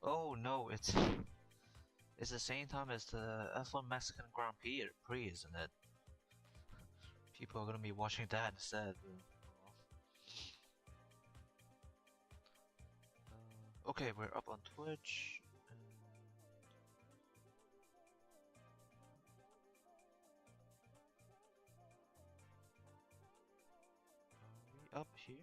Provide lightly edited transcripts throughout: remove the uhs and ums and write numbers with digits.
Oh no, it's the same time as the F1 Mexican Grand Prix, isn't it? People are gonna be watching that instead. Okay, we're up on Twitch. Are we up here?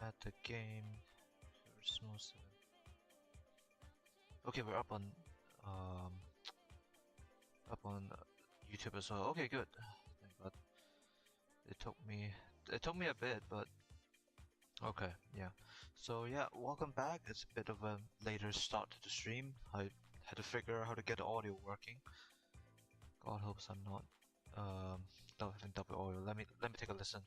At the game. Okay, we're um up on YouTube as well. Okay, good. Thank God. It took me a bit, but okay, yeah. So yeah, welcome back. It's a bit of a later start to the stream. I had to figure out how to get the audio working. God hopes I'm not having double audio. Let me take a listen.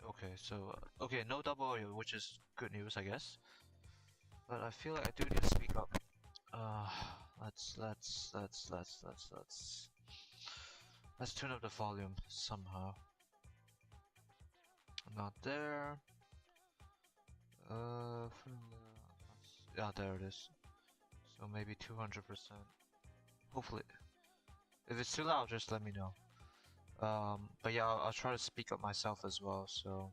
Okay, so okay, no double audio, which is good news, I guess. But I feel like I do need to speak up. Let's tune up the volume somehow. Not there. Yeah, there it is. So maybe 200%. Hopefully, if it's too loud, just let me know. But yeah, I'll try to speak up myself as well. So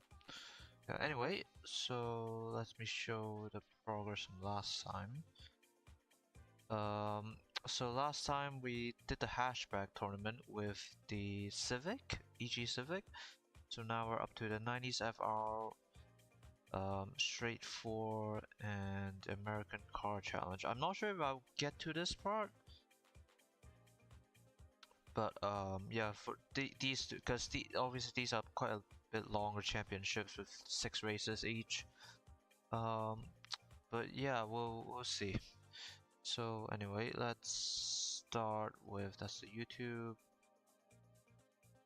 yeah, anyway, so let me show the progress from last time. So last time we did the hatchback tournament with the Civic, EG Civic. So now we're up to the 90s FR, straight 4 and American Car Challenge. I'm not sure if I'll get to this part, but yeah, for these, because obviously these are quite a bit longer championships with 6 races each. But yeah, we'll see. So anyway, let's start with, that's the YouTube.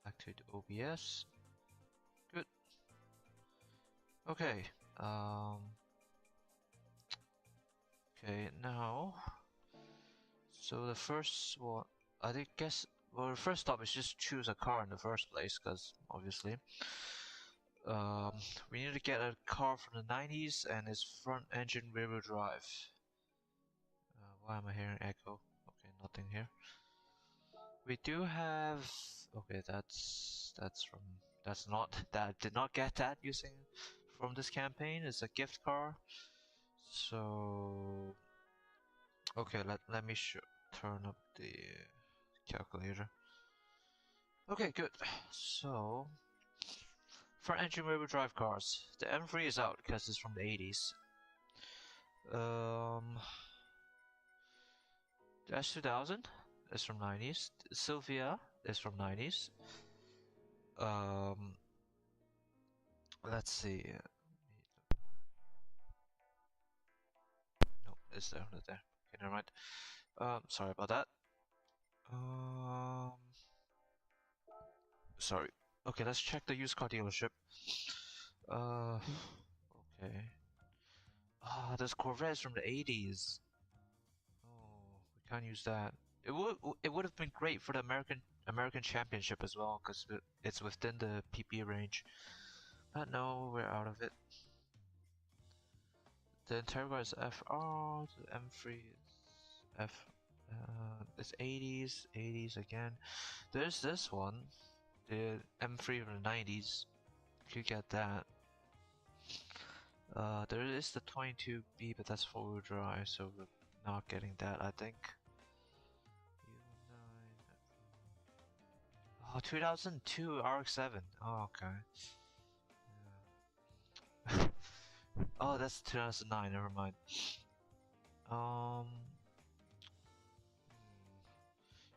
Activate OBS. Good. Okay. Okay, now. So the first one, I guess. Well, the first stop is just choose a car in the first place, because obviously, we need to get a car from the 90s and it's front engine rear-wheel drive. Why am I hearing echo? Okay, nothing here. We do have. Okay, that's not that. Did not get that using from this campaign. It's a gift car. So okay, let me turn up the calculator. Okay, good. So front engine rear-wheel drive cars. The M3 is out because it's from the 80s. The S2000 is from 90s. Sylvia is from 90s. Let's see. No, it's there, not there. Okay, never mind. Sorry about that. Sorry. Okay, let's check the used car dealership. Okay. Ah, this Corvette is from the 80s. Oh, we can't use that. It would have been great for the American Championship as well, because it's within the PP range. But no, we're out of it. The Integrale is FR, the M3 is F. It's 80s again. There's this one, the M3 from the 90s. You get that. There is the 22B, but that's 4-wheel drive, so we're not getting that, I think. Oh, 2002 RX-7. Oh, okay. Yeah. Oh, that's 2009. Never mind.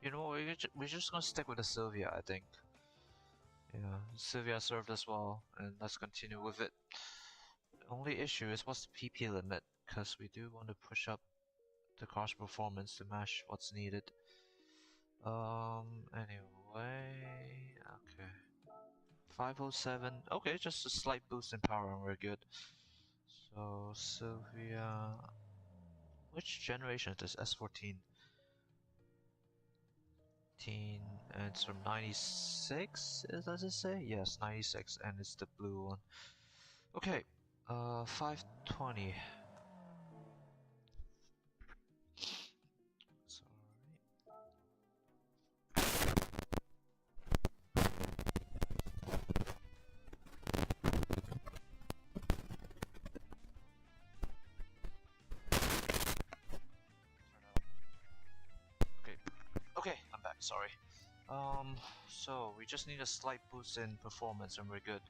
You know what? We're just gonna stick with the Sylvia, I think. Yeah, Sylvia served us well, and let's continue with it. The only issue is what's the PP limit, because we do want to push up the car's performance to match what's needed. Anyway, okay. 507. Okay, just a slight boost in power and we're good. So Sylvia, which generation is this? S14. And it's from 96, does it say? Yes, 96, and it's the blue one. Okay, 520. Sorry. Okay, okay, I'm back. Sorry. So we just need a slight boost in performance, and we're good.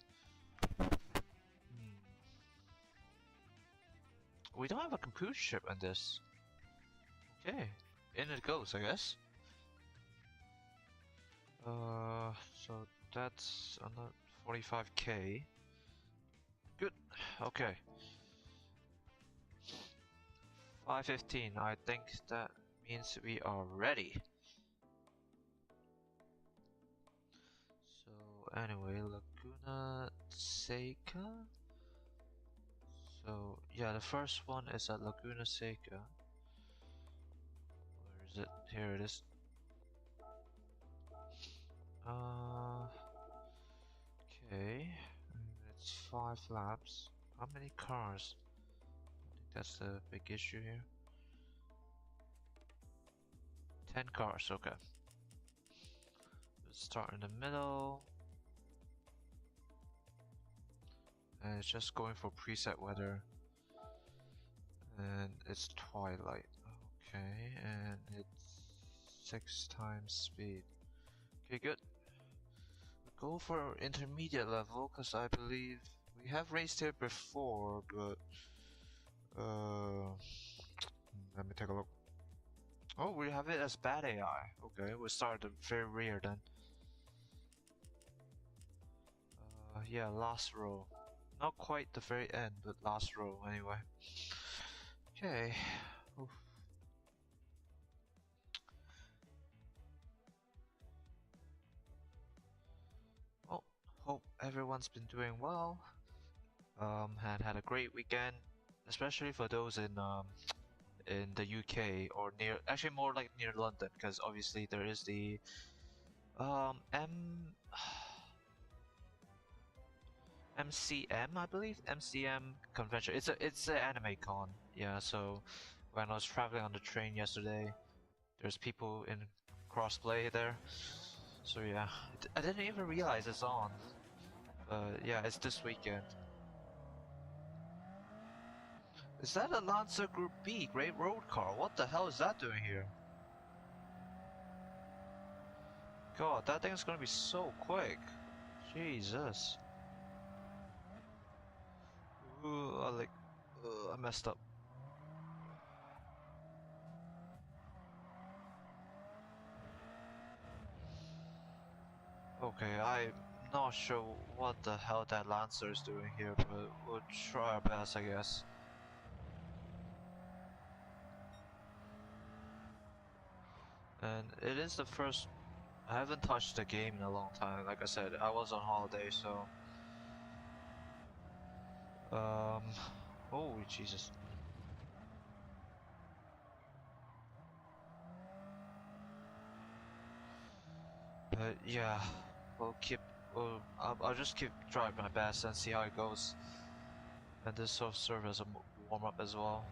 We don't have a computer chip in this. Okay, in it goes, I guess. So that's another 45k. Good. Okay. 515. I think that means we are ready. So anyway, Laguna Seca. So yeah, the first one is at Laguna Seca. Where is it? Here it is. Okay. It's 5 laps. How many cars? I think that's the big issue here. 10 cars, okay. Let's start in the middle. And it's just going for preset weather. And it's twilight. Okay, and it's 6 times speed. Okay, good. Go for intermediate level, because I believe we have raced here before, but let me take a look. Oh, we have it as bad AI. Okay, we'll start at the very rear then. Yeah, last row. Not quite the very end, but last row anyway. Okay. Oof. Well, hope everyone's been doing well. Had a great weekend, especially for those in the UK or near, actually more like near London, because obviously there is the MCM, I believe, MCM convention. It's an anime con. Yeah, so when I was traveling on the train yesterday, there's people in crossplay there. So yeah, I didn't even realize it's on. Yeah, it's this weekend. Is that a Lancer Group B Great Road car? What the hell is that doing here? God, that thing's gonna be so quick. Jesus. Ooh, I messed up. Okay, I'm not sure what the hell that Lancer is doing here, but we'll try our best, I guess. And it is the first. I haven't touched the game in a long time. Like I said, I was on holiday, so. Um. Oh, Jesus. But yeah, we'll keep. I'll just keep trying my best and see how it goes. And this sort of serve as a warm up as well.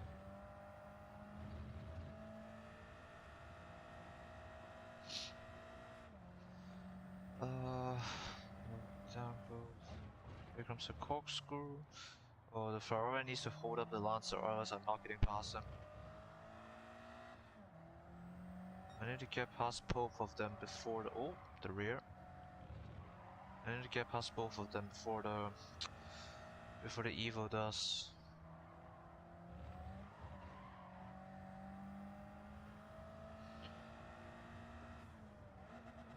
Example. Here comes a corkscrew. Oh, the Ferrari needs to hold up the Lancer, or else I'm not getting past him. I need to get past both of them before the rear. I need to get past both of them before the Evo does.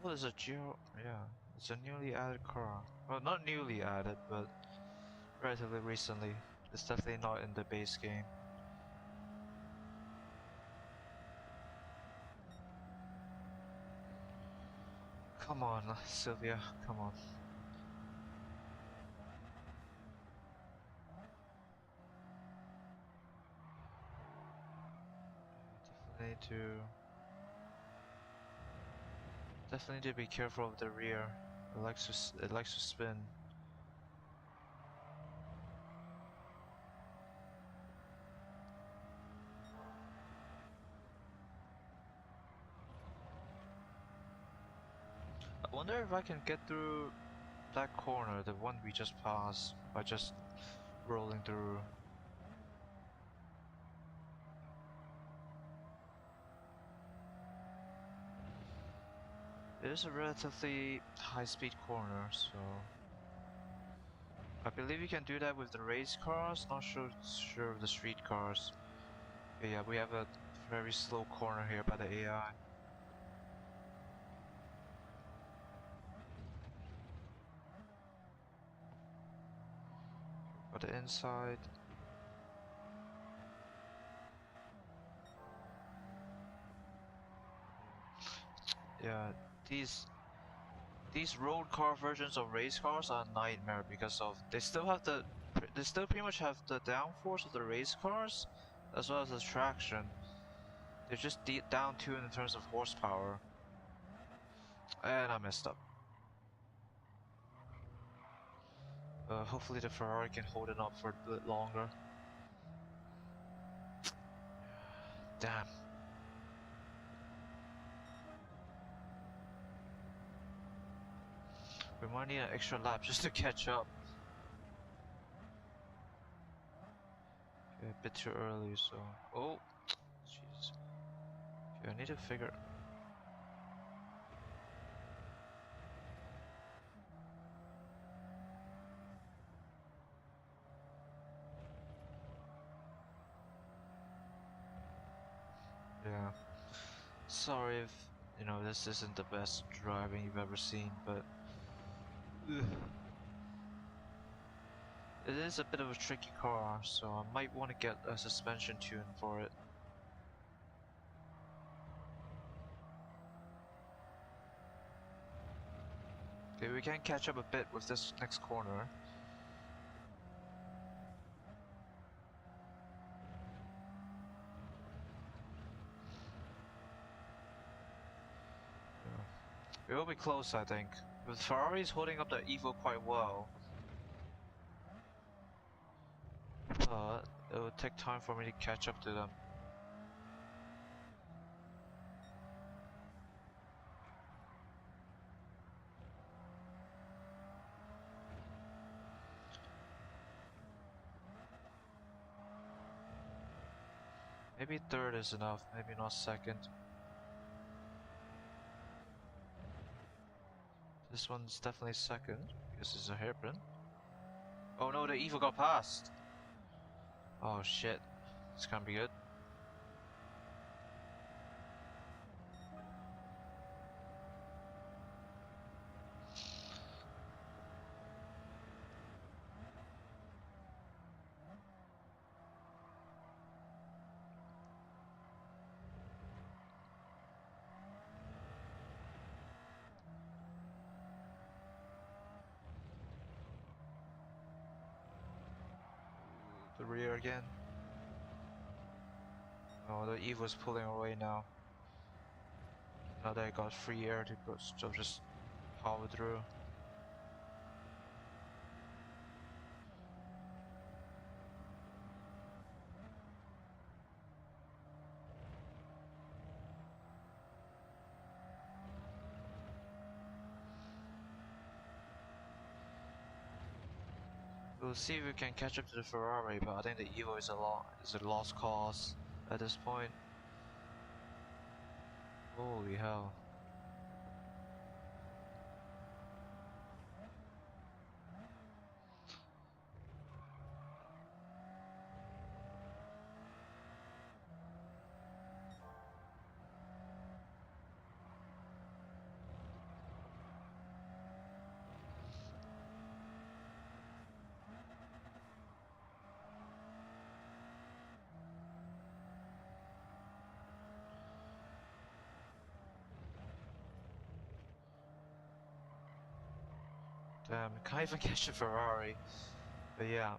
Oh, there's a yeah, it's a newly added car. Well, not newly added, but relatively recently. It's definitely not in the base game. Come on, Sylvia, come on. definitely need to be careful of the rear. It likes to spin. I wonder if I can get through that corner, the one we just passed, by just rolling through. It is a relatively high-speed corner, so I believe you can do that with the race cars. Not sure of the street cars. Okay, yeah, we have a very slow corner here by the AI. Got the inside. Yeah, these road car versions of race cars are a nightmare because of they still pretty much have the downforce of the race cars as well as the traction. They're just down tuned in terms of horsepower. And I messed up. Hopefully the Ferrari can hold it up for a bit longer. Damn. We might need an extra lap just to catch up. Okay, a bit too early, so... Oh! Jeez. Okay, I need to figure... Yeah. Sorry if, you know, this isn't the best driving you've ever seen, but... Ugh. It is a bit of a tricky car, so I might want to get a suspension tune for it. Okay, we can catch up a bit with this next corner. Yeah. We will be close, I think. With Ferrari's holding up the Evo quite well. But it will take time for me to catch up to them. Maybe third is enough, maybe not second. This one's definitely second, because it's a hairpin. Oh no, the Evo got past! Oh shit, it's gonna be good. The rear again. Oh, the Evo's pulling away now. Now that I got free air to go, so just power through. We'll see if we can catch up to the Ferrari, but I think the Evo is a lost cause at this point. Holy hell. Damn, can't even catch a Ferrari. But yeah,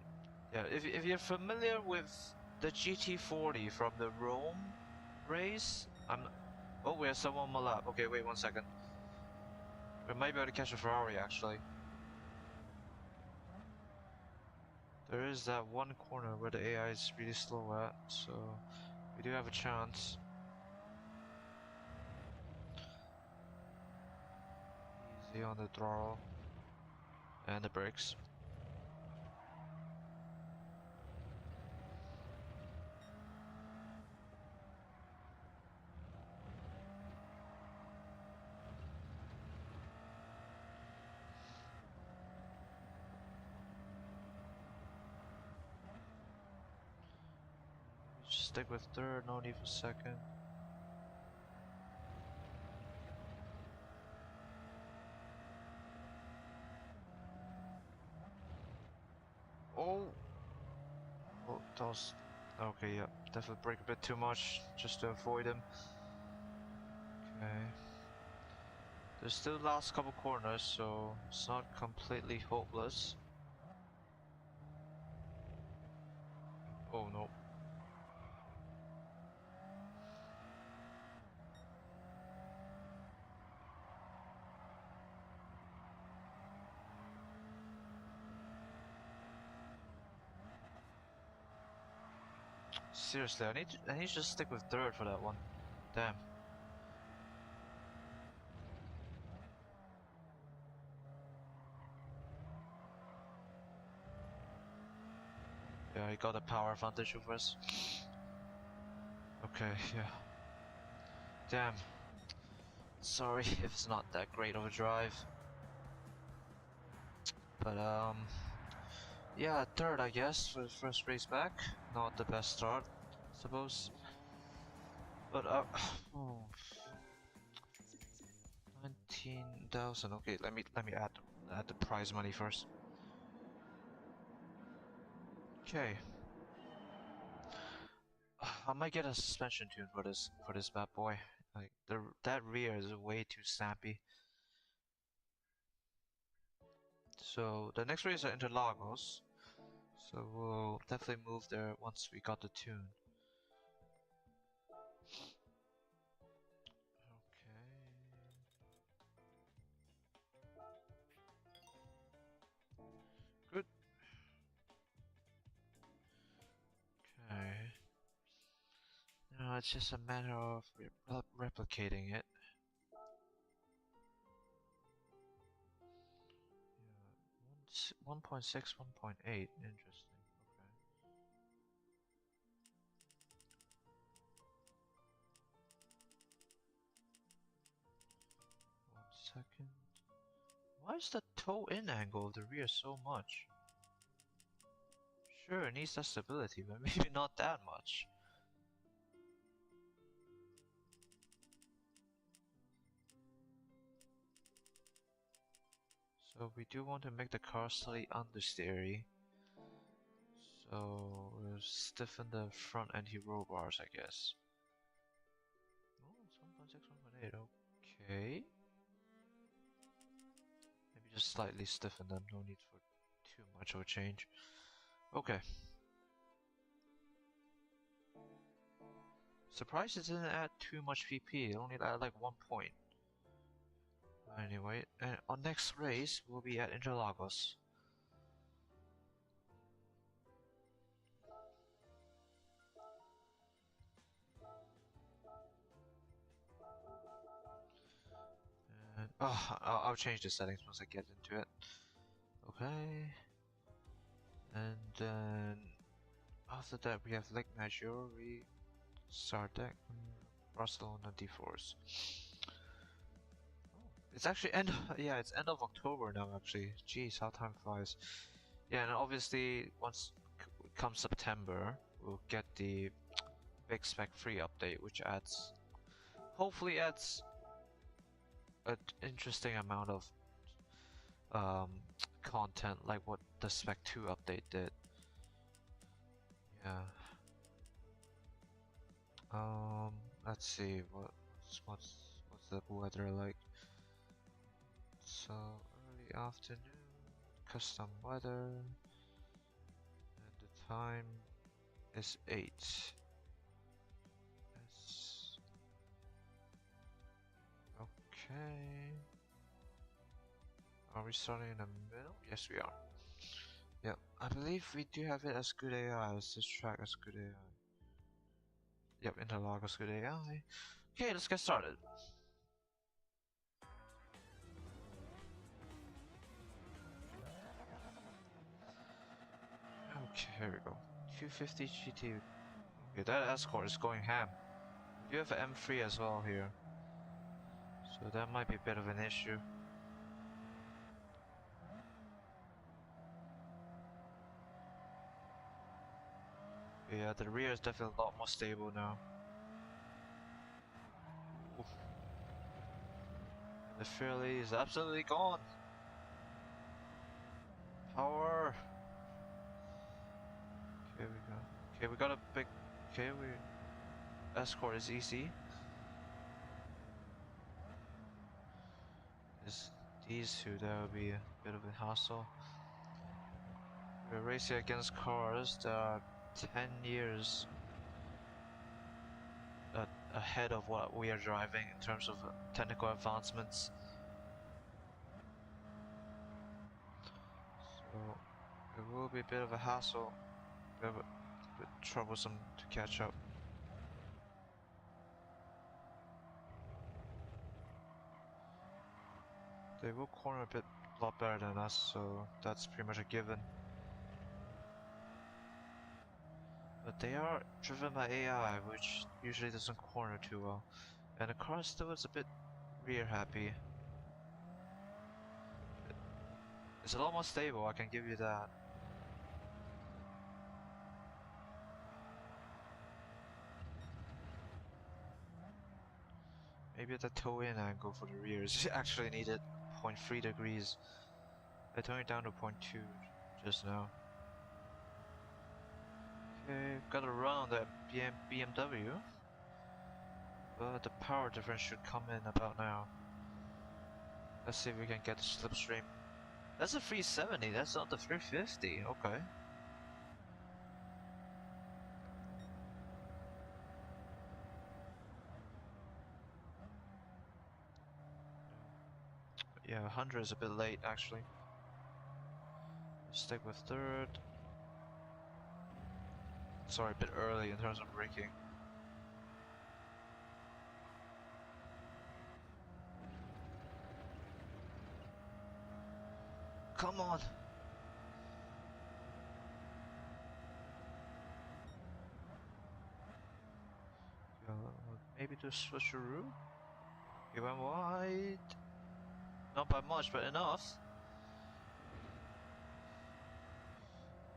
if you're familiar with the GT40 from the Rome race, oh, we have someone on my lap. Okay, wait 1 second. We might be able to catch a Ferrari actually. There is that one corner where the AI is really slow at, so we do have a chance. Easy on the throttle and the brakes. Stick with third, no need for second. Oh! Oh, that was... Okay, yeah, definitely brake a bit too much, just to avoid him. Okay. There's still the last couple corners, so it's not completely hopeless. Oh no. Seriously, I need to just stick with third for that one. Damn. Yeah, he got a power advantage over us. Okay, yeah. Damn. Sorry if it's not that great of a drive. But yeah, third I guess for the first race back. Not the best start, I suppose. But 19,000. Okay, let me add the prize money first. Okay. I might get a suspension tune for this bad boy. Like that rear is way too snappy. So the next race are Interlagos. So we'll definitely move there once we got the tune. Okay. Good. Okay. Now it's just a matter of replicating it. Yeah, 1.6, 1.8. Interesting. Okay. One second. Why is the toe-in angle of the rear so much? Sure, it needs that stability, but maybe not that much. So we do want to make the car slightly understeery. So we'll stiffen the front anti-roll bars, I guess. Oh, it's 1.6, 1.8. Okay. Maybe just slightly stiffen them. No need for too much of a change. Okay. Surprised it didn't add too much VP. It only added like 1 point. Anyway, and our next race will be at Interlagos. And, oh, I'll change the settings once I get into it. Okay. And then after that we have Lake Maggiore, Sardec, Barcelona D-Force. It's actually yeah, it's end of October now actually. Jeez, how time flies. Yeah, and obviously once comes September, we'll get the big spec 3 update, which hopefully adds an interesting amount of content like what the spec 2 update did. Yeah. Let's see what's the weather like. So early afternoon, custom weather, and the time is 8. Yes. Okay. Are we starting in the middle? Yes, we are. Yep, I believe we do have it as good AI. This track as good AI. Yep, interlog as good AI. Okay, let's get started. Okay, here we go. 250 GT. Okay, that Escort is going ham. We do have an M3 as well here, so that might be a bit of an issue. Yeah, the rear is definitely a lot more stable now. Ooh. The Fairley is absolutely gone. Power. Okay, we go. Okay, we got a big. Okay, we. Escort is easy. These two, that would be a bit of a hassle. We're racing against cars that are 10 years ahead of what we are driving in terms of technical advancements. So it will be a bit of a hassle, a bit troublesome to catch up. They will corner a lot better than us, so that's pretty much a given. But they are driven by AI, which usually doesn't corner too well. And the car still is a bit rear happy. It's a lot more stable, I can give you that. Maybe the toe-in angle for the rear is actually needed 0.3 degrees. I turned it down to 0.2 just now. Okay, got a run on the BMW. But the power difference should come in about now. Let's see if we can get the slipstream. That's a 370, that's not the 350, okay. Yeah, 100 is a bit late actually. Stick with third. Sorry, a bit early in terms of braking. Come on! Maybe to switch a route? He went wide. Not by much, but enough.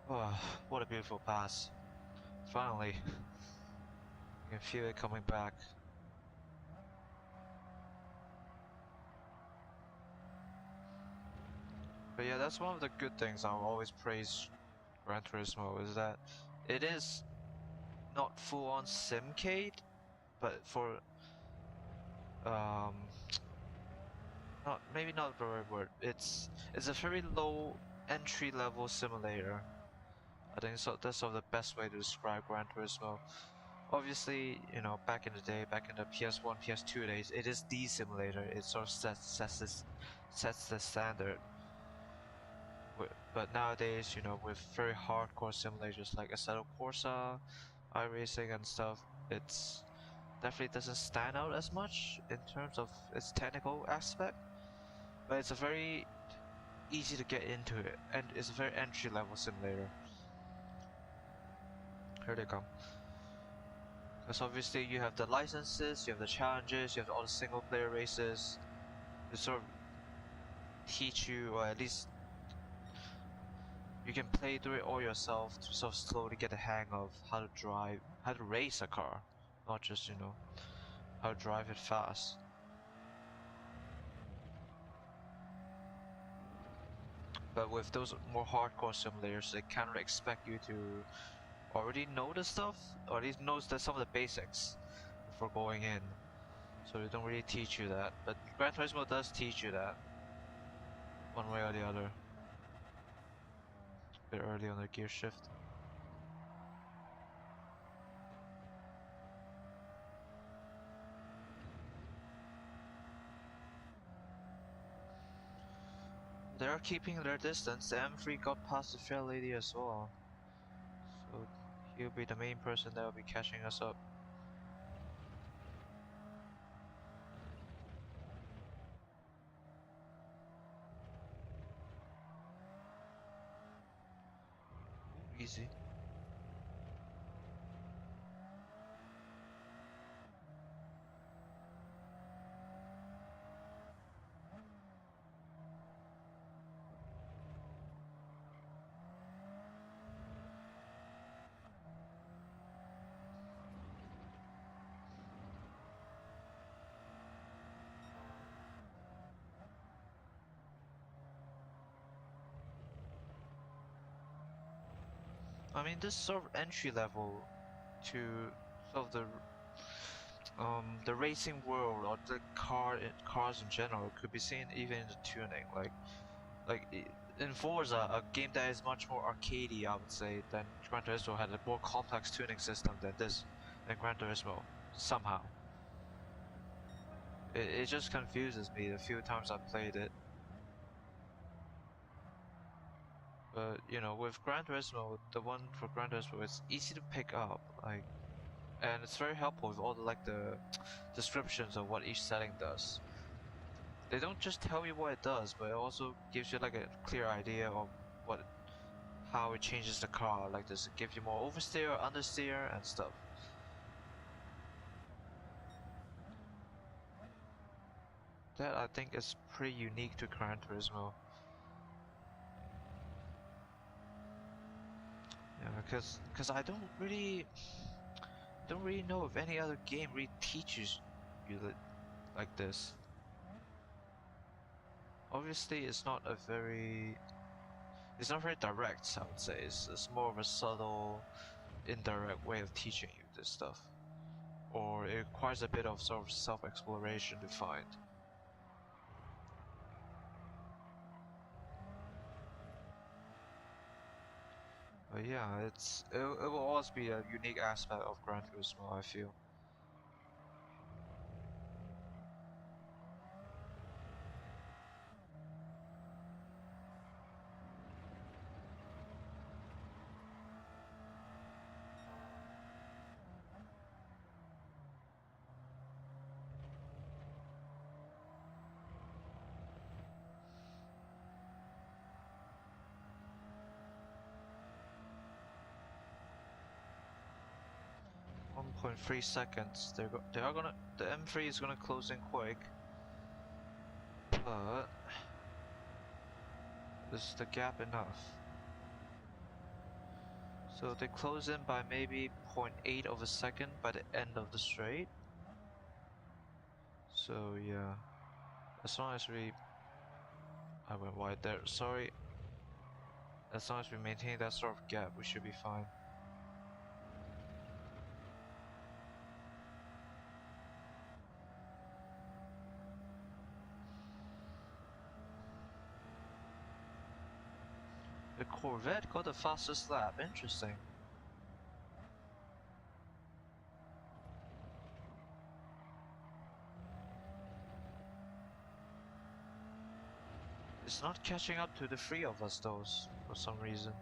Oh, what a beautiful pass. Finally. You can feel it coming back. But yeah, that's one of the good things I'll always praise Gran Turismo, is that it is not full on simcade, but for not maybe not the right word. It's a very low entry level simulator. I think so. That's sort of the best way to describe Gran Turismo. Obviously, you know, back in the day, back in the PS1, PS2 days, it is the simulator. It sort of sets the standard. But nowadays, you know, with very hardcore simulators like Assetto Corsa, iRacing and stuff, it's definitely doesn't stand out as much in terms of its technical aspect. But it's a very easy to get into it, and it's a very entry level simulator. Here they come. Because obviously you have the licenses, you have the challenges, you have all the single player races. They sort of teach you, or at least you can play through it all yourself to sort of slowly get the hang of how to drive, how to race a car, not just, you know, how to drive it fast. But with those more hardcore simulators, they kind of expect you to already know the stuff, or at least knows that some of the basics before going in. So they don't really teach you that. But Gran Turismo does teach you that, one way or the other. A bit early on the gear shift. They are keeping their distance. The M3 got past the fair lady as well. So he'll be the main person that will be catching us up. Ooh, easy. I mean, this sort of entry level to sort of the racing world or the cars in general could be seen even in the tuning. In Forza, a game that is much more arcadey, I would say, than Gran Turismo had a more complex tuning system than Gran Turismo. Somehow, it just confuses me the few times I played it. But you know, with Gran Turismo, the one for Gran Turismo, it's easy to pick up, and it's very helpful with all the descriptions of what each setting does. They don't just tell you what it does, but it also gives you like a clear idea of what how it changes the car. Like, does it give you more oversteer or understeer and stuff. That I think is pretty unique to Gran Turismo. Yeah, because I don't really know if any other game really teaches you like this. Obviously, it's not very direct. I would say it's more of a subtle, indirect way of teaching you this stuff, or it requires a bit of sort of self-exploration to find. But yeah, it will always be a unique aspect of Gran Turismo, I feel. 1.3 seconds. They are gonna the M3 is gonna close in quick, but is the gap enough? So they close in by maybe 0.8 of a second by the end of the straight. So yeah, as long as I went wide there. Sorry. As long as we maintain that sort of gap, we should be fine. The Corvette got the fastest lap. Interesting. It's not catching up to the three of us though, for some reason.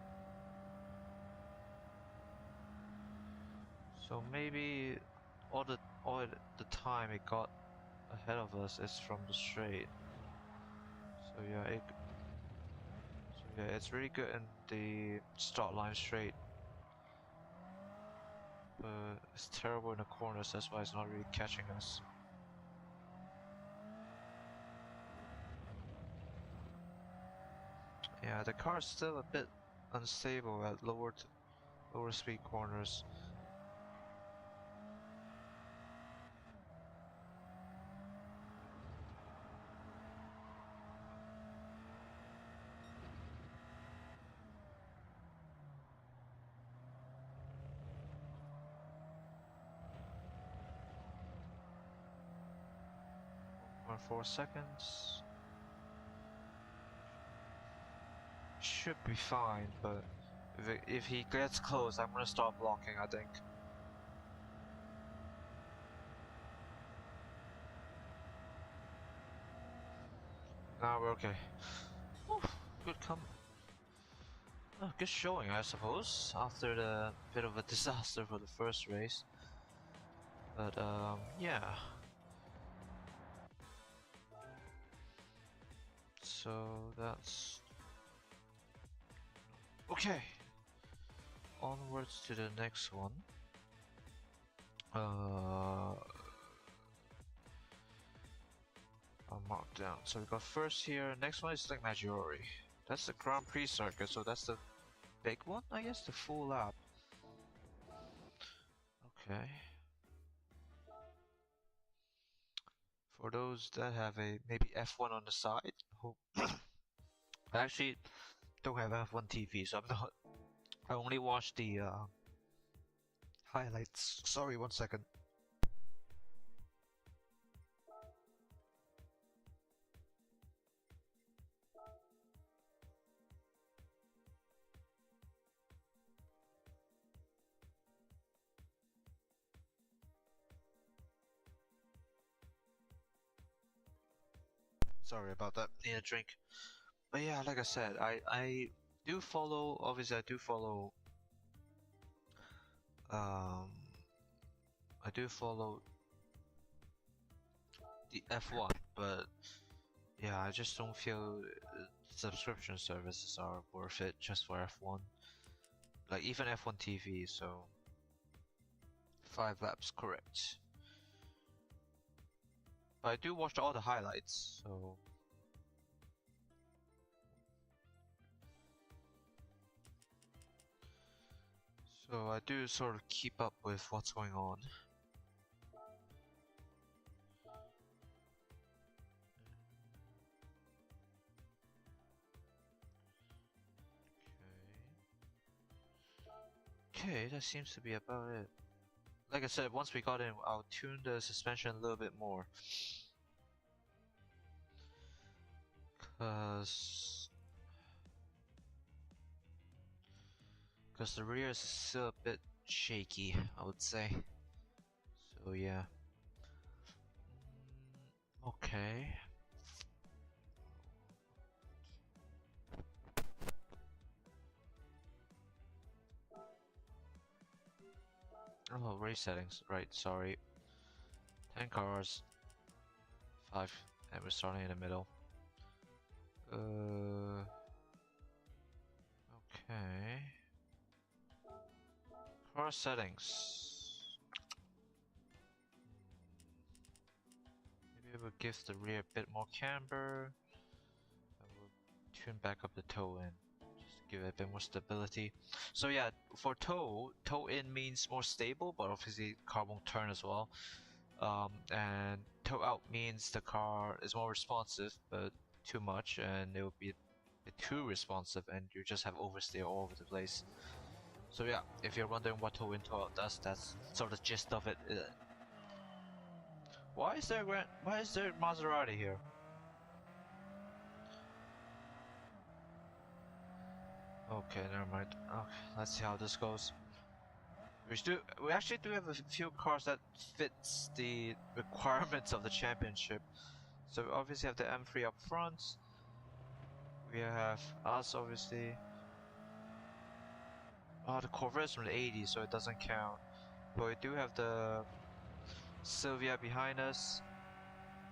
So maybe all the time it got ahead of us is from the straight. So yeah, it's really good in the start line straight, but it's terrible in the corners. That's why it's not really catching us. Yeah, the car is still a bit unstable at lower speed corners. Or 4 seconds. Should be fine, but if he gets close, I'm gonna start blocking, I think. Now we're okay. Whew. good good showing, I suppose, after the bit of a disaster for the first race. But yeah. So that's okay. Onwards to the next one. I'll mark down. So we got first here. Next one is like Maggiore. That's the Grand Prix circuit, so that's the big one, I guess, the full lap. Okay. For those that have a maybe F1 on the side, I actually don't have F1 TV, so I'm not. I only watch the highlights. Sorry, 1 second. Sorry about that. Need a drink. But yeah, like I said, I do follow. Obviously, I do follow. Um, I do follow the F1, but yeah, I just don't feel subscription services are worth it just for F1. Like even F1 TV, so 5 laps correct. But I do watch all the highlights, so I do sort of keep up with what's going on. Okay, that seems to be about it. Like I said, once we got in, I'll tune the suspension a little bit more. Cause the rear is still a bit shaky, I would say. So yeah. Okay. Oh, race settings. Right, sorry. 10 cars. 5. And we're starting in the middle. Okay. Car settings. Maybe we'll give the rear a bit more camber. And we'll tune back up the toe in. Just to give it a bit more stability. So yeah, for toe in means more stable, but obviously car won't turn as well. And toe out means the car is more responsive, but too much, and it will be too responsive, and you just have oversteer all over the place. So yeah, if you're wondering what toe in toe out does, that's sort of the gist of it. Why is there Maserati here? Okay, never mind. Okay, let's see how this goes. We actually do have a few cars that fits the requirements of the championship. So we obviously have the M3 up front. We have us obviously. Oh, the Corvette's from the 80s, so it doesn't count. But we do have the Sylvia behind us,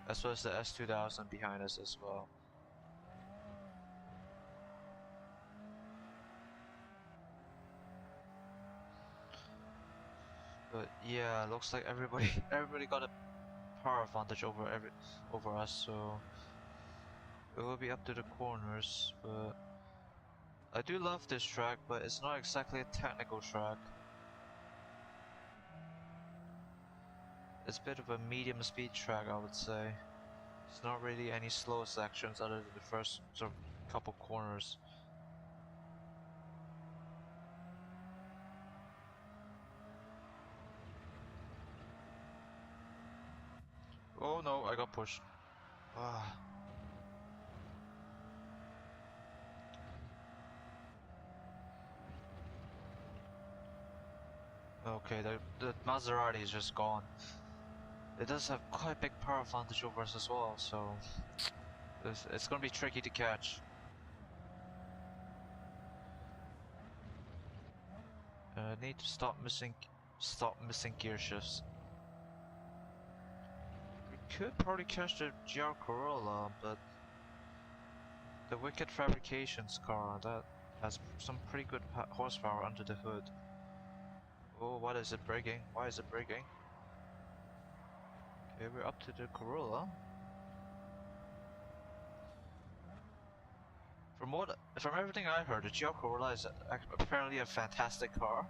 as well as the S2000 behind us as well. But yeah, looks like everybody got a power advantage over us, so it will be up to the corners. But I do love this track, but it's not exactly a technical track. It's a bit of a medium speed track, I would say. It's not really any slow sections other than the first sort of couple corners. Oh no, I got pushed. Ah. Okay, the Maserati is just gone. It does have quite a big power advantage over us as well, so it's gonna be tricky to catch. I need to stop missing gear shifts. We could probably catch the GR Corolla, but the Wicked Fabrications car that has some pretty good horsepower under the hood. Oh, what is it braking? Why is it braking? Okay, we're up to the Corolla. From everything I heard, the GR Corolla is apparently a fantastic car.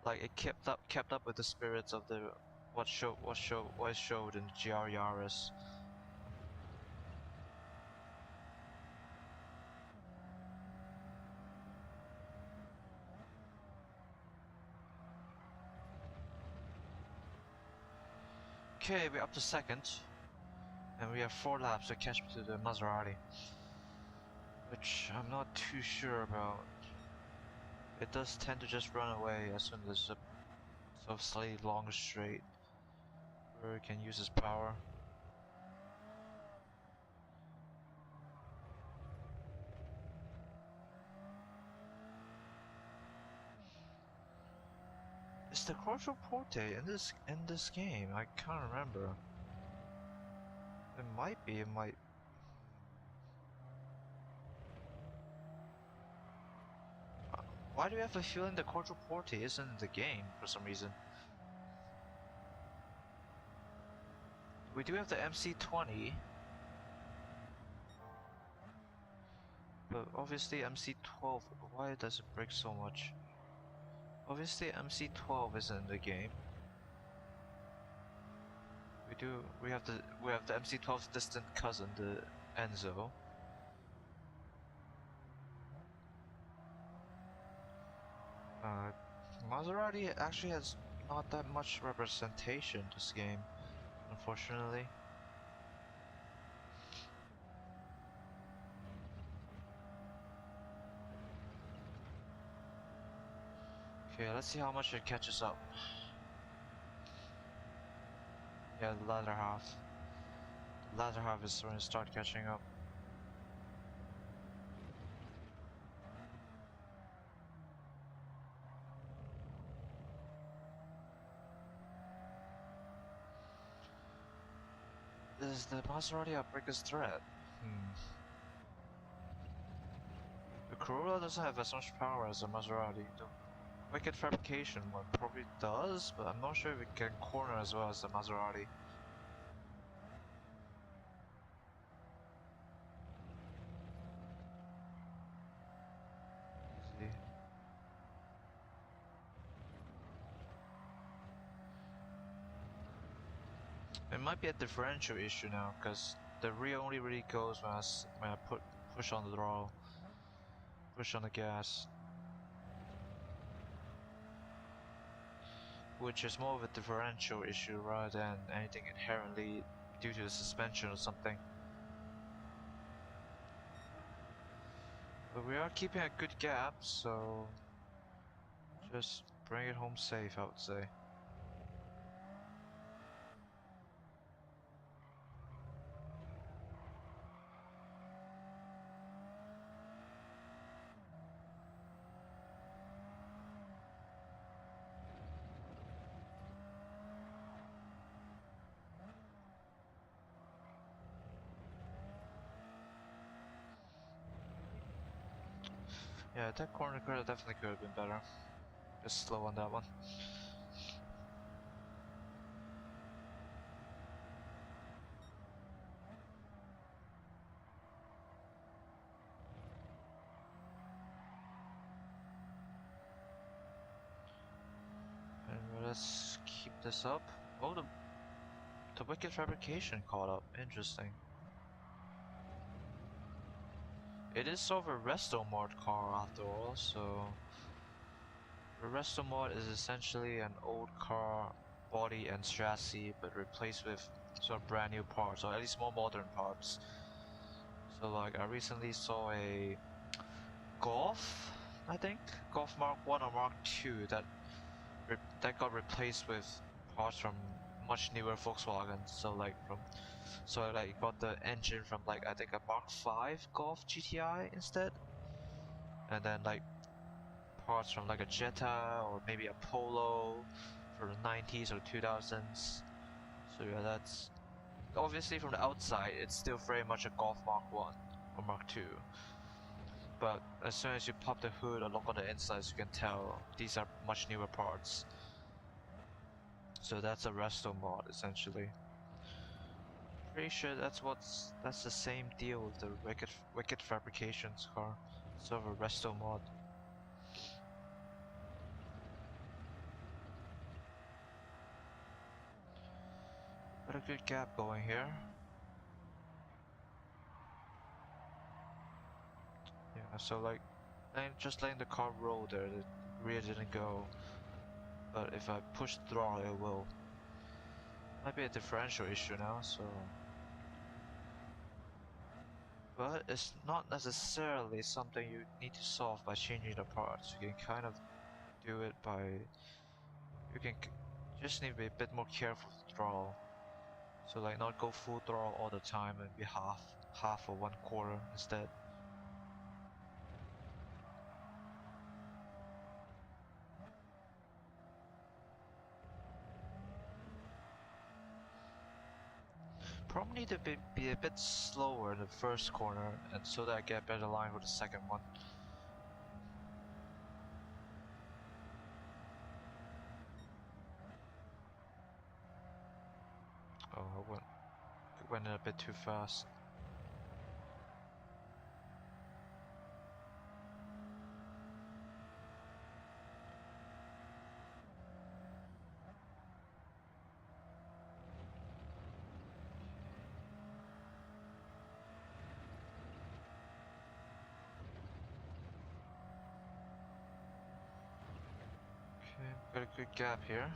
Like it kept up with the spirits of the what showed in the GR Yaris. Okay, we're up to second, and we have 4 laps to catch up to the Maserati, which I'm not too sure about. It does tend to just run away as soon as there's a sort of slightly longer straight where it can use its power. Is the Quattroporte in this game? I can't remember. It might be. It might. Why do we have a feeling the Quattroporte isn't in the game for some reason? We do have the MC20, but obviously MC12. Why does it break so much? Obviously MC12 isn't in the game. We have the MC12's distant cousin, the Enzo. Maserati actually has not that much representation this game, unfortunately. Okay, let's see how much it catches up. Yeah, the latter half. The latter half is when it starts catching up. Is the Maserati our biggest threat? The Corolla doesn't have as much power as the Maserati. The Wicked Fabrication one probably does, but I'm not sure if it can corner as well as the Maserati. Easy. It might be a differential issue now, because the rear only really goes when I push on the throttle, push on the gas, which is more of a differential issue rather than anything inherently due to the suspension or something. But we are keeping a good gap, so just bring it home safe, I would say. Yeah, that corner definitely could have been better. Just slow on that one. And let's keep this up. Oh, the Wicked Fabrication caught up. Interesting. It is sort of a resto mod car after all, so a resto mod is essentially an old car body and chassis, but replaced with sort of brand new parts, or at least more modern parts. So like I recently saw a Golf, I think, Golf Mark 1 or Mark 2 that got replaced with parts from much newer Volkswagen. So like it got the engine from like I think a Mark 5 Golf GTI instead, and then like parts from like a Jetta or maybe a Polo for the 90s or 2000s. So yeah, that's obviously from the outside it's still very much a Golf Mark 1 or Mark 2. But as soon as you pop the hood or look on the insides, you can tell these are much newer parts. So that's a resto mod essentially. Pretty sure that's the same deal with the Wicked Fabrications car. Sort of a resto mod. Got a good gap going here. Yeah, so like just letting the car roll there, the rear didn't go. But if I push the throttle, it will. Might be a differential issue now, so. But it's not necessarily something you need to solve by changing the parts. You can kind of do it by. You can just need to be a bit more careful with the throttle. So like not go full throttle all the time and be half or 1/4 instead. Probably need to be a bit slower in the first corner, and so that I get better line with the second one. Oh, I went in a bit too fast. Okay, got a good gap here.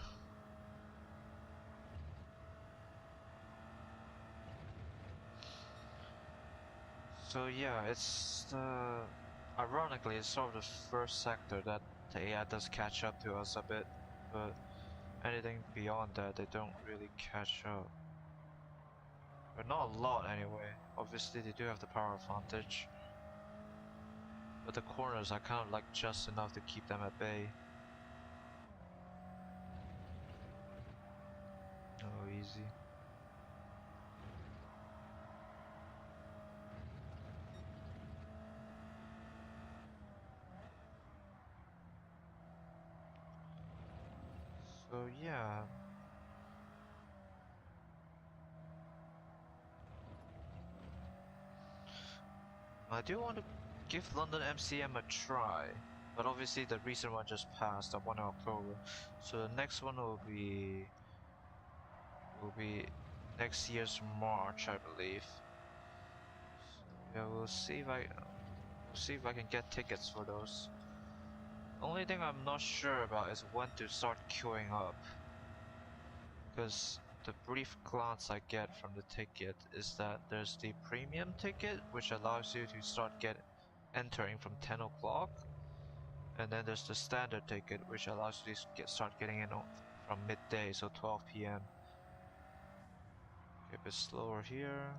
So yeah, it's ironically it's sort of the first sector that the AI does catch up to us a bit, but anything beyond that they don't really catch up. But not a lot anyway. Obviously they do have the power advantage, but the corners are kind of like just enough to keep them at bay. Oh, easy. So yeah. I do want to give London MCM a try, but obviously the recent one just passed, the 1 October. So the next one will be next year's March, I believe. So yeah, we'll see if I can get tickets for those. Only thing I'm not sure about is when to start queuing up, because the brief glance I get from the ticket is that there's the premium ticket, which allows you to entering from 10 o'clock, and then there's the standard ticket, which allows you to start getting in from midday, so 12 p.m. Okay, a bit slower here.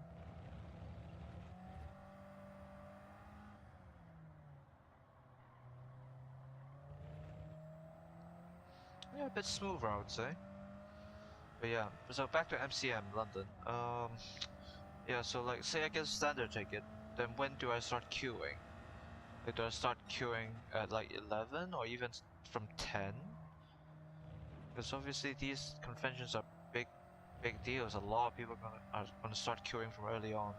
Yeah, a bit smoother, I would say. But yeah, so back to MCM London. Yeah, so like, say I get a standard ticket, then when do I start queuing? Like, do I start queuing at like 11 or even from 10? Because obviously these conventions are big deals. A lot of people are gonna start queuing from early on.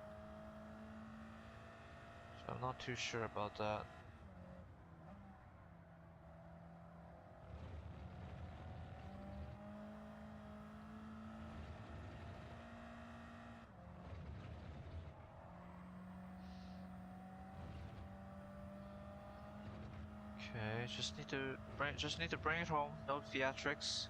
So I'm not too sure about that. Okay, just need to bring it home. No theatrics.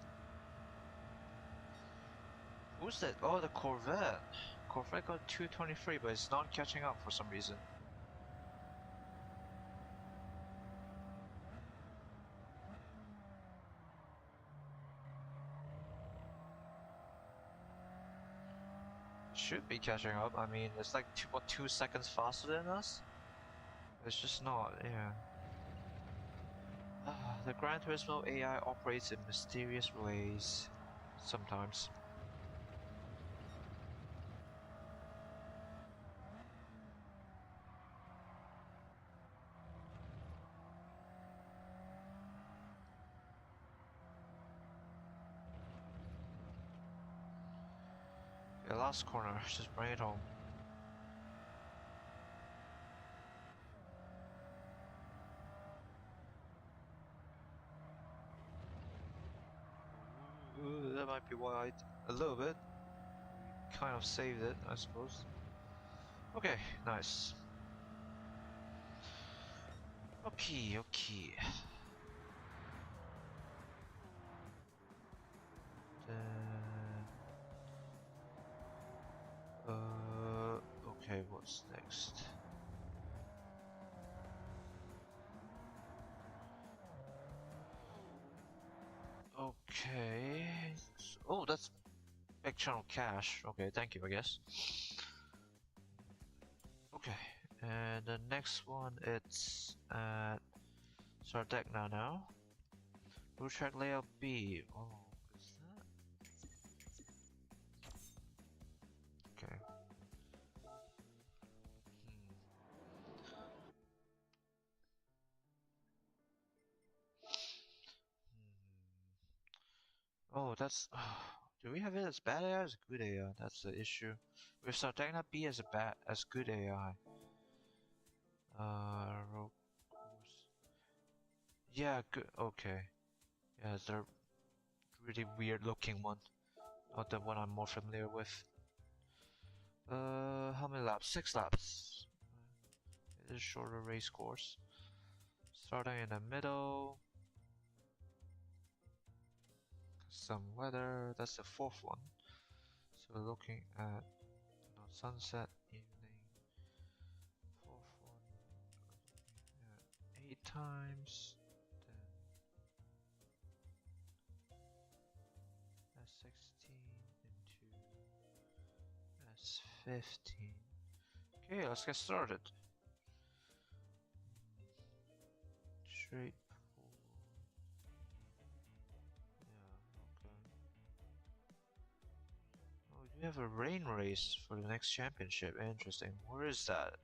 Who's that? Oh, the Corvette. Corvette got 223, but it's not catching up for some reason. Should be catching up. I mean, it's like 2 seconds faster than us? It's just not, yeah. The Gran Turismo AI operates in mysterious ways. Sometimes. The last corner, just bring it home. Ooh, that might be wide. A little bit. Kind of saved it, I suppose. Okay, nice. Okay, okay. Okay, what's next? Okay. Oh, that's big channel cash. Okay, thank you, I guess. Okay, and the next one, it's at Sardegna now. Route track layout B. Oh, is that? Okay. Oh, that's. Do we have it as bad AI or as good AI? That's the issue. With Sardegna B as a bad as good AI. Road course. Yeah, good. Okay. Yeah, it's a really weird looking one. Not the one I'm more familiar with. How many laps? 6 laps. It is a shorter race course. Starting in the middle. Some weather. That's the fourth one. So looking at not sunset, evening. Fourth one. Looking at 8 times. Then S16 into S15. Okay, let's get started. Straight. Yeah, okay. Oh, we have a rain race for the next championship. Interesting. Where is that?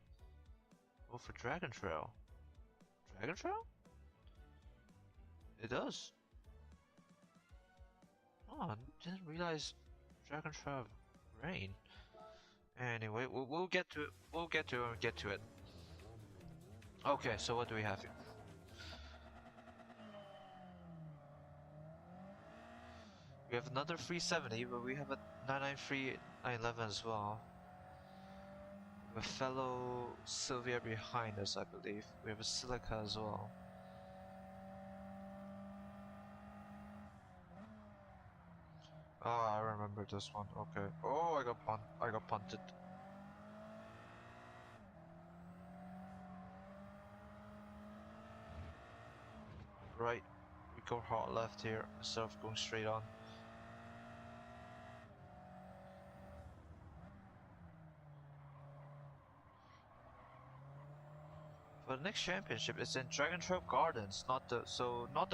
Oh, for Dragon Trail. Dragon Trail? It does. Oh, I didn't realize Dragon Trail have rain. Anyway, we'll get to it. We'll get to it when we get to it. Okay, so what do we have here? We have another 370, but we have a 993 911 as well. We have a fellow Sylvia behind us, I believe. We have a Silica as well. Ah, I remember this one. Okay. Oh, I got punted. Right. We go hard left here instead of going straight on. For the next championship, it's in Dragon Trail Gardens, not the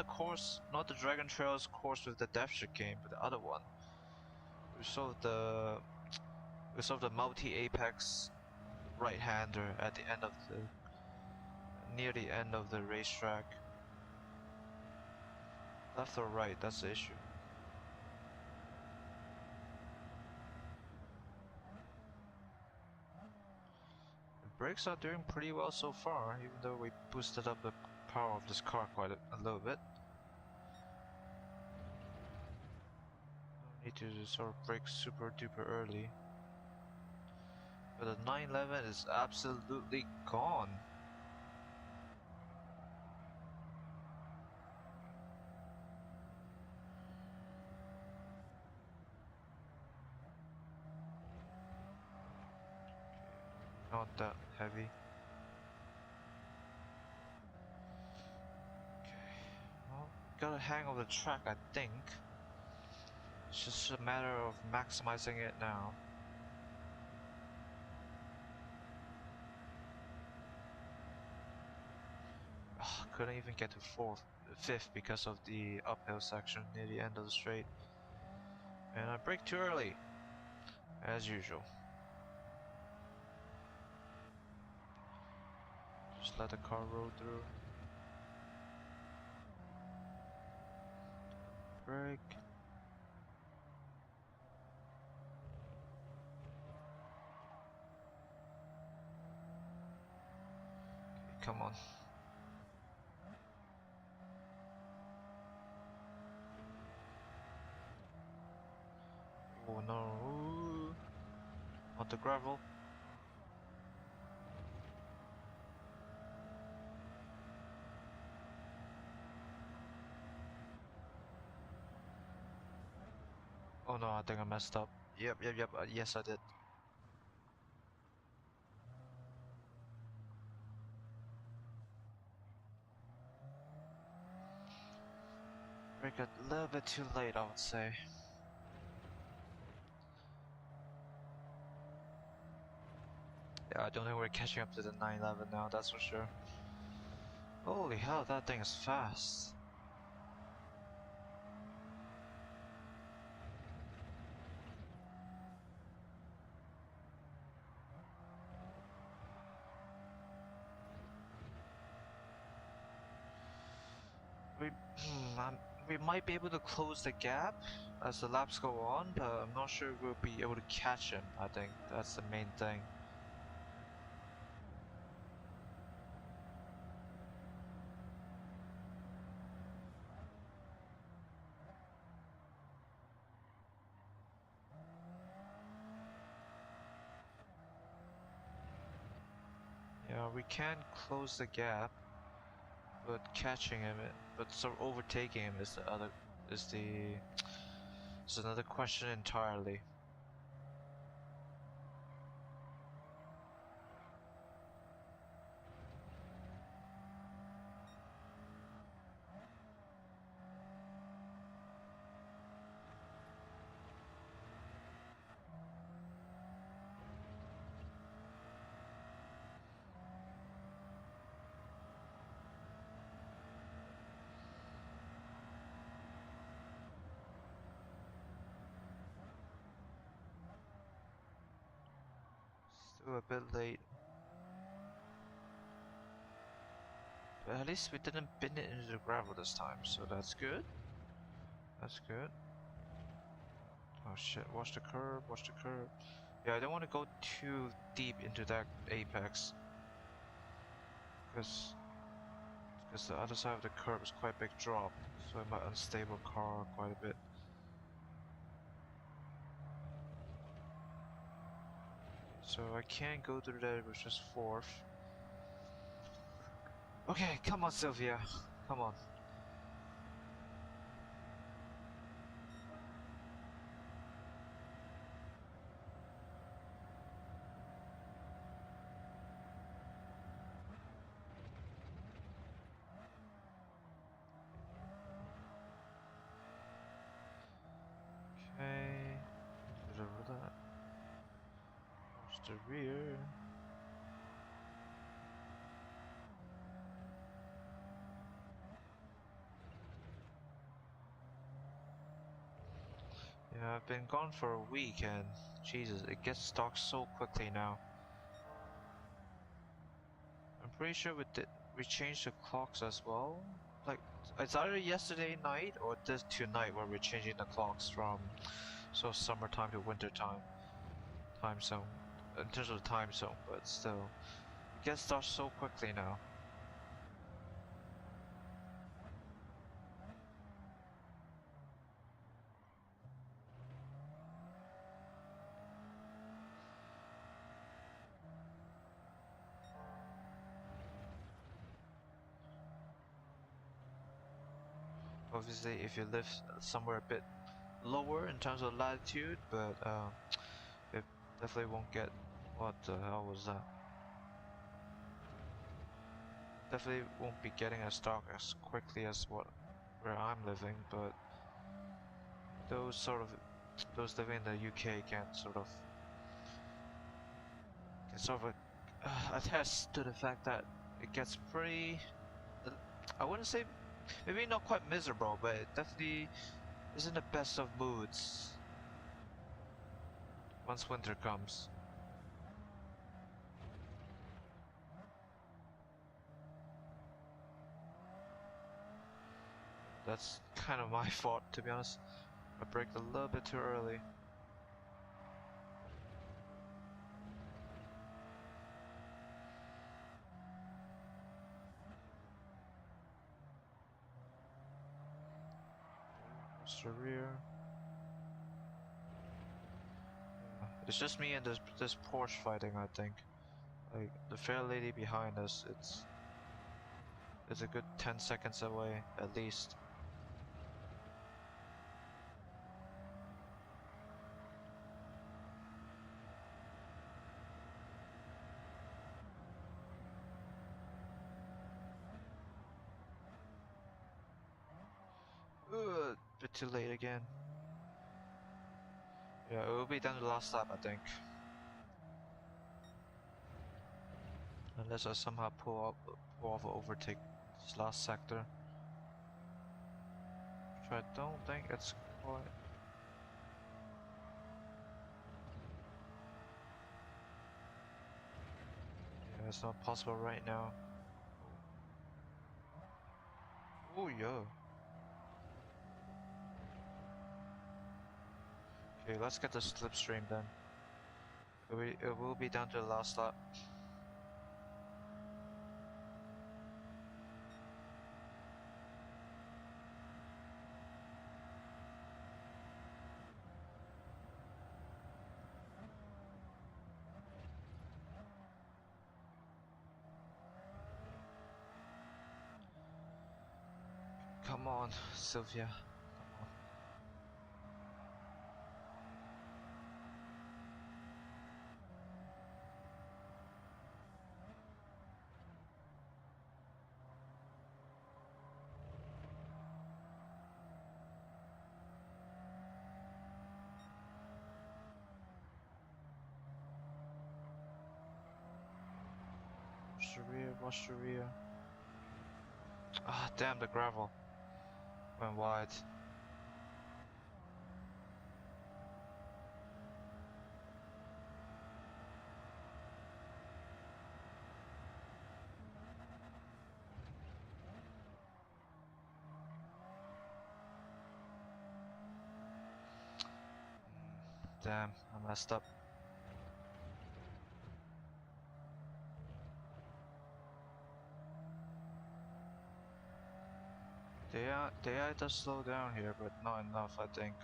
course, not the Dragon Trails course with the Death Chicane, but the other one. We saw the multi-apex right-hander at the end of the near the end of the racetrack. Left or right, that's the issue. The brakes are doing pretty well so far, even though we boosted up the power of this car quite a little bit. No need to sort of brake super duper early. But the 911 is absolutely gone. Not that heavy. Okay, well, got a hang of the track, I think. It's just a matter of maximizing it now. Oh couldn't even get to fifth because of the uphill section near the end of the straight. And I braked too early, as usual. Just let the car roll through. Brake. Okay, come on. Oh no. On the gravel. Oh no, I think I messed up. Yep, yes I did. Brake a little bit too late, I would say. Yeah, I don't think we're catching up to the 911 now, that's for sure. Holy hell, that thing is fast. We might be able to close the gap as the laps go on, but I'm not sure we'll be able to catch him. I think that's the main thing. Yeah, we can close the gap, but catching him, but sort of overtaking him is another question entirely. Still a bit late. But at least we didn't bin it into the gravel this time, so that's good. That's good. Oh shit, watch the curb, watch the curb. Yeah, I don't want to go too deep into that apex. Because the other side of the curb is quite a big drop, so it might unstable car quite a bit. So I can't go through that, which is fourth. Okay, come on Sylvia, come on. Okay, get over that. Watch the rear. Yeah, I've been gone for a week and Jesus, it gets stuck so quickly now. I'm pretty sure we changed the clocks as well. Like, it's either yesterday night or this tonight where we're changing the clocks from summertime to wintertime time zone. In terms of the time zone, but still, it gets dark so quickly now. Obviously, if you live somewhere a bit lower in terms of latitude, but it definitely won't get. What the hell was that? Definitely won't be getting as dark as quickly as where I'm living, but those living in the UK can attest to the fact that it gets pretty I wouldn't say, maybe not quite miserable, but it definitely isn't the best of moods once winter comes. That's kind of my fault, to be honest. I braked a little bit too early. What's the rear? It's just me and this Porsche fighting, I think. Like the fair lady behind us, it's a good 10 seconds away at least. Bit too late again. Yeah, it will be down to the last lap, I think. Unless I somehow pull off an overtake this last sector. Which I don't think it's quite. Yeah, it's not possible right now. Oh yeah. Okay, let's get the slipstream then. It will be down to the last lap. Come on, Sylvia. Come on. Watch the rear. Ah, damn, the gravel went wide. Damn, I messed up. The AI does slow down here, but not enough, I think.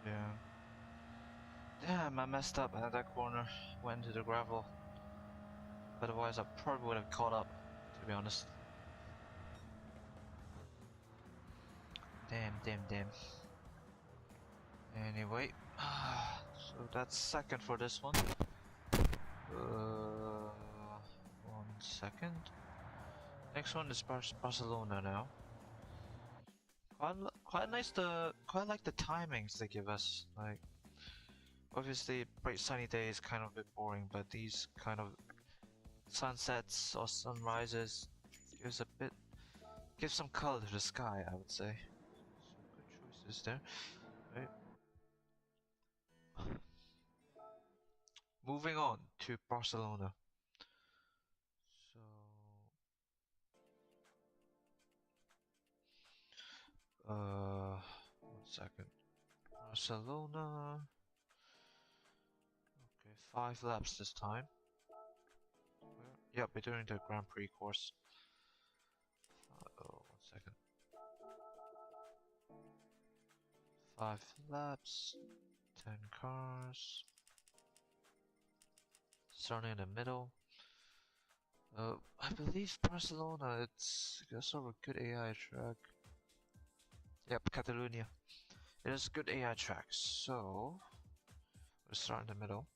Yeah. Damn, I messed up at that corner. Went into the gravel. Otherwise, I probably would have caught up, to be honest. Damn. Anyway, so that's second for this one. 1 second. Next one is Barcelona now. Quite nice. Quite like the timings they give us. Like, obviously, bright sunny day is kind of a bit boring, but these kind of sunsets or sunrises gives some color to the sky, I would say. So good choices there. Right. Moving on to Barcelona. So, 1 second. Barcelona. Okay, 5 laps this time. Yep, we're doing the Grand Prix course. 1 second. 5 laps. 10 cars. Starting in the middle. I believe Barcelona, it's got sort of a good AI track. Yep, Catalonia. It is a good AI track, so we'll start in the middle.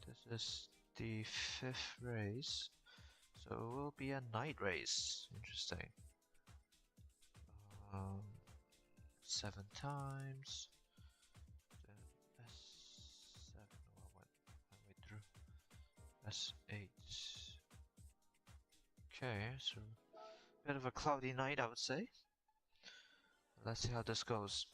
This is the 5th race, so it will be a night race. Interesting. 7 times. Then S7, well, went my way through. S8. Okay, so bit of a cloudy night, I would say. Let's see how this goes.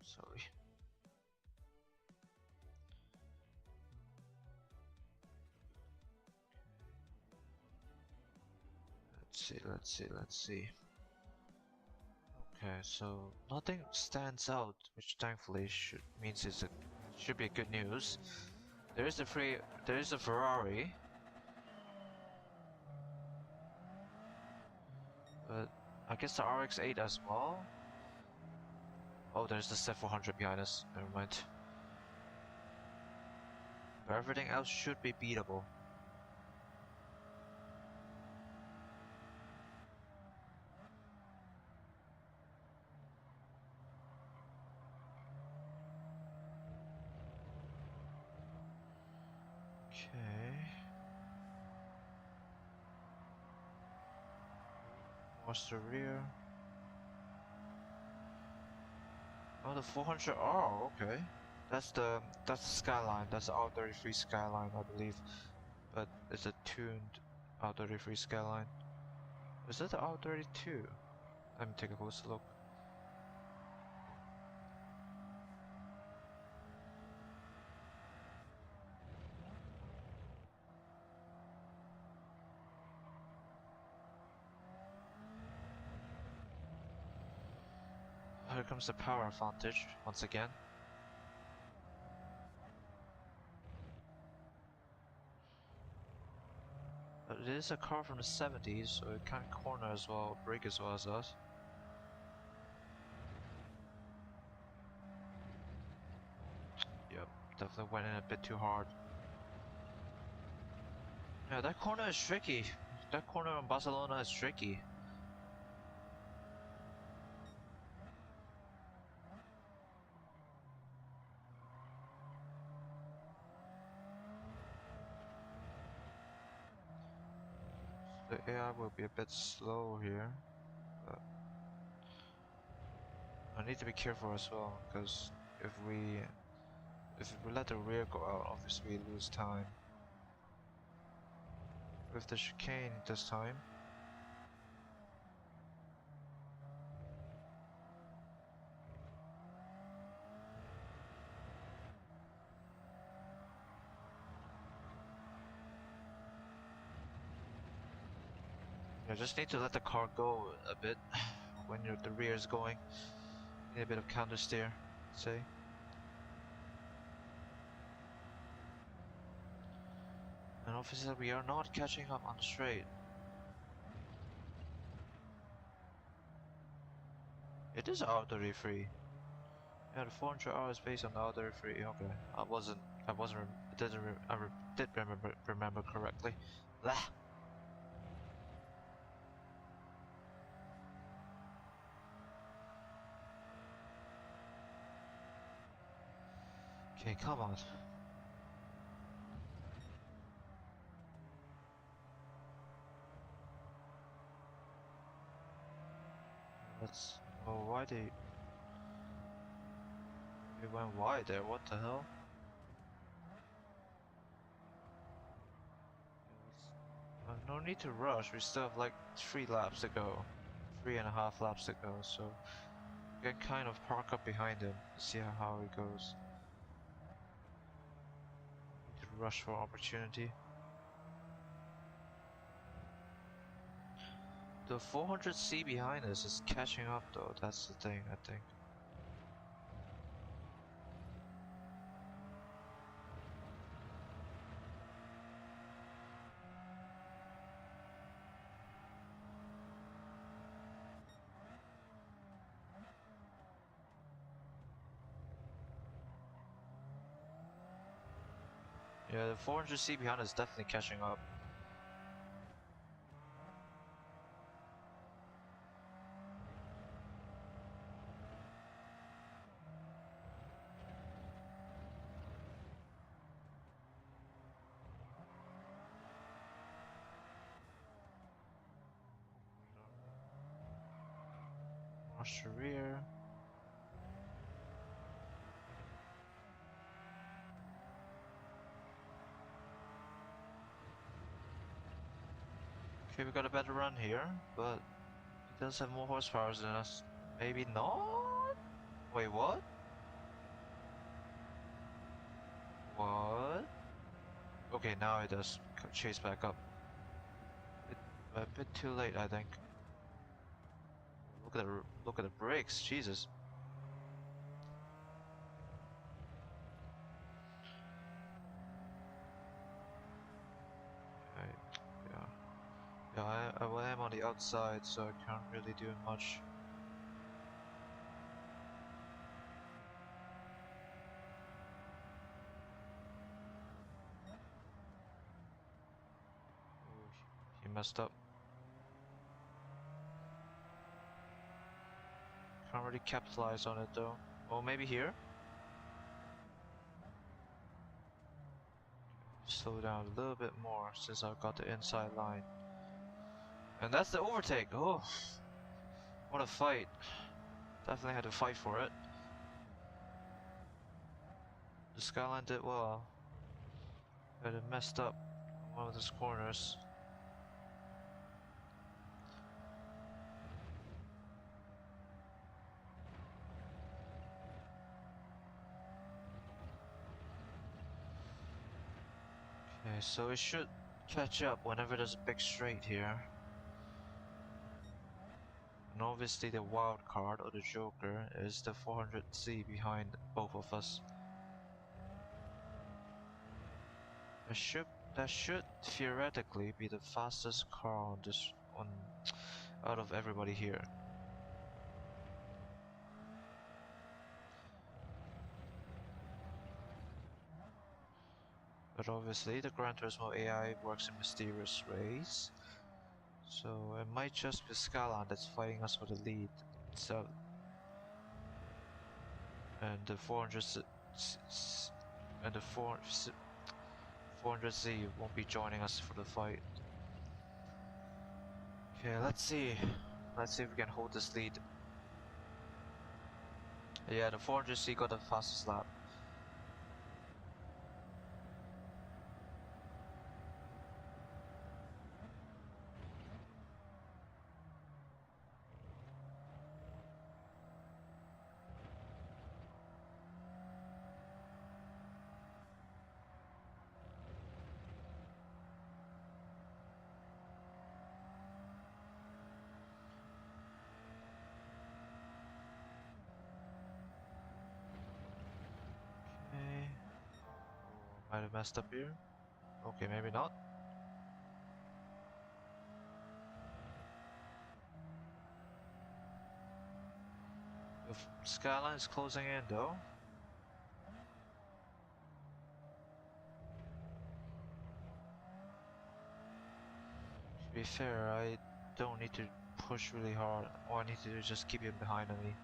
Sorry. Let's see. Okay, so nothing stands out, which thankfully means should be good news. There is a Ferrari, but I guess the RX-8 as well. Oh, there's the Set 400 behind us. Never mind. But everything else should be beatable. Okay. What's the rear? Oh, the 400R. Okay. That's the Skyline. That's the R33 Skyline, I believe. But it's a tuned R33 Skyline. Is that the R32? Let me take a closer look. Here comes the power advantage once again. But it is a car from the 70s, so it can corner as well, brake as well as us. Yep, definitely went in a bit too hard. Yeah, that corner is tricky. That corner in Barcelona is tricky. The AI will be a bit slow here, but I need to be careful as well, because if we let the rear go out, obviously we lose time. With the chicane this time. You just need to let the car go a bit when the rear is going. Need a bit of counter steer, say. And obviously we are not catching up on the straight. It is R33. Yeah, the 400R is based on the R33. Okay, I did remember correctly. Blah. Okay, come on. Let's. Oh, why they went wide there? What the hell? No need to rush. We still have like 3 laps to go, 3.5 laps to go. So we can kind of park up behind him, see how it goes. Need to rush for opportunity. The 400C behind us is catching up though, that's the thing, I think. Yeah, the 400C behind us is definitely catching up. Watch the rear. Okay, we got a better run here, but he does have more horsepower than us. Maybe not? Wait, what? What? Okay, now it does chase back up. A bit too late, I think. Look at the brakes, Jesus. Yeah. Yeah, I am on the outside, so I can't really do much. Oh, he messed up. Can't really capitalize on it though. Oh, maybe here? Slow down a little bit more since I've got the inside line. And that's the overtake! Oh! What a fight. Definitely had to fight for it. The Skyline did well. But it messed up on one of those corners. Okay, so it should catch up whenever there's a big straight here. And obviously the wild card, or the joker, is the 400Z behind both of us. That should theoretically be the fastest car on this out of everybody here. But obviously the Gran Turismo AI works in mysterious ways. So it might just be Skyline that's fighting us for the lead. So and the 400Z won't be joining us for the fight. Okay, let's see. Let's see if we can hold this lead. Yeah, the 400Z got the fastest lap. Okay. Oh, might have messed up here. Okay, maybe not. The Skyline is closing in though. To be fair, I don't need to push really hard. All I need to do is just keep him behind me.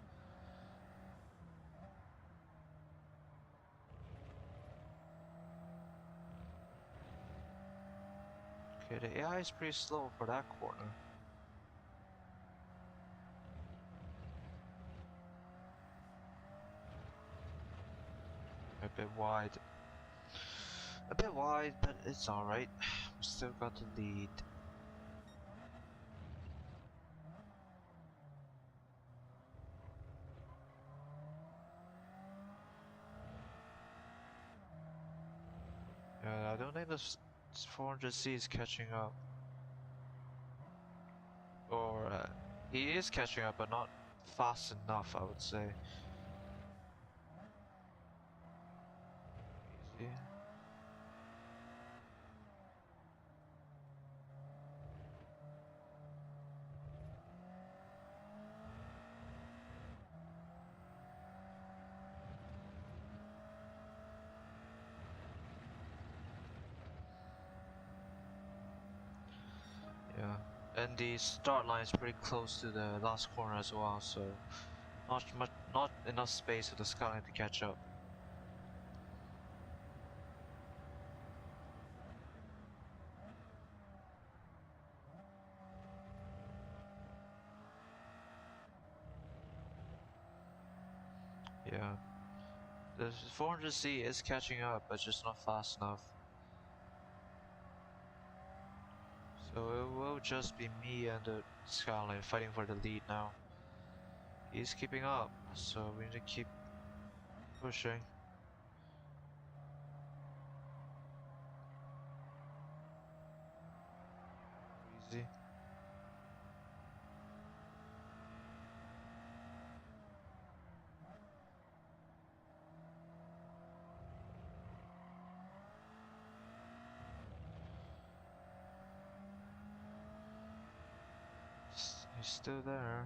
Okay, the AI is pretty slow for that corner. A bit wide. A bit wide, but it's alright. We still got the lead. Yeah, I don't think this 400Z is catching up. Or, he is catching up, but not fast enough, I would say. Easy. Yeah, and the start line is pretty close to the last corner as well, so not enough space for the Skyline to catch up. yeah. The 400C is catching up, but just not fast enough. So it will just be me and the Skyline fighting for the lead now. He's keeping up, so we need to keep pushing. Easy. He's still there.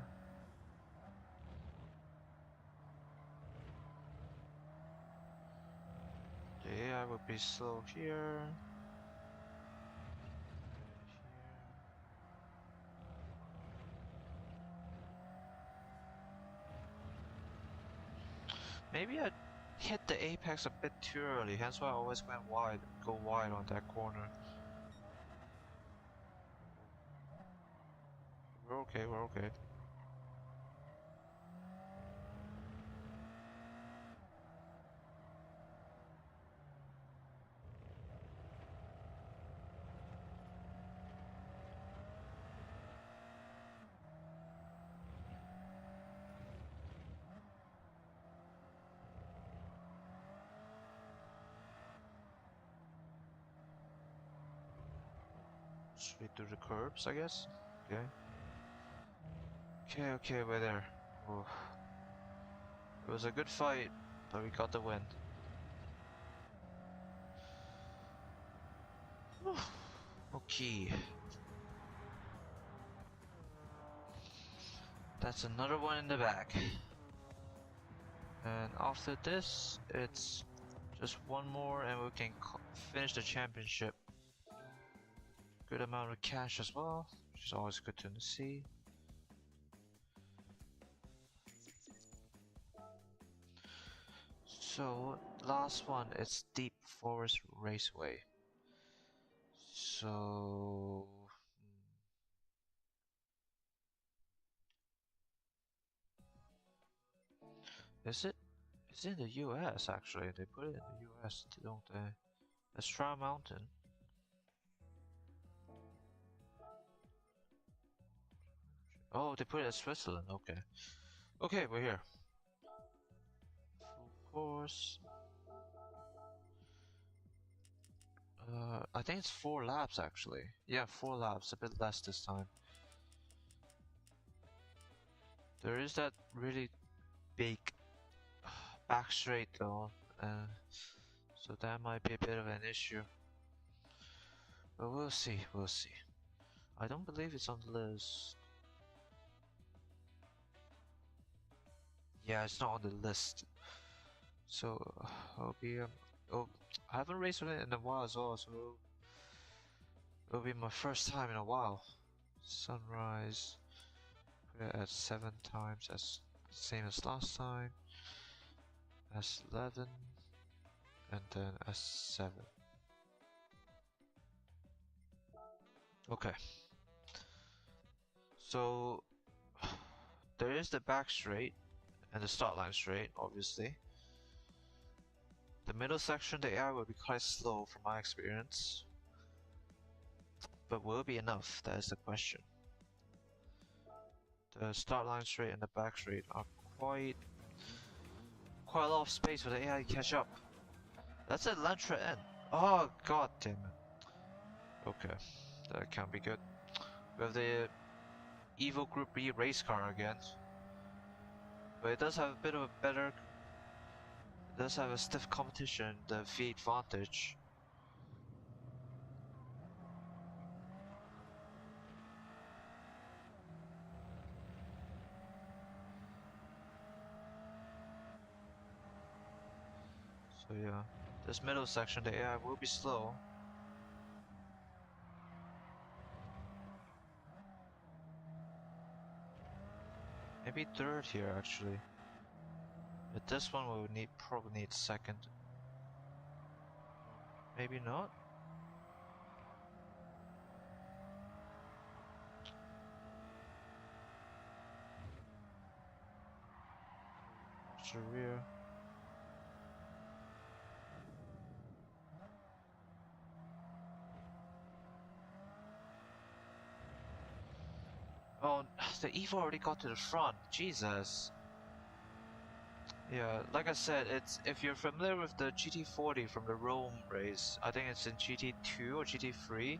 The AI would be slow here. Maybe I hit the apex a bit too early, hence why I always went wide, go wide on that corner. We're okay, we're okay. Straight through the curbs, I guess. Okay. Okay, we're there. Oof. It was a good fight, but we got the win. Okay. That's another one in the back. And after this, it's just one more and we can finish the championship. Good amount of cash as well, which is always good to see. So, last one, it's Deep Forest Raceway. So... Is it? It's in the US actually, they put it in the US, don't they? Let's try Mountain. Oh, they put it in Switzerland, okay. Okay, we're here. Full course. I think it's 4 laps actually. Yeah, 4 laps, a bit less this time. There is that really big back straight though, so that might be a bit of an issue. But we'll see, we'll see. I don't believe it's on the list. Yeah, it's not on the list. So, I'll be, oh, I haven't raced with it in a while as well, so it'll be my first time in a while. Sunrise, put it at 7 times, as same as last time. S11, and then S7. Okay. So, there is the back straight, and the start line straight, obviously. The middle section, the AI will be quite slow from my experience. But will it be enough? That is the question. The start line straight and the back straight are quite a lot of space for the AI to catch up. That's a Lantra N. Oh god damn it. Okay, that can't be good. We have the Evo Group B race car again. But it does have a bit of a better... It does have a stiff competition, the V8 Vantage. So yeah, this middle section, the AI will be slow. Maybe third here actually. But this one will probably need second. Maybe not. Watch the rear. Oh, the Evo already got to the front. Jesus. Yeah, like I said, it's if you're familiar with the GT40 from the Rome race, I think it's in GT2 or GT3,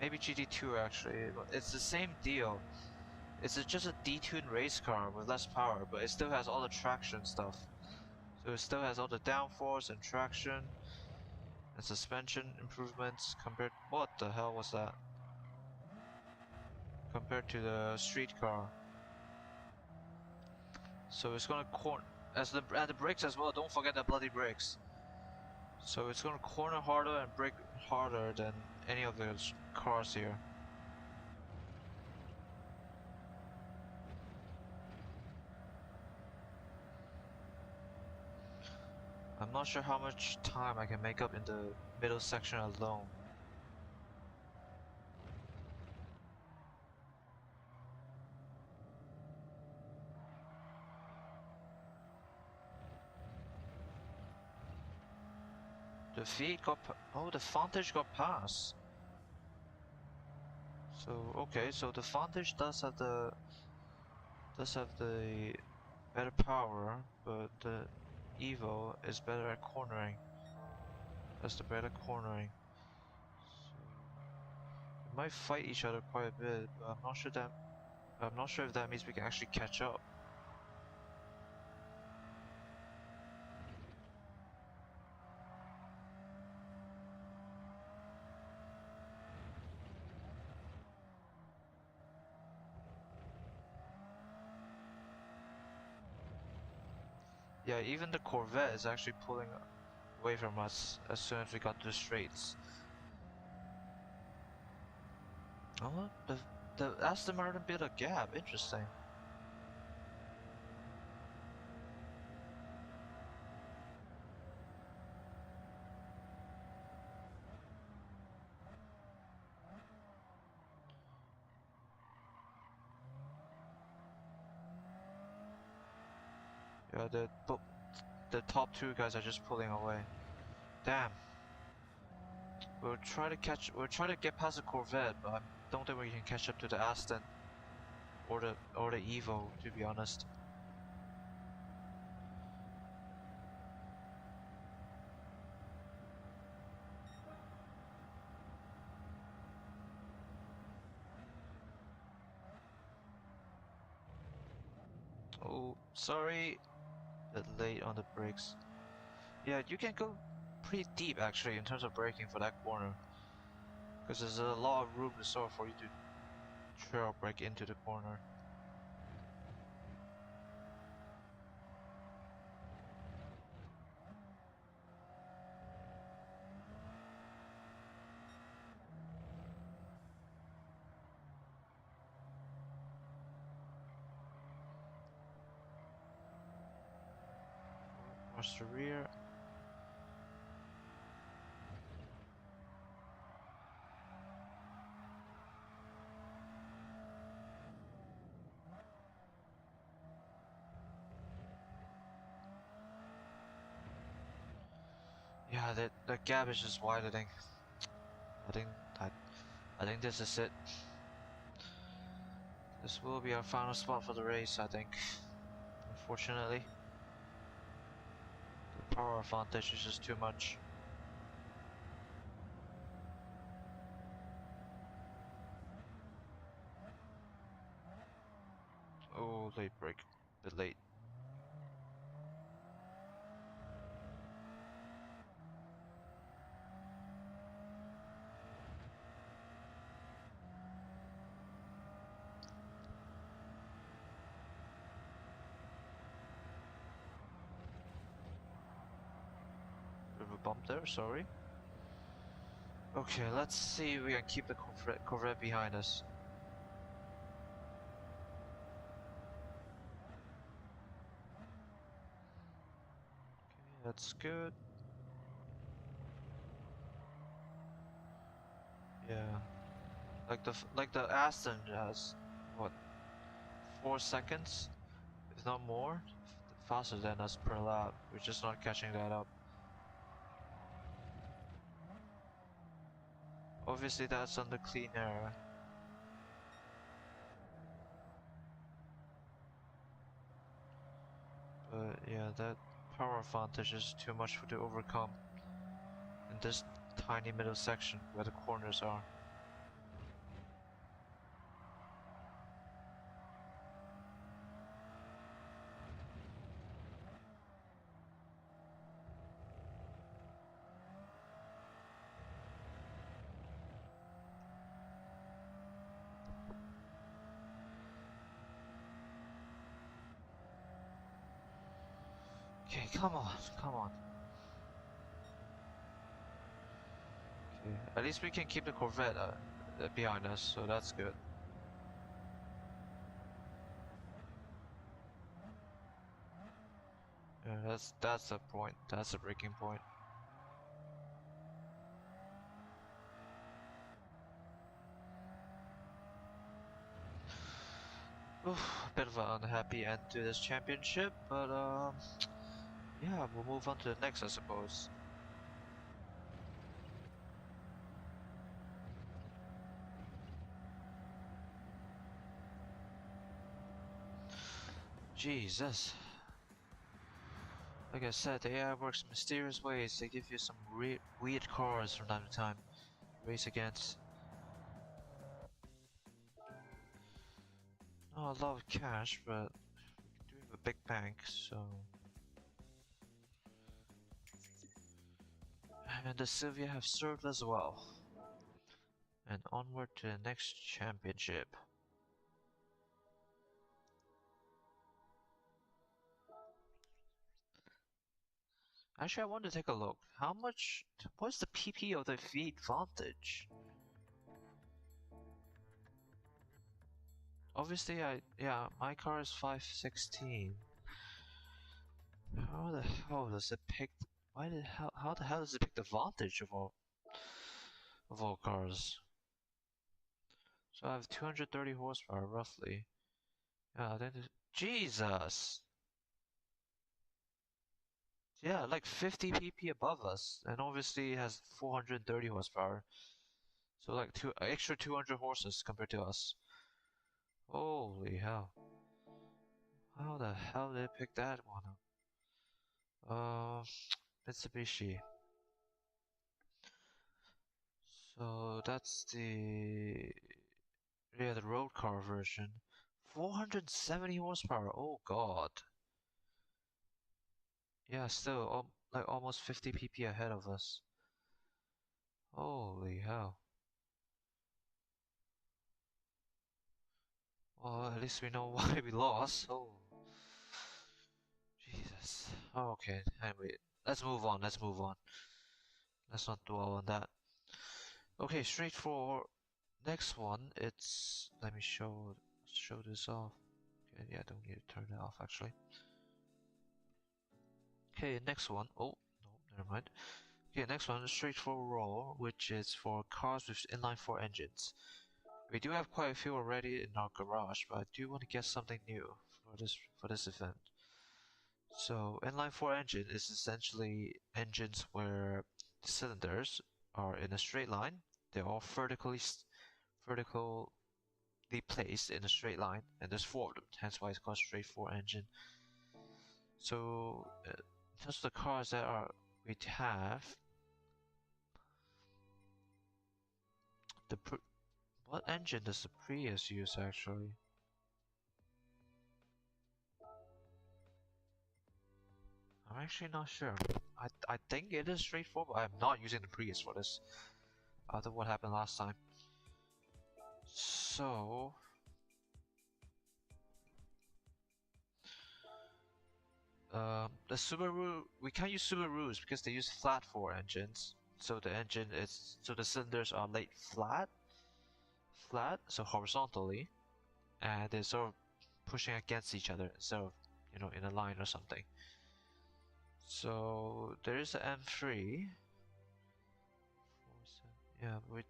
maybe GT2 actually. It's the same deal. Just a detuned race car with less power, but it still has all the traction stuff. So it still has all the downforce and traction and suspension improvements compared. What the hell was that? Compared to the street car. So it's gonna corner and the brakes as well. Don't forget the bloody brakes. So it's gonna corner harder and brake harder than any of the cars here. I'm not sure how much time I can make up in the middle section alone. The V8 oh, the Vantage got passed. So okay, so the Vantage does have the better power, but the Evo is better at cornering. That's the better cornering. So we might fight each other quite a bit, but I'm not sure if that means we can actually catch up. Yeah, even the Corvette is actually pulling away from us as soon as we got to the straights. Oh, the Aston Martin built a gap. Interesting. Yeah, the top two guys are just pulling away. Damn. We'll try to get past the Corvette, but I don't think we can catch up to the Aston or the Evo, to be honest. Oh, sorry. Bit late on the brakes. Yeah, you can go pretty deep actually in terms of braking for that corner. Because there's a lot of room to sort for you to trail brake into the corner. Watch the rear. Yeah, the gap is just widening. I think I, I think this is it. This will be our final spot for the race, I think. Unfortunately, the power advantage is just too much. Oh, late break. Bit late. Bit of a bump there, sorry. Okay, let's see if we can keep the Corvette behind us. Okay, that's good. Yeah, like the Aston has what 4 seconds, if not more, faster than us per lap. We're just not catching that up. Obviously, that's under clean air. But yeah, that power advantage is too much to overcome in this tiny middle section where the corners are. Okay, come on, come on. Okay, at least we can keep the Corvette behind us, so that's good. Yeah, that's a point. That's a breaking point. Oof, a bit of an unhappy end to this championship, but yeah, we'll move on to the next, I suppose. Jesus. Like I said, the AI works in mysterious ways. They give you some weird cars from time to time. Race against. Not a lot of cash, but we do have a big bank, so. And the Sylvia have served as well. And onward to the next championship. Actually, I want to take a look. How much? What's the PP of the V Vantage? Obviously, yeah, my car is 516. How the hell does it pick? How the hell does it pick the Vantage of all cars? So I have 230 horsepower roughly. Yeah, then Jesus. Yeah, like 50 pp above us, and obviously has 430 horsepower. So like extra 200 horses compared to us. Holy hell! How the hell did they pick that one up? Mitsubishi. So that's the road car version. 470 horsepower. Oh god. Yeah, still like almost 50 pp ahead of us. Holy hell. Well, at least we know why we lost. Oh, Jesus. Oh, okay, anyway, let's move on. Let's move on. Let's not dwell on that. Okay, straight for next one. It's let me show this off. Okay, yeah, don't need to turn it off actually. Okay, next one. Oh, no, never mind. Okay, next one is straight for Raw, which is for cars with inline four engines. We do have quite a few already in our garage, but I do want to get something new for this event. So inline four engine is essentially engines where the cylinders are in a straight line. They're all vertically placed in a straight line, and there's four of them. Hence why it's called straight four engine. So in terms of the cars that we have, the what engine does the Prius use actually? I'm actually not sure. I think it is straightforward. I'm not using the Prius for this. After what happened last time. So the Subaru, we can't use Subarus because they use flat four engines. So the cylinders are laid flat, so horizontally, and they're sort of pushing against each other instead of in a line or something. So there is the M3. Yeah, we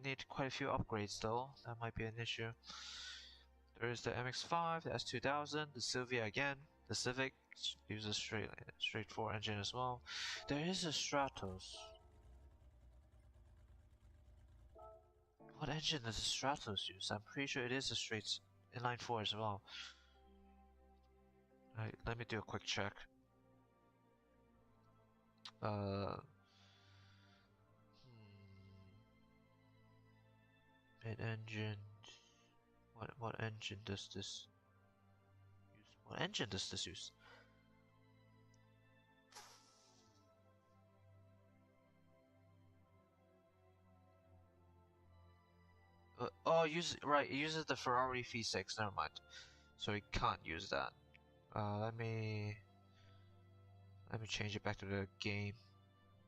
need quite a few upgrades though. That might be an issue. There is the MX-5, the S2000, the Sylvia again, the Civic uses straight four engine as well. There is a Stratos. What engine does the Stratos use? I'm pretty sure it is a straight inline four as well. Alright, let me do a quick check. Uh, Mid-engine. What engine does this use? What engine does this use? Oh, right. It uses the Ferrari V6. Never mind. So we can't use that. Let me change it back to the game.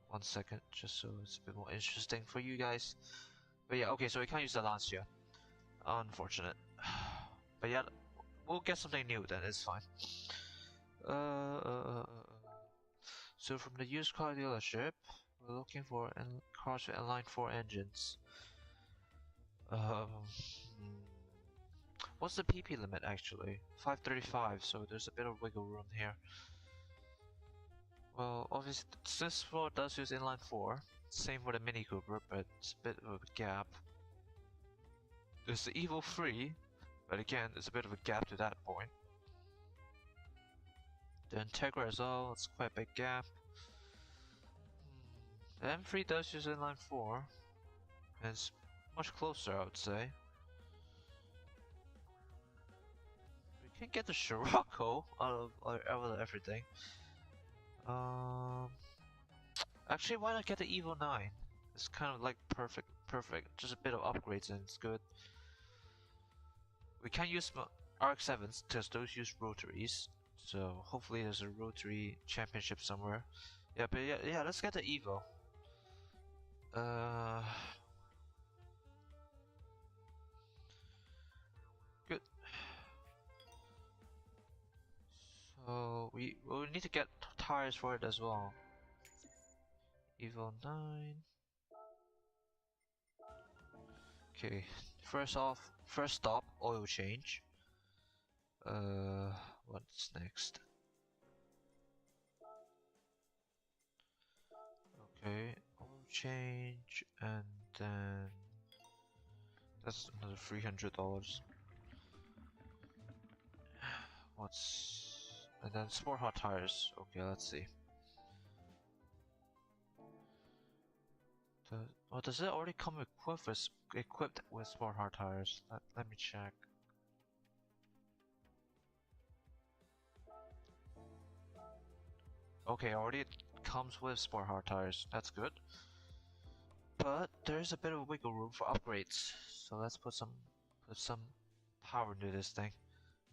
1 second, just so it's a bit more interesting for you guys. But yeah, okay. So we can't use the Lancia. Unfortunate. But yeah, we'll get something new then. It's fine. Uh, uh, uh, uh, so from the used car dealership, we're looking for cars with inline 4 engines. Um, what's the PP limit actually? 535, so there's a bit of wiggle room here. Well, obviously, this floor does use inline 4. Same for the Mini Cooper, but it's a bit of a gap. There's the Evo 3, but again, there's a bit of a gap to that point. The Integra as well, it's quite a big gap. The M3 does use inline 4, and it's much closer, I would say. We can get the Scirocco out of everything. Actually, why not get the Evo 9? It's kind of like perfect. Just a bit of upgrades and it's good. We can use RX-7s because those use rotaries. So hopefully there's a rotary championship somewhere. Yeah, but yeah, let's get the Evo. Good. So we'll need to get tires for it as well. Evo 9. Okay, first stop, oil change. What's next? Okay, oil change, and then that's another $300. And then sport hot tires. Okay, let's see. Does it already come equipped with sport hard tires? Let me check. Okay, already comes with sport hard tires. That's good. But there's a bit of wiggle room for upgrades. So let's put some power into this thing.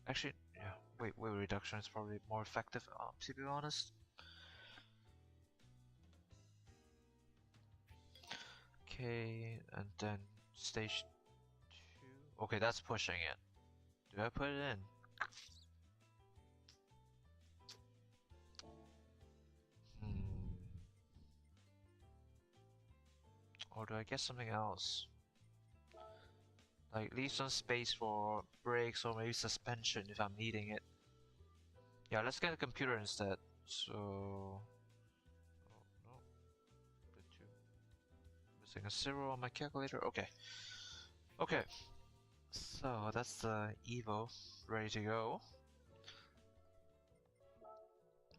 Actually, yeah, weight reduction is probably more effective, to be honest. Okay, and then stage 2. Okay, that's pushing it. Do I put it in? Or do I get something else? Like leave some space for brakes or maybe suspension if I'm needing it. Yeah, let's get a computer instead. So... Oh, no. Bit too. Missing a 0 on my calculator. Okay. Okay. So that's the Evo ready to go.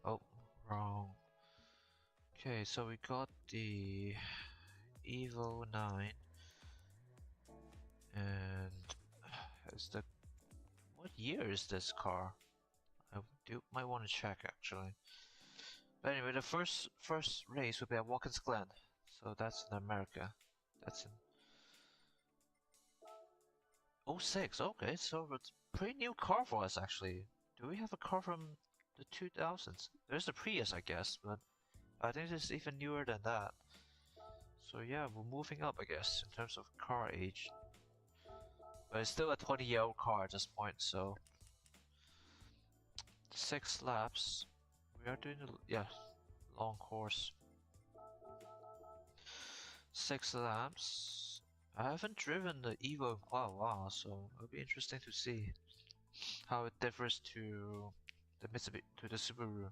Oh, wrong. Okay, so we got the Evo 9. And what year is this car? I might want to check actually. But anyway, the first race will be at Watkins Glen, so that's in America. That's in 06. Okay, so it's a pretty new car for us actually. Do we have a car from the 2000s? There's the Prius, I guess, but I think this is even newer than that. So yeah, we're moving up, I guess, in terms of car age. But it's still a 20-year-old car at this point, so 6 laps. We are doing long course. 6 laps. I haven't driven the Evo in quite a while, so it'll be interesting to see how it differs to the Subaru.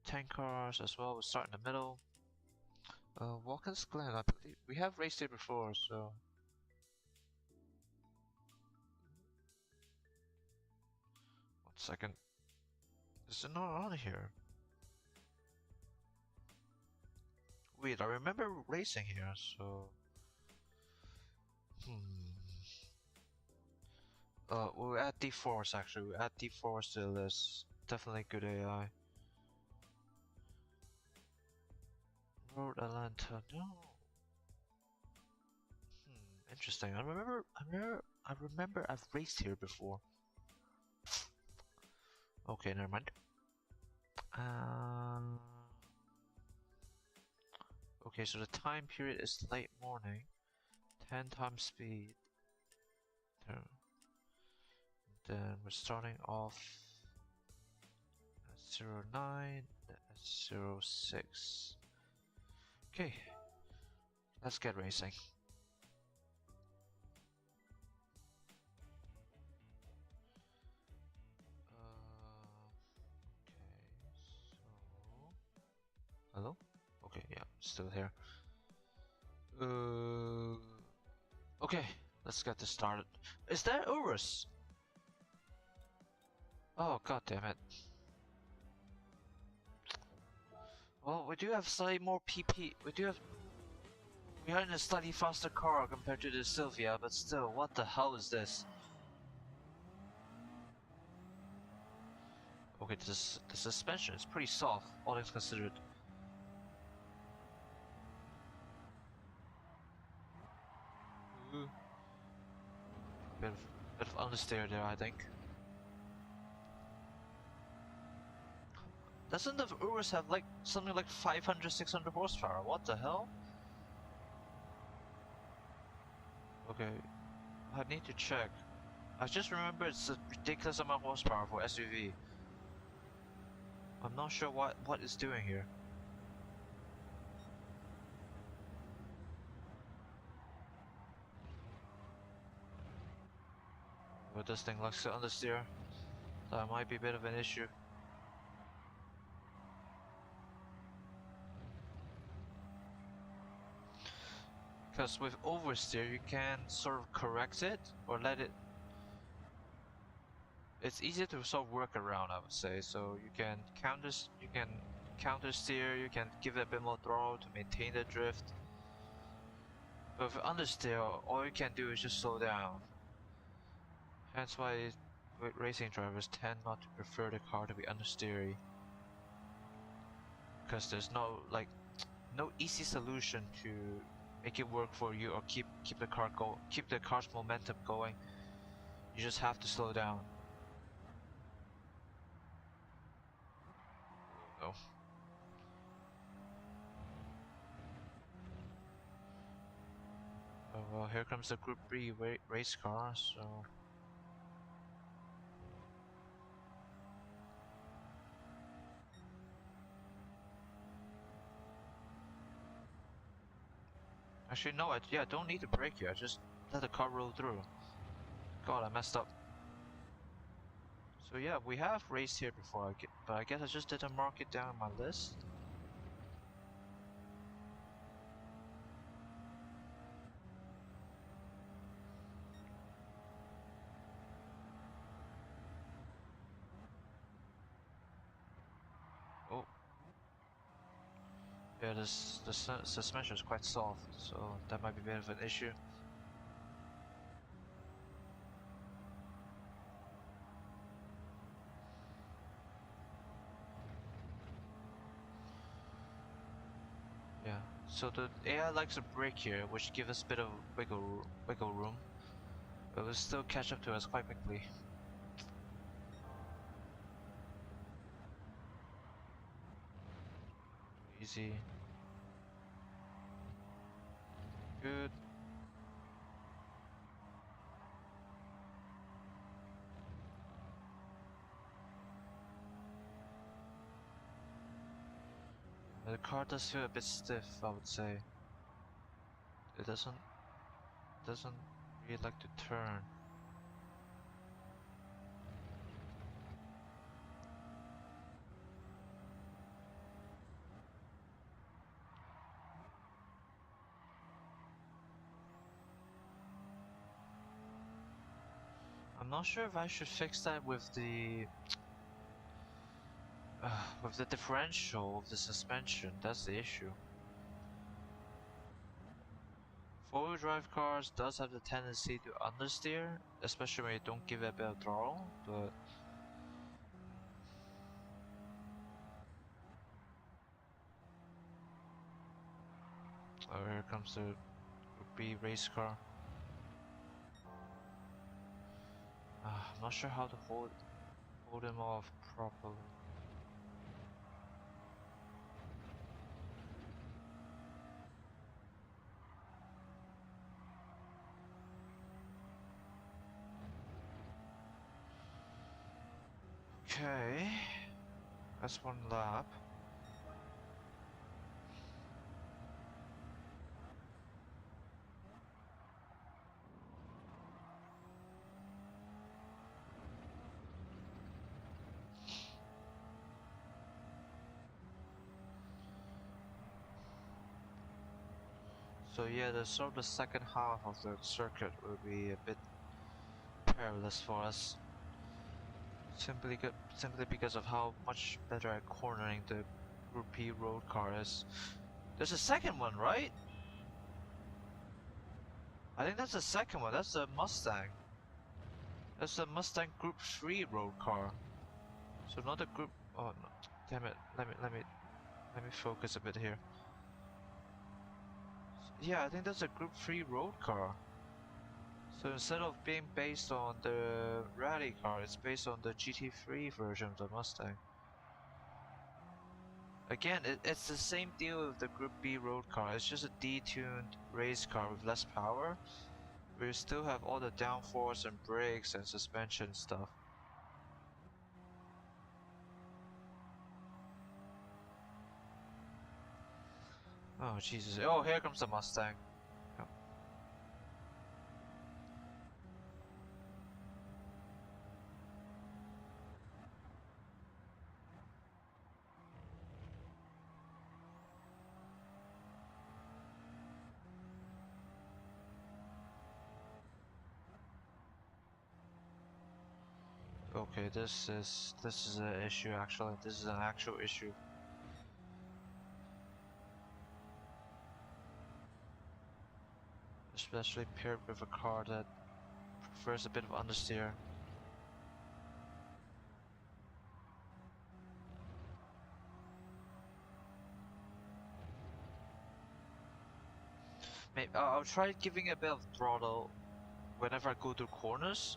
10 cars as well. We'll start in the middle. Watkins Glen, I believe we have raced here before, so 1 second. Is it not on here? Wait, I remember racing here, so... we're at D-Force actually. We're at D-Force to the list. Definitely good AI. Road Atlanta, no. Interesting. I remember I've raced here before. Okay, never mind. Okay, so the time period is late morning. 10 times speed. Then we're starting off at 09, at 06. Okay, let's get racing. Hello? Okay, yeah, still here. Okay, let's get this started. Is that Urus? Oh, god damn it. Well, we do have slightly more PP. We are in a slightly faster car compared to the Sylvia, but still, what the hell is this? Okay, the suspension is pretty soft, all things considered. Bit of understeer there, I think. Doesn't the Urus have like something like 500, 600 horsepower? What the hell? Okay, I need to check. I just remember it's a ridiculous amount of horsepower for SUV. I'm not sure what it's doing here. But this thing likes to understeer. That might be a bit of an issue. Because with oversteer you can sort of correct it or let it. It's easier to sort of work around, I would say. So you can counter steer, you can give it a bit more throttle to maintain the drift. But with understeer, all you can do is just slow down. Hence why racing drivers tend not to prefer the car to be understeery. Because there's no easy solution to make it work for you or keep the car's momentum going. You just have to slow down. Oh. Oh well, here comes the Group B race car, so... Actually, no, I don't need to brake here. I just let the car roll through. God, I messed up. So yeah, we have raced here before, but I guess I just didn't mark it down on my list. Oh. Yeah, the suspension is quite soft, so that might be a bit of an issue. Yeah, so the AI likes a brake here, which gives us a bit of wiggle room, but will still catch up to us quite quickly. Easy. Good. The car does feel a bit stiff, I would say. It doesn't really like to turn. I'm not sure if I should fix that with the With the differential of the suspension, that's the issue. Four-wheel drive cars does have the tendency to understeer, especially when you don't give it a bit of throttle, but oh, here comes the Group B race car. I'm not sure how to hold him off properly. Okay, that's one lap. So yeah, the sort of the second half of the circuit will be a bit perilous for us. Simply because of how much better at cornering the Group P road car is. There's a second one, right? I think that's the second one. That's the Mustang. That's the Mustang Group 3 road car. So not the Group. Oh no! Damn it! Let me focus a bit here. Yeah, I think that's a Group 3 road car. So instead of being based on the rally car, it's based on the GT3 version of the Mustang. Again, it's the same deal with the Group B road car. It's just a detuned race car with less power. We still have all the downforce and brakes and suspension stuff. Oh Jesus! Oh, here comes the Mustang. Oh. Okay, this is an issue actually. This is an actual issue. Especially paired with a car that prefers a bit of understeer. Maybe I'll try giving a bit of throttle whenever I go through corners,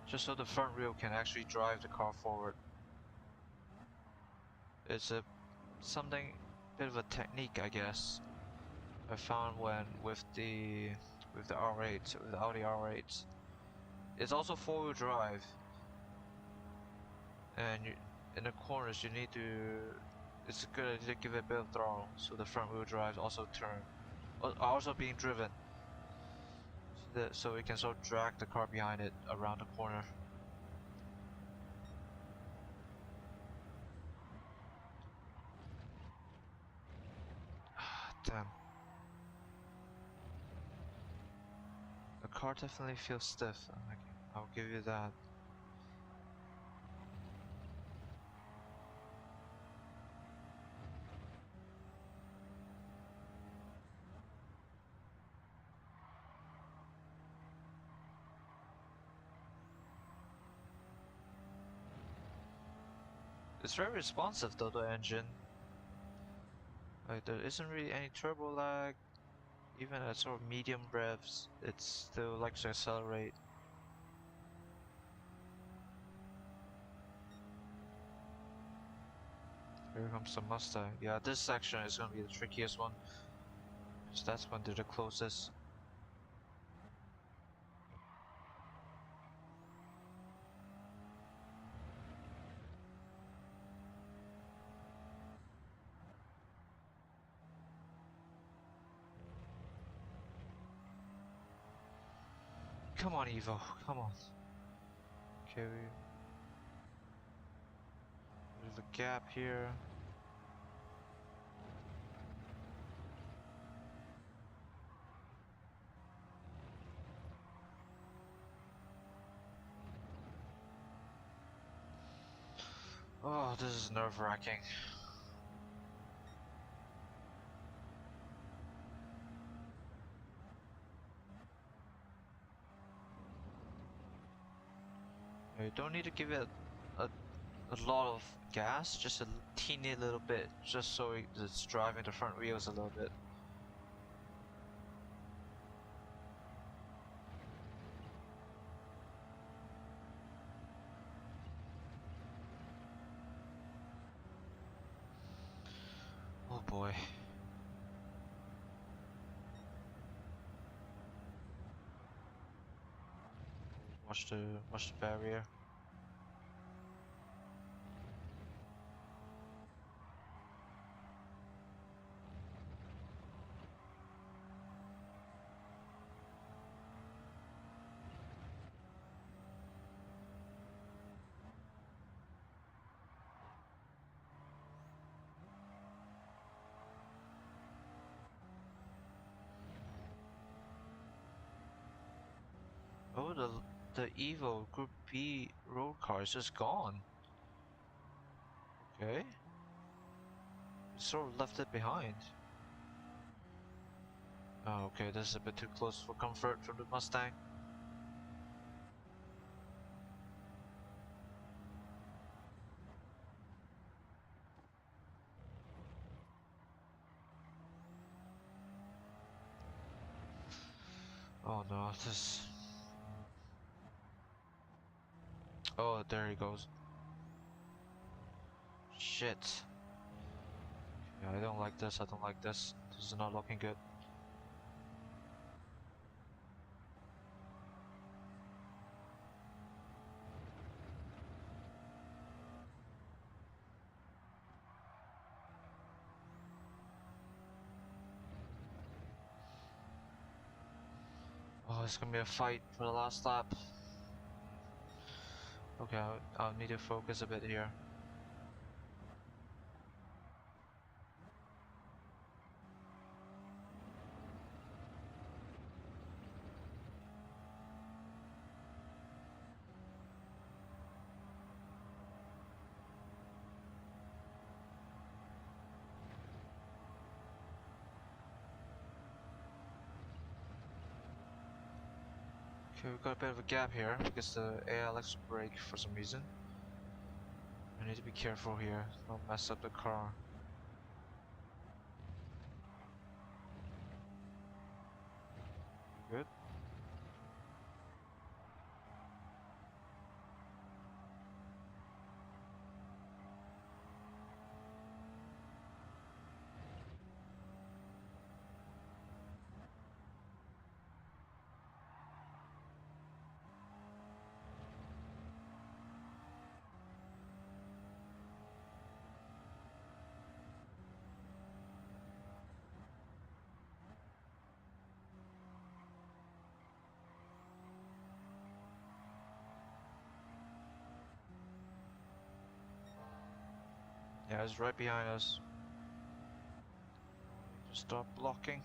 just so the front wheel can actually drive the car forward. It's a bit of a technique, I guess. I found when with the R8, with the Audi R8. It's also four-wheel drive, and in the corners you need to. It's a good idea to give it a bit of throttle, so the front wheel drive also turn, also being driven, so it can sort of drag the car behind it around the corner. Damn. The car definitely feels stiff. I'll give you that. It's very responsive though, the engine. Like there isn't really any turbo lag. Even at sort of medium revs, it still likes to accelerate. Here comes the Mustang. Yeah, this section is gonna be the trickiest one. So that's when they're the closest. Come on, Evo, come on. Okay, there's a gap here. Oh, this is nerve-wracking. You don't need to give it a lot of gas, just a teeny little bit, just so it's driving the front wheels a little bit. Oh boy. Watch the barrier. Oh, the Evo Group B road car is just gone. Okay. Sort of left it behind. Oh, okay, this is a bit too close for comfort from the Mustang. Oh no, this... Oh, there he goes. Shit. Yeah, I don't like this, I don't like this. This is not looking good. Oh, it's gonna be a fight for the last lap. Okay, I'll need to focus a bit here. Okay, we've got a bit of a gap here because the AI likes to brake for some reason. I need to be careful here, don't mess up the car. Good. Yeah, it's right behind us. Just stop blocking.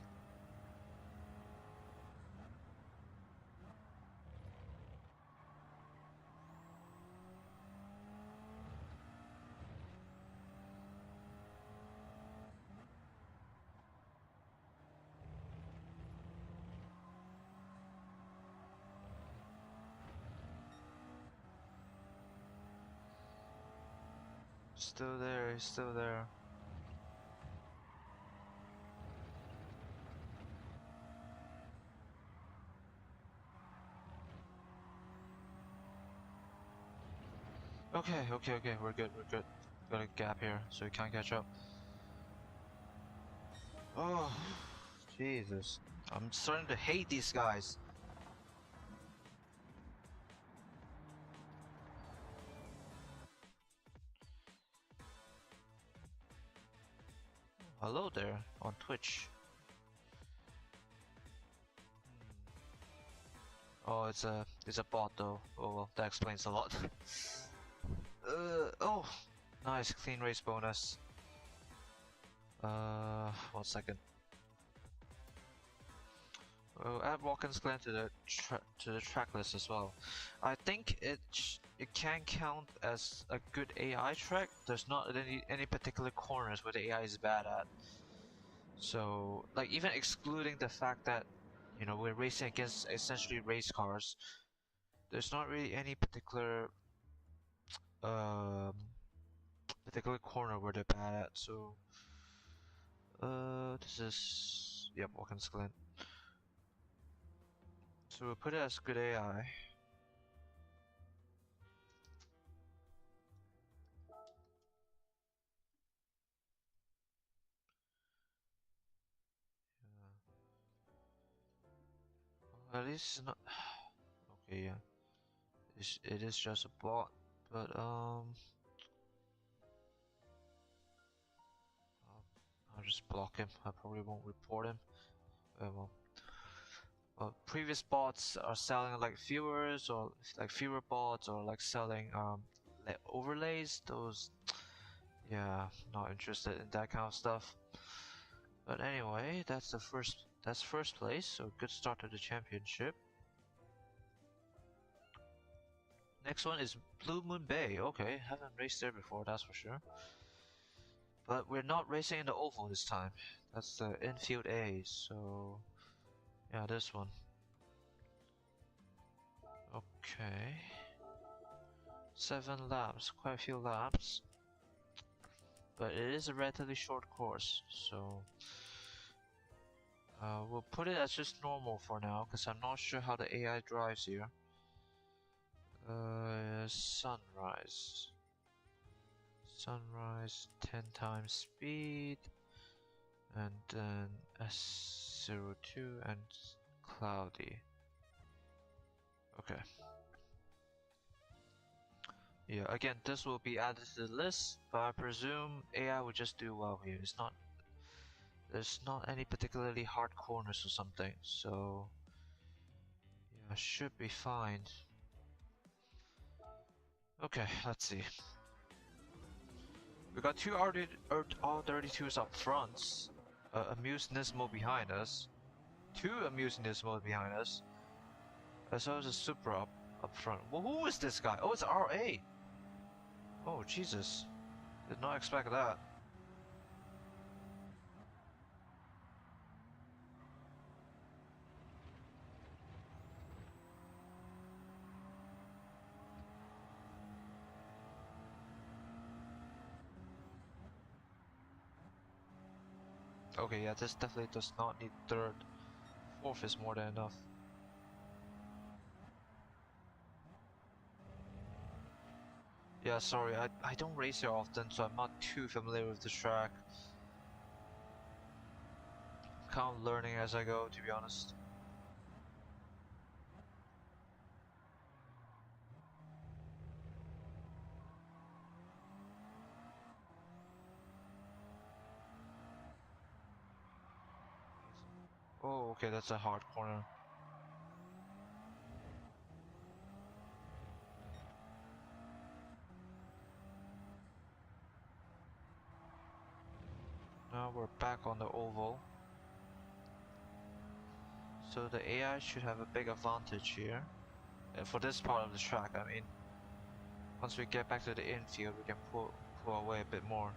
Still there, he's still there. Okay, we're good, we're good. Got a gap here, so we can't catch up. Oh, Jesus. I'm starting to hate these guys. Hello there, on Twitch. Oh, it's a bot though. Oh well, that explains a lot. Oh, nice clean race bonus. 1 second. Well, add Watkins Glen to the track list as well. I think it can count as a good AI track. There's not any particular corners where the AI is bad at. So like even excluding the fact that we're racing against essentially race cars, there's not really any um particular corner where they're bad at. So this is yep Watkins Glen. So we'll put it as good AI. Well, at least it's not. Okay, yeah. It is just a bot, but I'll just block him. I probably won't report him. Well, previous bots are selling like viewers or like viewer bots or like selling like overlays. Those, yeah, not interested in that kind of stuff. But anyway, that's first place. So good start to the championship. Next one is Blue Moon Bay. Okay, haven't raced there before, that's for sure. But we're not racing in the oval this time. That's the infield A, so yeah, this one. Okay. 7 laps, quite a few laps. But it is a relatively short course, so we'll put it as just normal for now, because I'm not sure how the AI drives here. Sunrise. Sunrise, 10 times speed. And then S02 and cloudy. Okay. Yeah, again, this will be added to the list, but I presume AI will just do well here. There's not any particularly hard corners or something, so yeah, should be fine. Okay, let's see. We got two R32s up front, Amuse Nismo behind us, two Amuse Nismo behind us, as well as a Supra up front. Well, who is this guy? Oh, it's RA! Oh, Jesus. Did not expect that. Okay, yeah, this definitely does not need third. Fourth is more than enough. Yeah, sorry, I don't race here often, so I'm not too familiar with the track. Kind of learning as I go, to be honest. Oh, okay, that's a hard corner. Now we're back on the oval. So the AI should have a big advantage here. For this part of the track, I mean. Once we get back to the infield, we can pull away a bit more.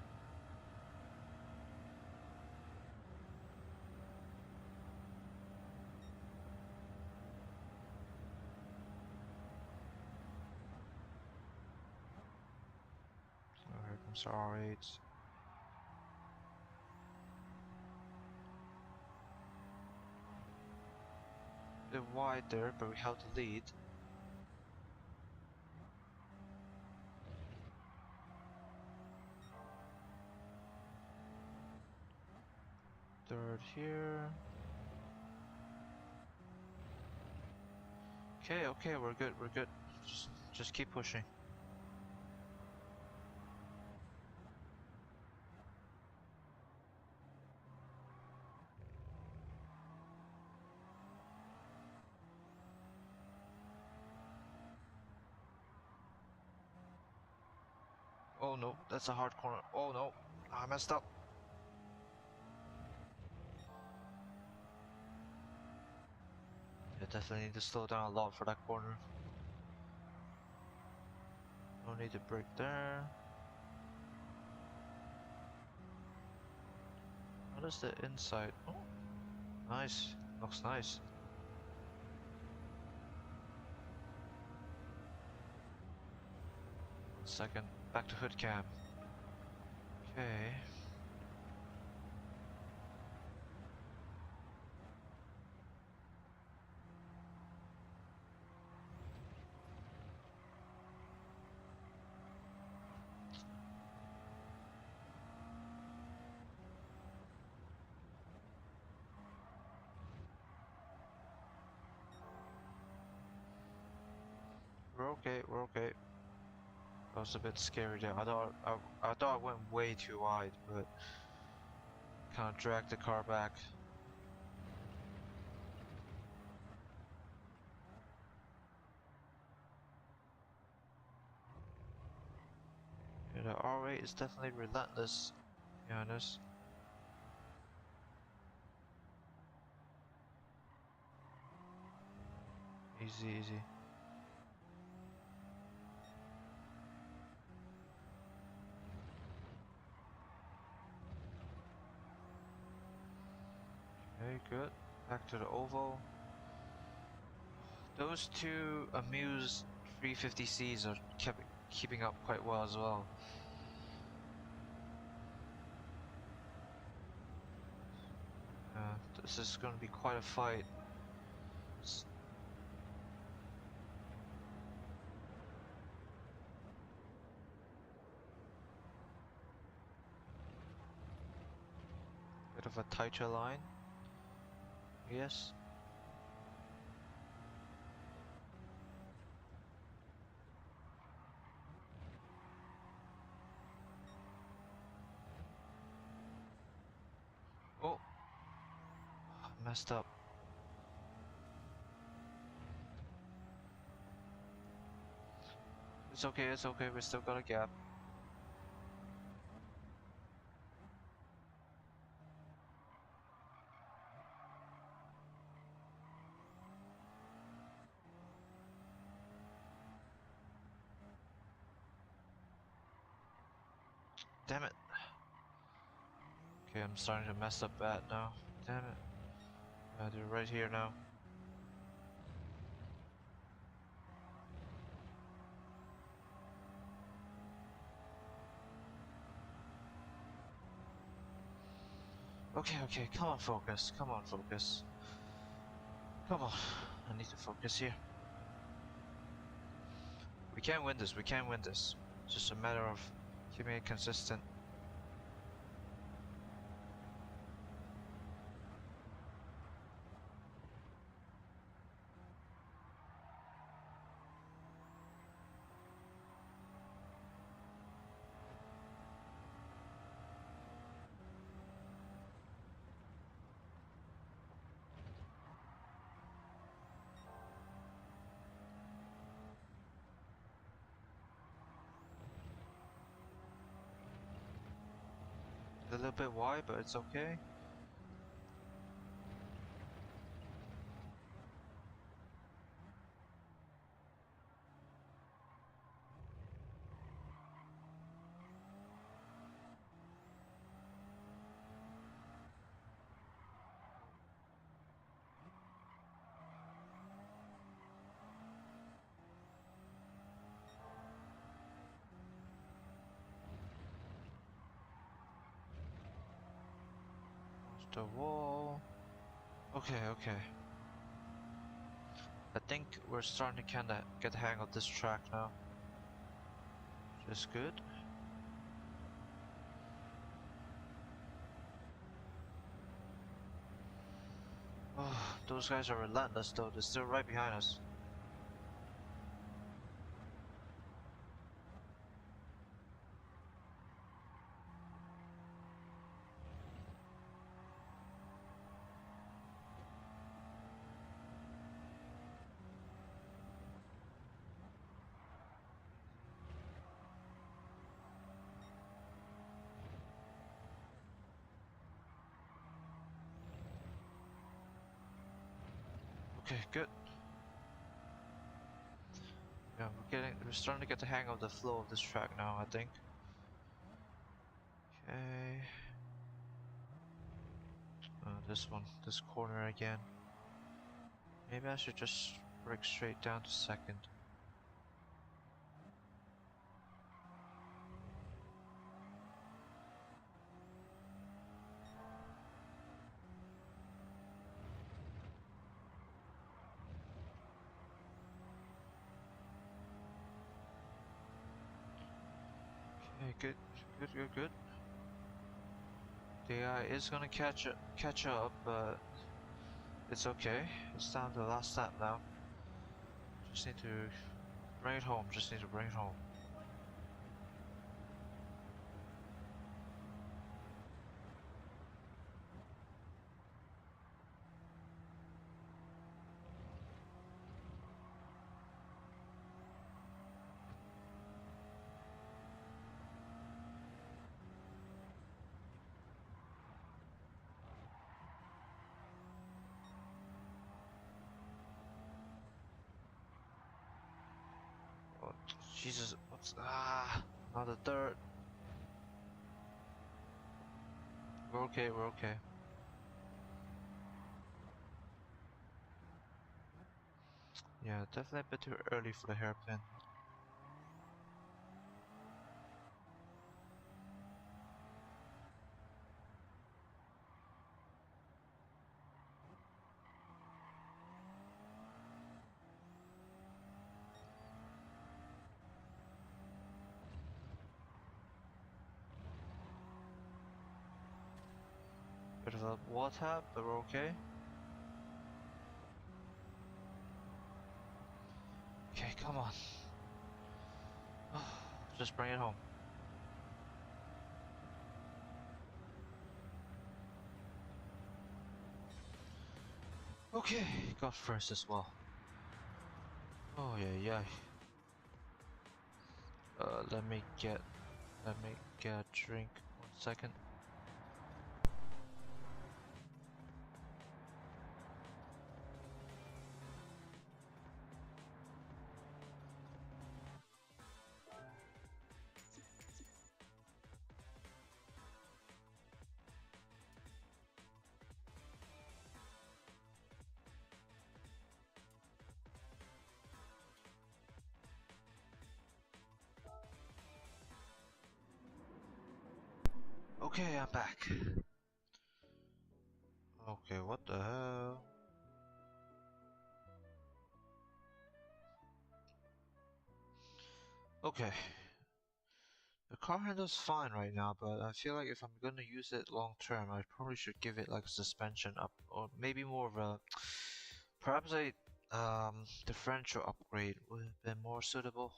Oh, here comes R8. A bit wide there, but we held the lead. Third here. Okay, we're good. Just keep pushing. Oh no, that's a hard corner. Oh no, I messed up. I definitely need to slow down a lot for that corner. No need to brake there. What is the inside? Oh, nice. Looks nice. Second, back to hood cam. Okay. We're okay, we're okay. That was a bit scary there. I thought I went way too wide, but kind of dragged the car back. Yeah, the R8 is definitely relentless, to be honest. Easy, easy. Okay, good. Back to the oval. Those two Amuse 350Cs are keeping up quite well as well. This is going to be quite a fight. Bit of a tighter line, yes. Oh, messed up. It's okay, it's okay, we still got a gap. Damn it. Okay, I'm starting to mess up bad now. Damn it. They're right here now. Okay, okay, come on, focus. Come on, focus. Come on. I need to focus here. We can win this, we can win this. It's just a matter of keeping it consistent. A little bit wide, but it's okay. The wall. Okay, okay. I think we're starting to kinda get the hang of this track now. Which is good. Oh, those guys are relentless though, they're still right behind us. Okay, good. Yeah, we're starting to get the hang of the flow of this track now, I think. Okay. This corner again. Maybe I should just break straight down to second. Okay, good. The AI is gonna catch up, but it's okay. It's down to the last lap now. Just need to bring it home. Just need to bring it home. Oh, Jesus, not the third. We're okay, we're okay. Yeah, definitely a bit too early for the hairpin. Bit of a wall tap, but we're okay. Okay, come on. Just bring it home. Okay, got first as well. Oh yeah. Let me get a drink. 1 second. Okay, I'm back. Okay, what the hell? Okay. The car handles fine right now, but I feel like if I'm gonna use it long term, I probably should give it like a suspension up, or maybe more of a, perhaps a differential upgrade would have been more suitable.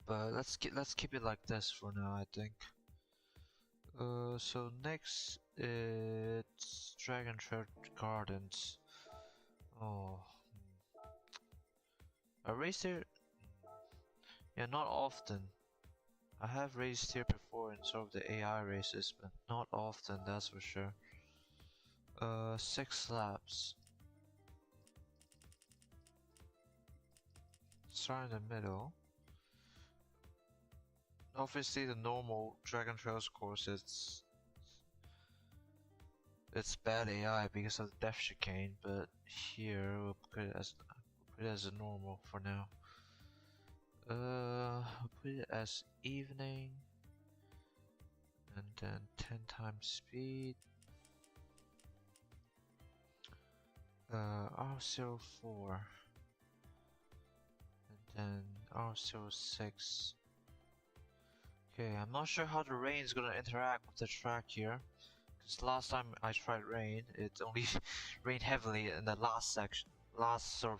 But let's keep it like this for now, I think. So next it's Dragon Trail Gardens. Oh, I raced here. Yeah, not often. I have raced here before in sort of the AI races, but not often, that's for sure. 6 laps. Start in the middle. Obviously, the normal Dragon Trails course, it's bad AI because of the death chicane, but here we'll put it as a normal for now. We'll put it as evening, and then 10 times speed. R04, and then R06. Okay, I'm not sure how the rain is gonna interact with the track here. Because last time I tried rain, it only rained heavily in the last section, last sort of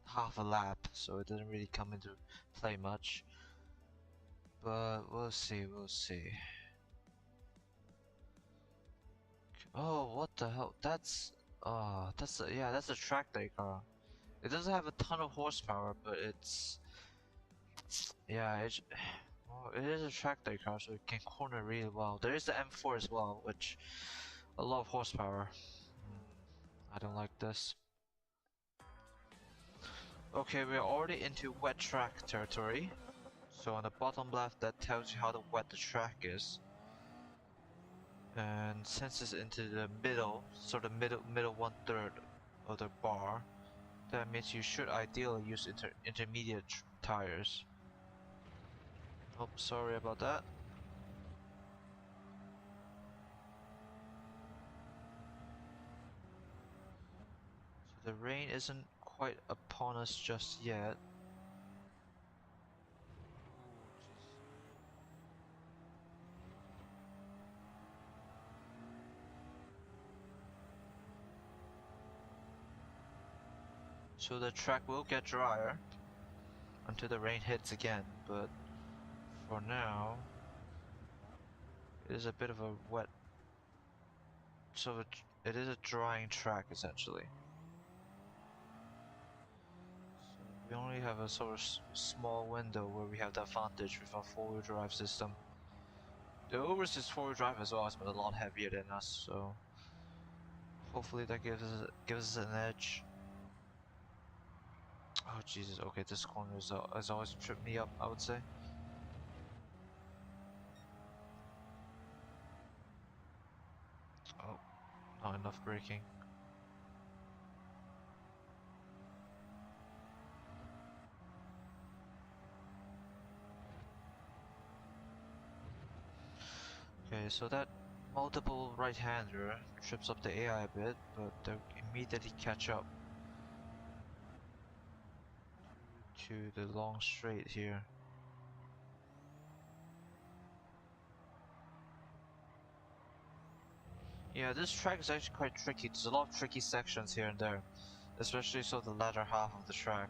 half a lap, so it didn't really come into play much. But we'll see. Oh, what the hell? That's a track day car. It doesn't have a ton of horsepower, but well, it is a track day car, so it can corner really well. There is the M4 as well, which a lot of horsepower. I don't like this. Okay, we're already into wet track territory. So on the bottom left, that tells you how wet the track is. And since it's into the middle, sort of middle 1/3 of the bar, that means you should ideally use intermediate tires. Oh, sorry about that. So the rain isn't quite upon us just yet. So the track will get drier until the rain hits again, but for now it is a bit of a wet, so it is a drying track essentially. So we only have a sort of small window where we have the advantage with our 4-wheel drive system. The overseas 4-wheel drive as well has been a lot heavier than us, so hopefully that gives us an edge. Oh Jesus! Okay, this corner has always tripped me up, I would say. Oh, not enough braking. Okay, so that multiple right-hander trips up the AI a bit, but they immediately catch up to the long straight here. Yeah, this track is actually quite tricky. There's a lot of tricky sections here and there, especially so the latter half of the track.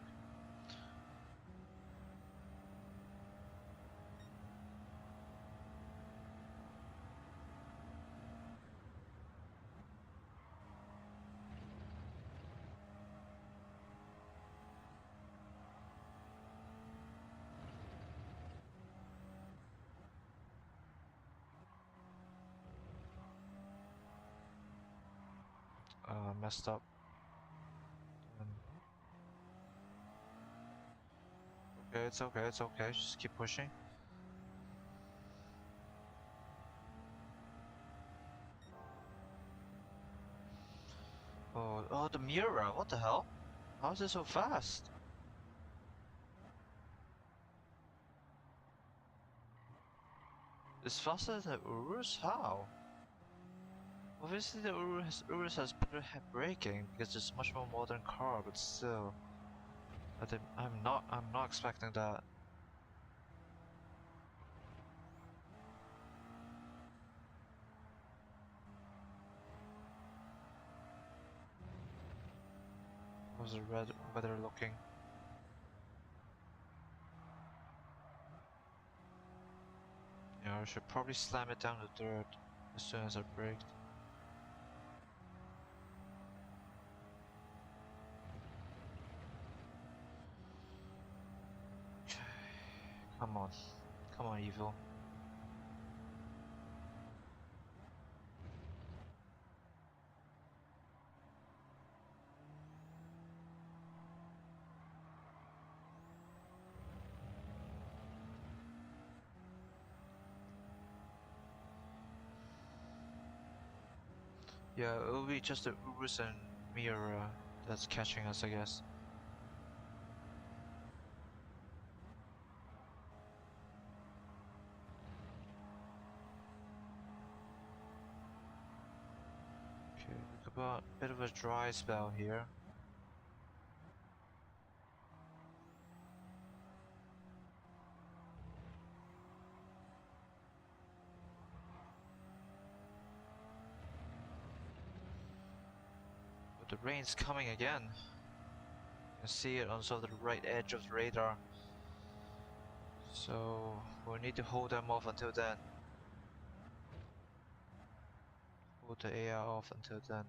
Messed up. Okay, it's okay, it's okay. Just keep pushing. Oh, the Miura, what the hell? How is it so fast? It's faster than the Urus? How? Obviously the Urus has better braking because it's much more modern car, but still. I'm not expecting that. How's the weather looking? Yeah, I should probably slam it down the dirt as soon as I braked. Come on. Come on, Evil. Yeah, it'll be just the Urus and Miura that's catching us, I guess. Okay, look about a bit of a dry spell here. But the rain's coming again. You can see it on sort of the right edge of the radar. So we'll need to hold them off until then. Hold the AI off until then.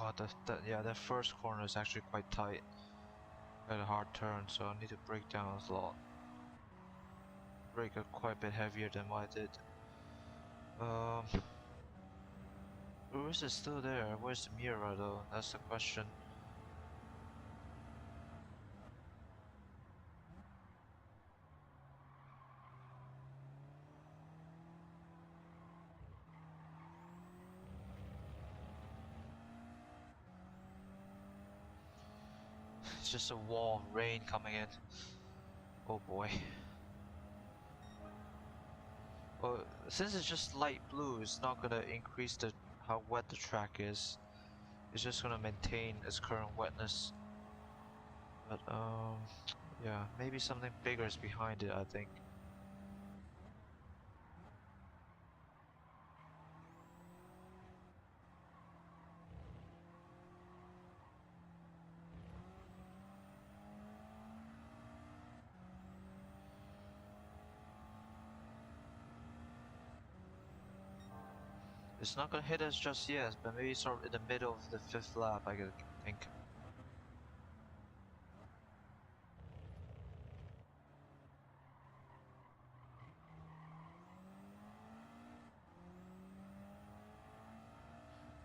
Oh, yeah, that first corner is actually quite tight. Got a hard turn, so I need to brake down a lot. Brake quite a bit heavier than what I did. Or is it still there? Where's the mirror though? That's the question. It's just a wall of rain coming in. Oh boy. Well, since it's just light blue, it's not gonna increase how wet the track is. It's just gonna maintain its current wetness. But yeah, maybe something bigger is behind it, I think. It's not gonna hit us just yet, but maybe sort of in the middle of the 5th lap, I think.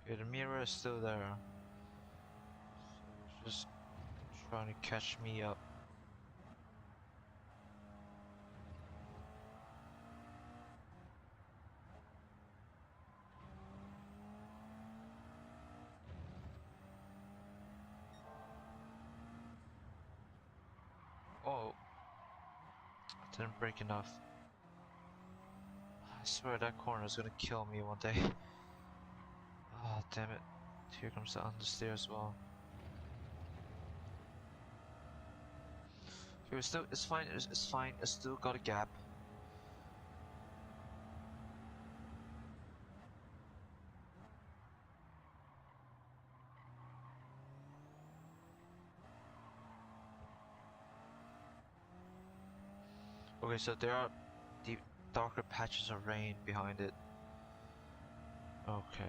Okay, the mirror is still there. So it's just trying to catch me up. Oh, I didn't brake enough. I swear that corner is gonna kill me one day. Ah, damn it. Here comes the understeer as well. Okay, it's fine, it's fine, it's still got a gap. Okay, so there are deep, darker patches of rain behind it. Okay.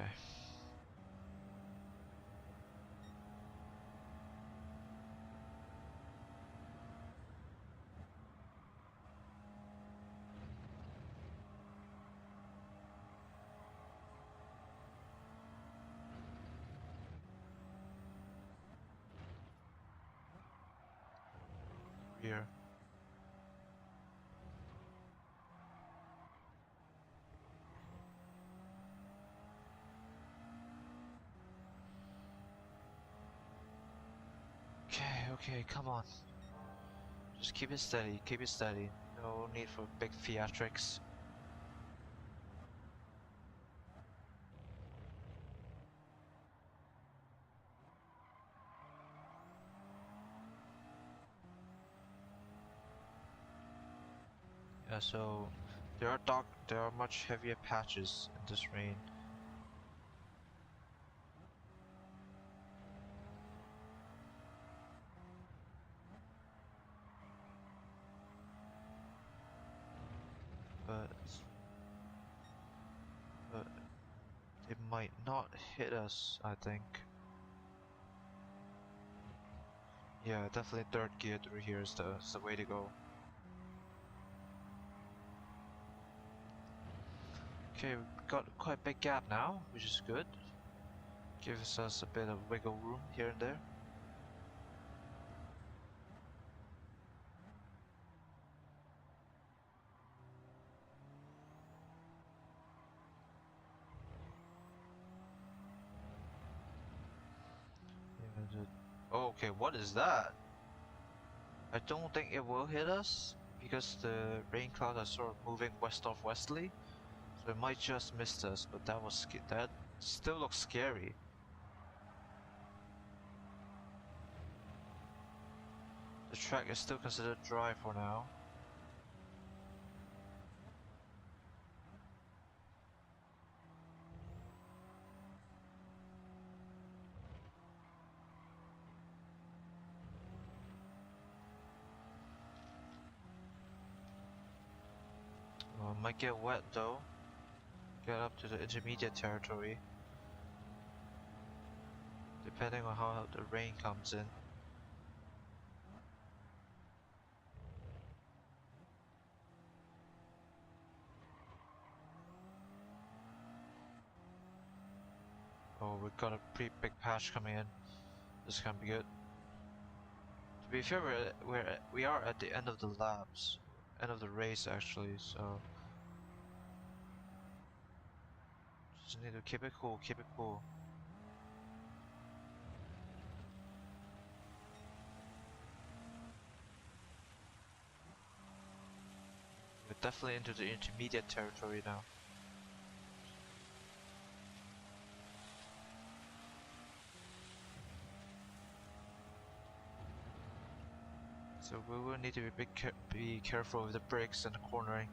Here. Okay, come on. Just keep it steady, keep it steady. No need for big theatrics. Yeah, so there are much heavier patches in this rain. But it might not hit us, I think. Yeah, definitely 3rd gear through here is the way to go. Okay, we've got quite a big gap now, which is good. Gives us a bit of wiggle room here and there. Yeah, oh, okay, what is that? I don't think it will hit us because the rain clouds are sort of moving west of westerly, so it might just miss us. But that still looks scary. The track is still considered dry for now. Might get wet though. Get up to the intermediate territory. depending on how the rain comes in. Oh, we've got a pretty big patch coming in. This can be good. To be fair, we are at the end of the laps, end of the race actually. So just need to keep it cool, keep it cool. We're definitely into the intermediate territory now. So we will need to be careful with the brakes and the cornering.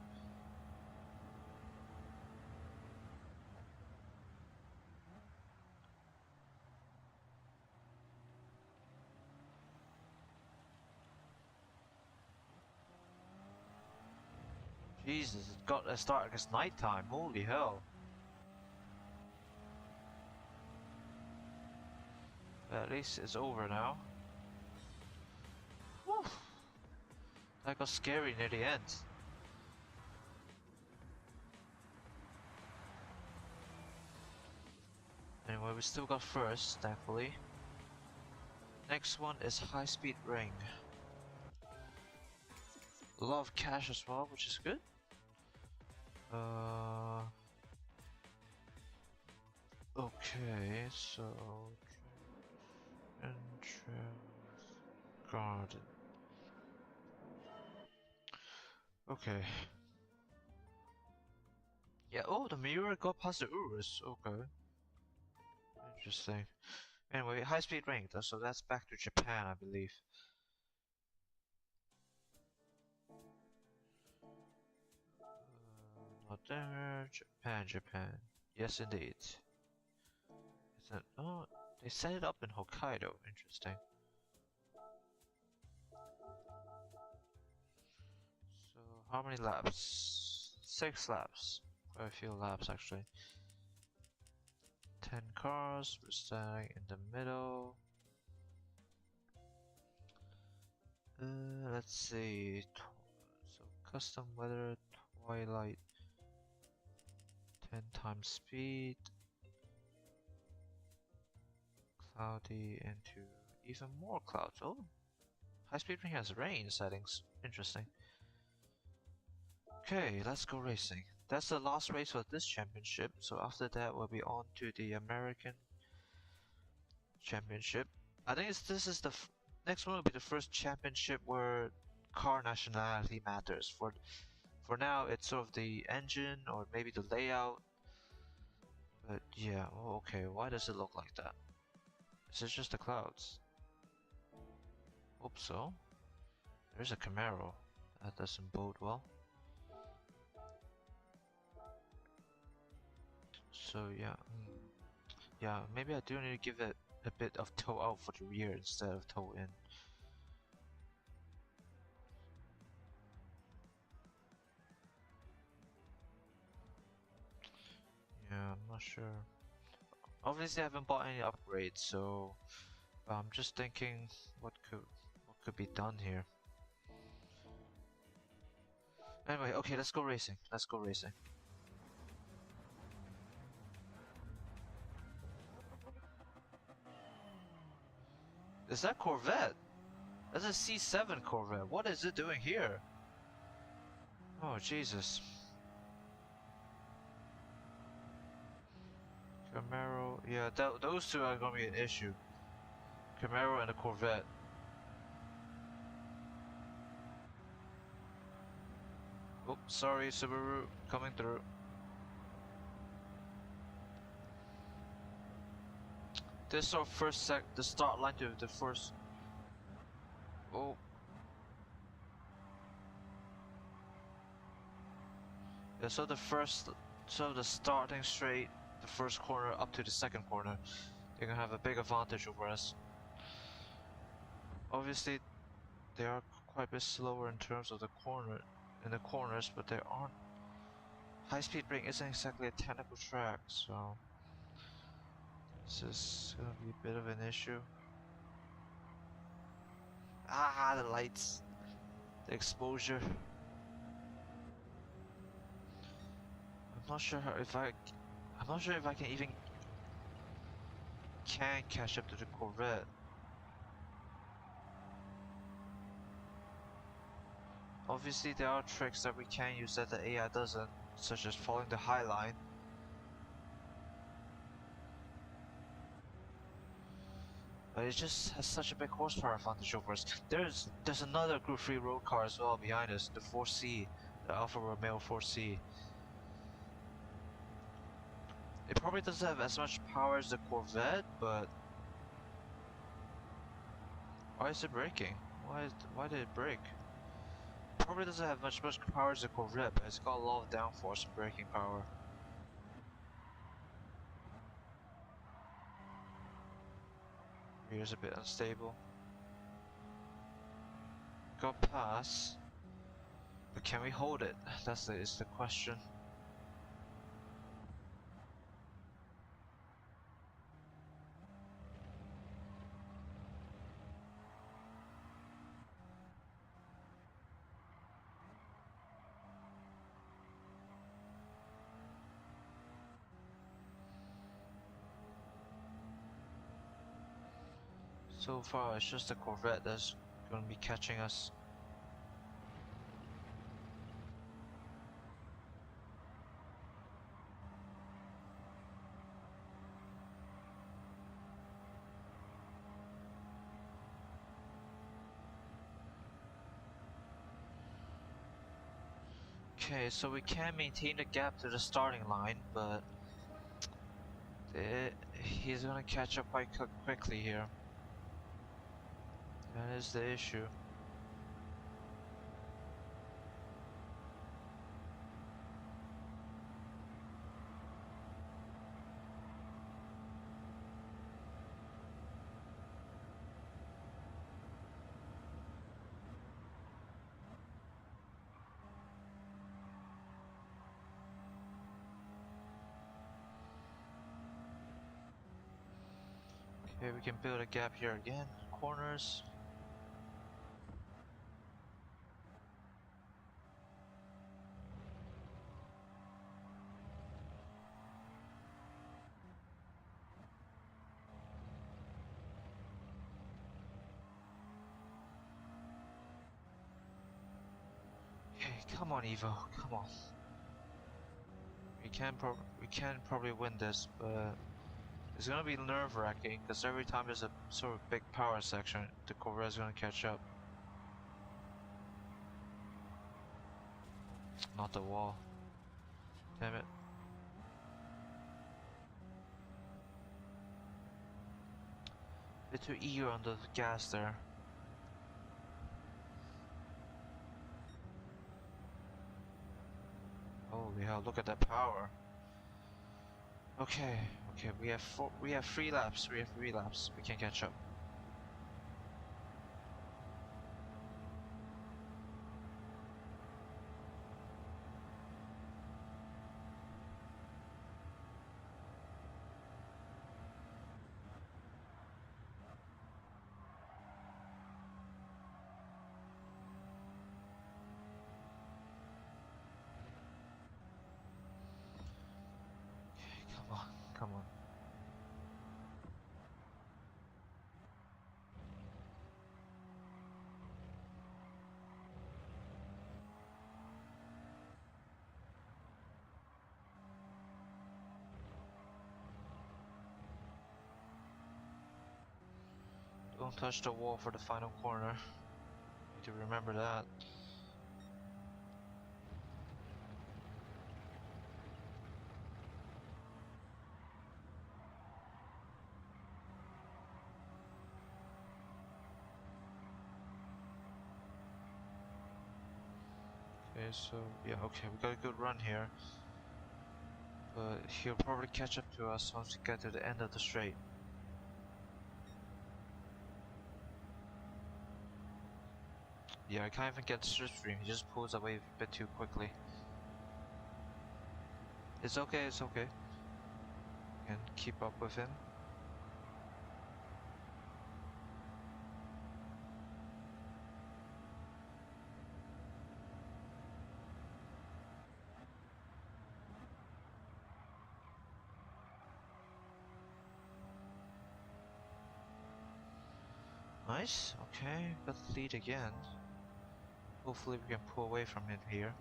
Jesus, it got a start like it's nighttime. Holy hell! At least it's over now. Whew. That got scary near the end. Anyway, we still got first, thankfully. Next one is high speed ring. A lot of cash as well, which is good. Okay, so entrance garden. Okay. Yeah, oh, the mirror got past the Urus. Okay. Interesting. Anyway, high speed ring, so that's back to Japan, I believe. Not there. Japan. Yes, indeed. Is that, oh, they set it up in Hokkaido. Interesting. So, how many laps? 6 laps. Quite a few laps, actually. 10 cars. We're standing in the middle. Let's see. So, custom weather, twilight. 10 times speed. Cloudy into even more clouds. Oh, high speed ring has rain settings. Interesting. Okay, let's go racing. That's the last race for this championship. So after that, we'll be on to the American Championship. I think this is the next one will be the first championship where car nationality matters. For now, it's sort of the engine or maybe the layout. But yeah, oh, okay. Why does it look like that? Is it just the clouds? Hope so. There's a Camaro. That doesn't bode well. So yeah, yeah. Maybe I do need to give it a bit of toe out for the rear instead of toe in. Yeah, I'm not sure. Obviously, I haven't bought any upgrades, so I'm just thinking what could be done here. Anyway, okay, let's go racing. Let's go racing. Is that Corvette? That's a C7 Corvette. What is it doing here? Oh, Jesus. Camaro. Yeah, those two are gonna be an issue. Camaro and a Corvette. Oh, sorry, Subaru. Coming through. This is our first the start line to the first. Oh. Yeah, so the starting straight, the first corner up to the second corner, they're gonna have a big advantage over us. Obviously, they are quite a bit slower in terms of the corners, but they aren't. High speed ring isn't exactly a technical track, so This is gonna be a bit of an issue. Ah, the lights, the exposure. I'm not sure I'm not sure if I can even catch up to the Corvette. Obviously, there are tricks that we can use that the AI doesn't, such as following the high line. But it just has such a big horsepower advantage over us. There's another Group 3 road car as well behind us, the 4C, the Alfa Romeo 4C. It probably doesn't have as much power as the Corvette, but why is it braking? Why did it brake? Probably doesn't have much power as the Corvette, but it's got a lot of downforce and braking power. Rear's a bit unstable. Got pass, but can we hold it? Is the question. So far, it's just the Corvette that's gonna be catching us. Okay, so we can maintain the gap to the starting line, but he's gonna catch up quite quickly here. That is the issue. Okay, we can build a gap here again. Corners. Okay, come on, Evo, come on. We can probably win this, but it's gonna be nerve-wracking because every time there's a sort of big power section, the Corvette's gonna catch up. Not the wall. Damn it. Bit too eager on the gas there. Holy hell, look at that power. Okay, we have 3 laps, we can catch up. Come on. Don't touch the wall for the final corner. Need to remember that. Okay, so yeah, okay, we got a good run here. But he'll probably catch up to us once we get to the end of the straight. Yeah, I can't even get slipstream, he just pulls away a bit too quickly. It's okay, it's okay. Can keep up with him. Nice. Okay, got the lead again. Hopefully we can pull away from it here.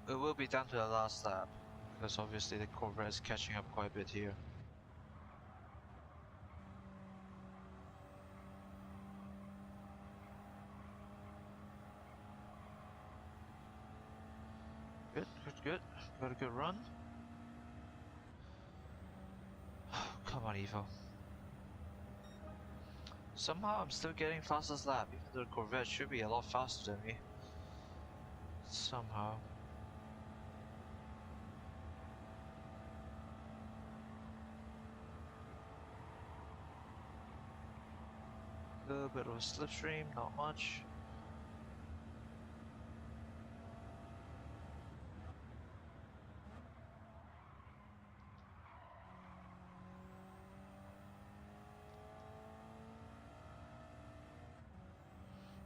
It will be down to the last lap, because obviously the Corvette is catching up quite a bit here. Good, good, good. Got a good run. Come on, Evo. Somehow I'm still getting fastest lap, even though the Corvette should be a lot faster than me. Somehow. A little bit of a slipstream, not much.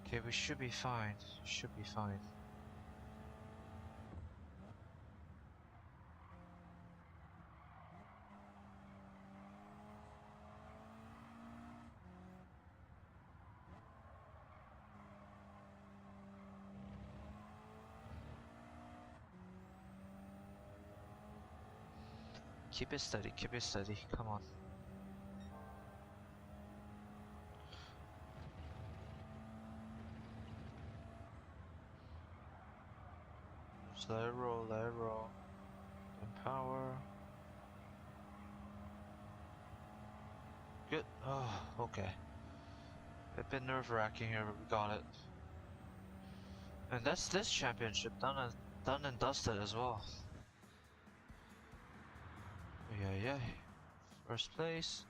Okay, we should be fine. Should be fine. Keep it steady, come on. Just let it roll, let it roll. Empower. Good. Oh, okay. A bit nerve-wracking here, but we got it. And that's this championship done and dusted as well. Yeah. First place.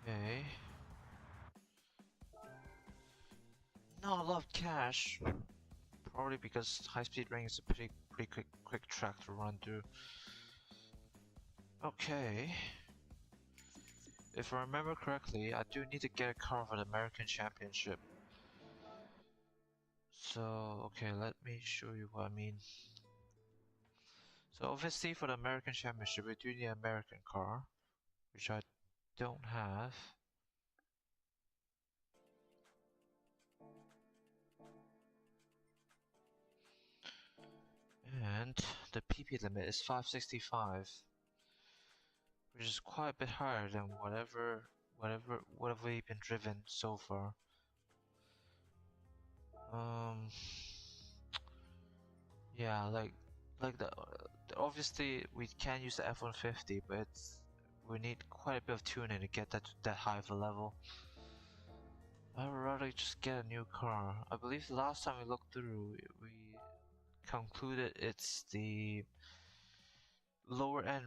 Okay. Not a lot of cash. Probably because High Speed Ring is a pretty quick track to run through. Okay. If I remember correctly, I do need to get a car for the American Championship. So, okay, let me show you what I mean. So obviously for the American Championship, we do need an American car, which I don't have. And the PP limit is 565, which is quite a bit higher than whatever we've been driven so far. Yeah, like the obviously we can use the F-150, but we need quite a bit of tuning to get that high of a level. I'd rather just get a new car. I believe the last time we looked through, we concluded it's the lower end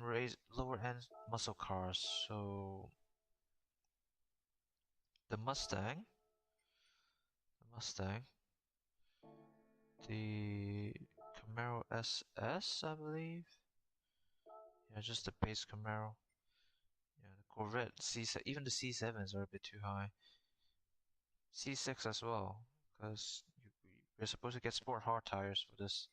muscle cars. So the Mustang, the Camaro SS, I believe. Yeah, just the base Camaro. Yeah, the Corvette C7, even the C7s are a bit too high. C6 as well, because we're supposed to get sport hard tires for this.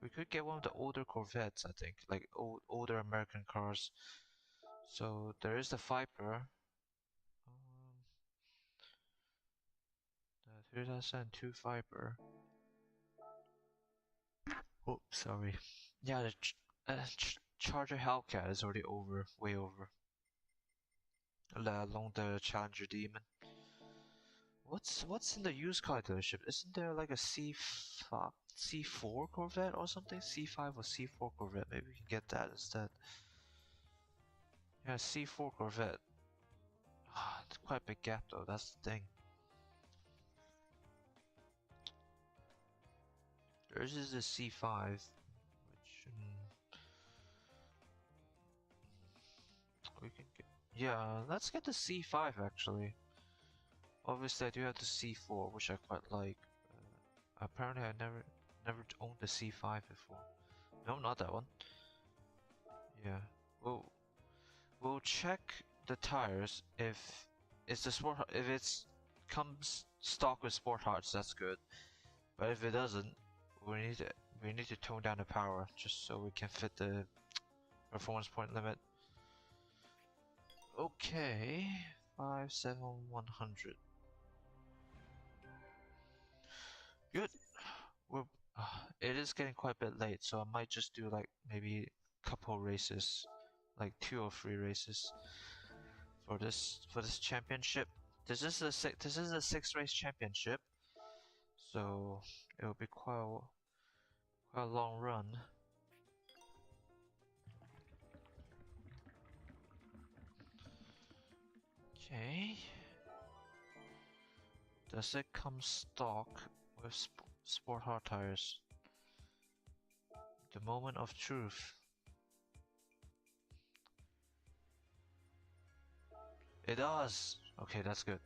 We could get one of the older Corvettes, I think, like older American cars. So there is the Viper. The 2002 Viper. Oh, sorry. Yeah, the Charger Hellcat is already over, way over. Along the Challenger Demon. What's in the used car dealership? Isn't there like a C4 Corvette or something? C5 or C4 Corvette? Maybe we can get that instead. Yeah, C4 Corvette. Ah, it's quite a big gap though. That's the thing. Theirs is a C5, which Yeah, let's get the C5 actually. Obviously, I do have the C4, which I quite like. Apparently, I never owned the C5 before. No, not that one. Yeah. We'll check the tires if it's comes stock with sport hearts, that's good. But if it doesn't, we need to tone down the power just so we can fit the performance point limit. Okay, 57100. Good. We're it is getting quite a bit late, so I might just do like maybe a couple races, like 2 or 3 races for this championship. This is a 6 race championship, so it will be quite a long run. Okay. Does it come stock with sport hard tires? The moment of truth. It does! Okay, that's good.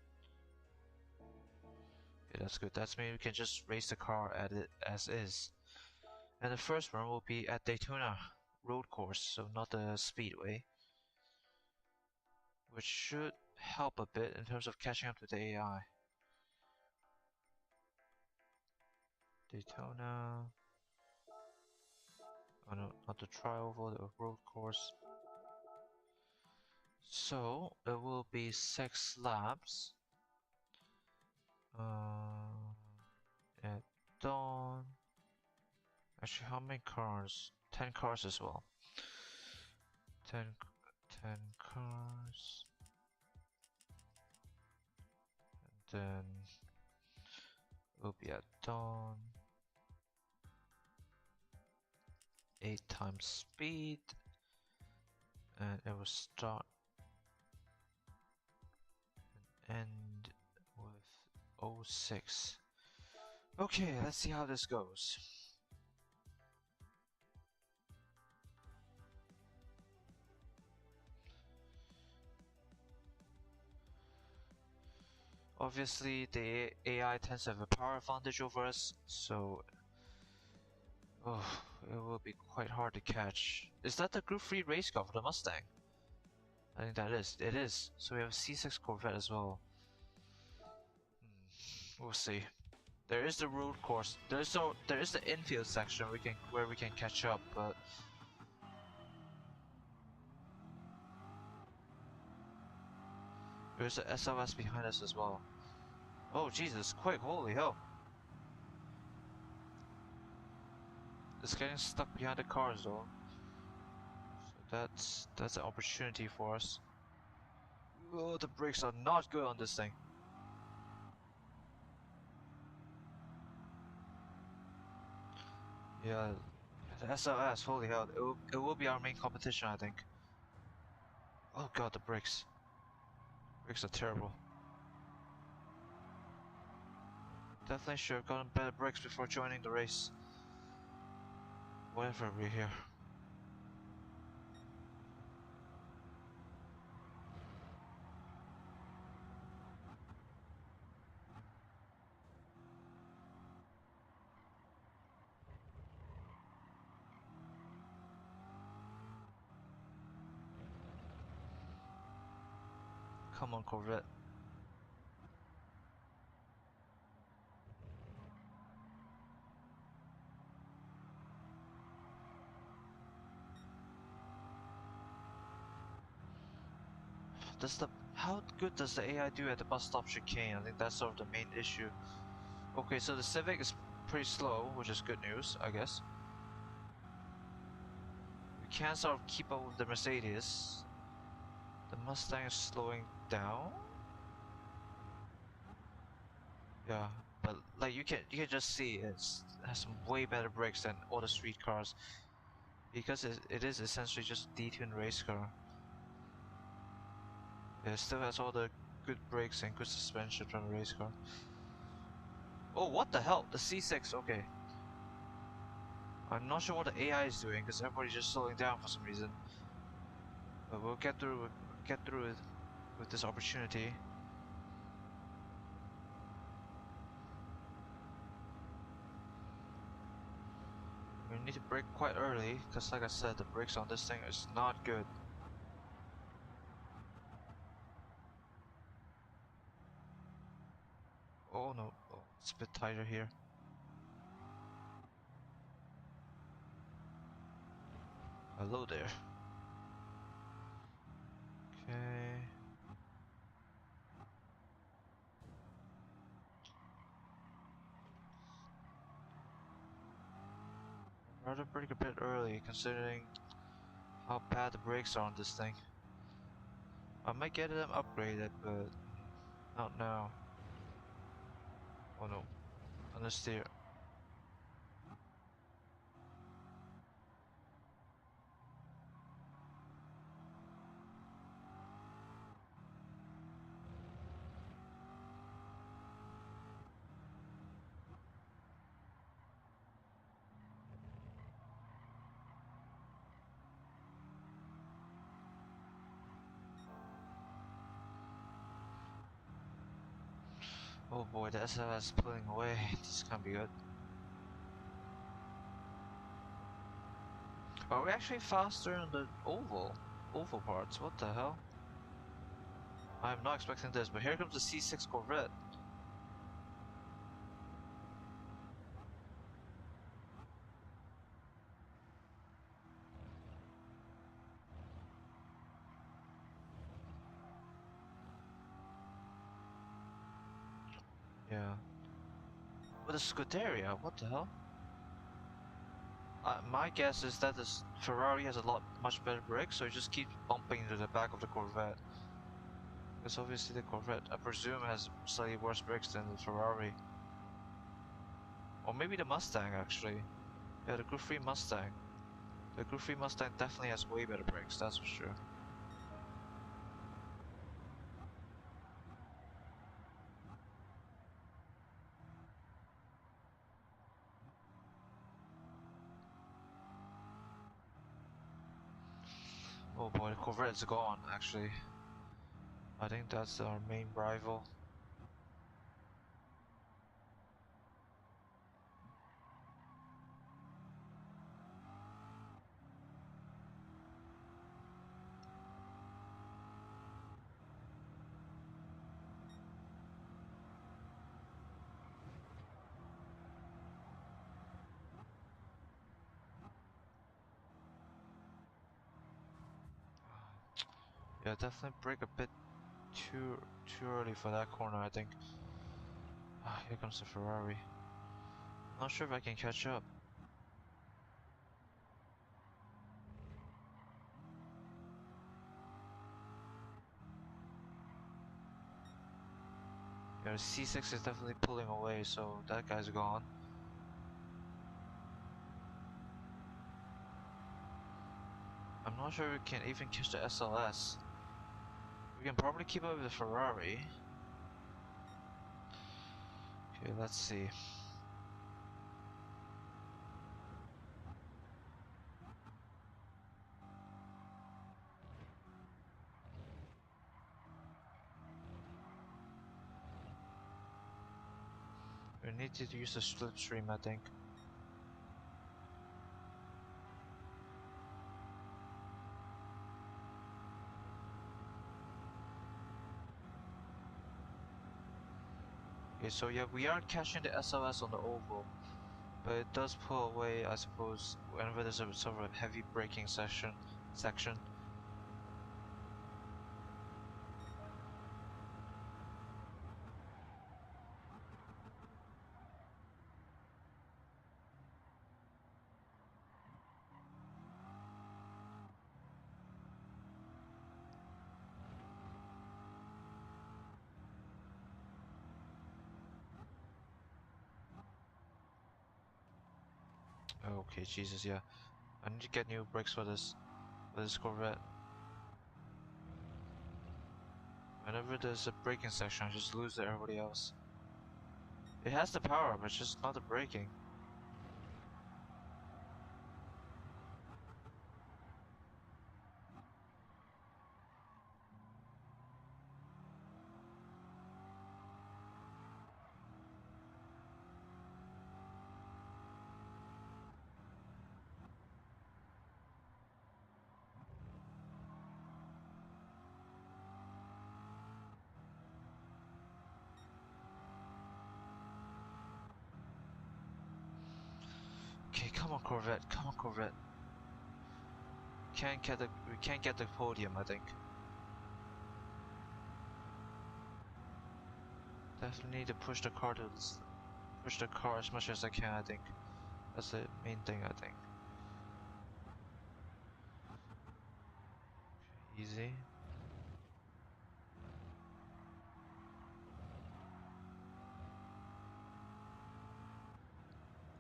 Okay, that's good. That means we can just race the car at it as is. And the first run will be at Daytona road course, so not the speedway. Which should help a bit in terms of catching up to the AI. Daytona. Oh no, not the trioval, the road course. So it will be 6 laps. At dawn. Actually, how many cars? 10 cars as well. 10, 10 cars. And then we'll be at dawn. 8 times speed. And it will start and end with 06. Okay, let's see how this goes. Obviously, the AI tends to have a power advantage over us, so it will be quite hard to catch. Is that the Group 3 race car for the Mustang? I think that is. It is. So we have a C6 Corvette as well. We'll see. There is the road course. There is the infield section where we can catch up, but there's a SOS behind us as well. Oh Jesus, quick! Holy hell! It's getting stuck behind the cars though. So that's an opportunity for us. Oh, the brakes are not good on this thing. Yeah, the SLS, holy hell, it will be our main competition, I think. Oh god, the brakes. Brakes are terrible. Definitely should have gotten better brakes before joining the race. Whatever, we're here. Come on, Corvette. How good does the AI do at the bus stop chicane? I think that's sort of the main issue. Okay, so the Civic is pretty slow, which is good news, I guess. We can't sort of keep up with the Mercedes. The Mustang is slowing down. Yeah, but like you can just see it has some way better brakes than all the street cars because it is essentially just a detuned race car. It still has all the good brakes and good suspension from a race car. Oh, what the hell? The C6, okay. I'm not sure what the AI is doing because everybody's just slowing down for some reason. But we'll get through. get through it with this opportunity. We need to brake quite early, because like I said, the brakes on this thing is not good. Oh no, oh, it's a bit tighter here. Hello there. Okay. I'd rather brake a bit early, considering how bad the brakes are on this thing. I might get them upgraded, but not now. Oh no, understeer. Oh boy, the SLS is pulling away. This can't be good. Are we actually faster in the oval parts? What the hell? I'm not expecting this, but here comes the C6 Corvette. Yeah. With a Scuderia, what the hell? My guess is that this Ferrari has a much better brakes, so it just keeps bumping into the back of the Corvette. Because obviously the Corvette, I presume, has slightly worse brakes than the Ferrari. Or maybe the Mustang, actually. Yeah, the Group 3 Mustang. The Group 3 Mustang definitely has way better brakes, that's for sure. Oh boy, the Corvette's gone, actually. I think that's our main rival. Yeah, definitely brake a bit too early for that corner, I think. Here comes the Ferrari. Not sure if I can catch up. Yeah, the C6 is definitely pulling away, so that guy's gone. I'm not sure we can even catch the SLS. We can probably keep up with the Ferrari. Okay, let's see. We need to use the slipstream, I think. Okay, so yeah, we are catching the SLS on the oval, but it does pull away, I suppose, whenever there's a sort of a heavy braking section. Okay, Jesus, yeah. I need to get new brakes for this Corvette. Whenever there's a braking section, I just lose to everybody else. It has the power, but it's just not the braking. come on Corvette, come on Corvette. We can't get the podium, I think. Definitely need to push the car as much as I can, I think. That's the main thing, I think. Easy.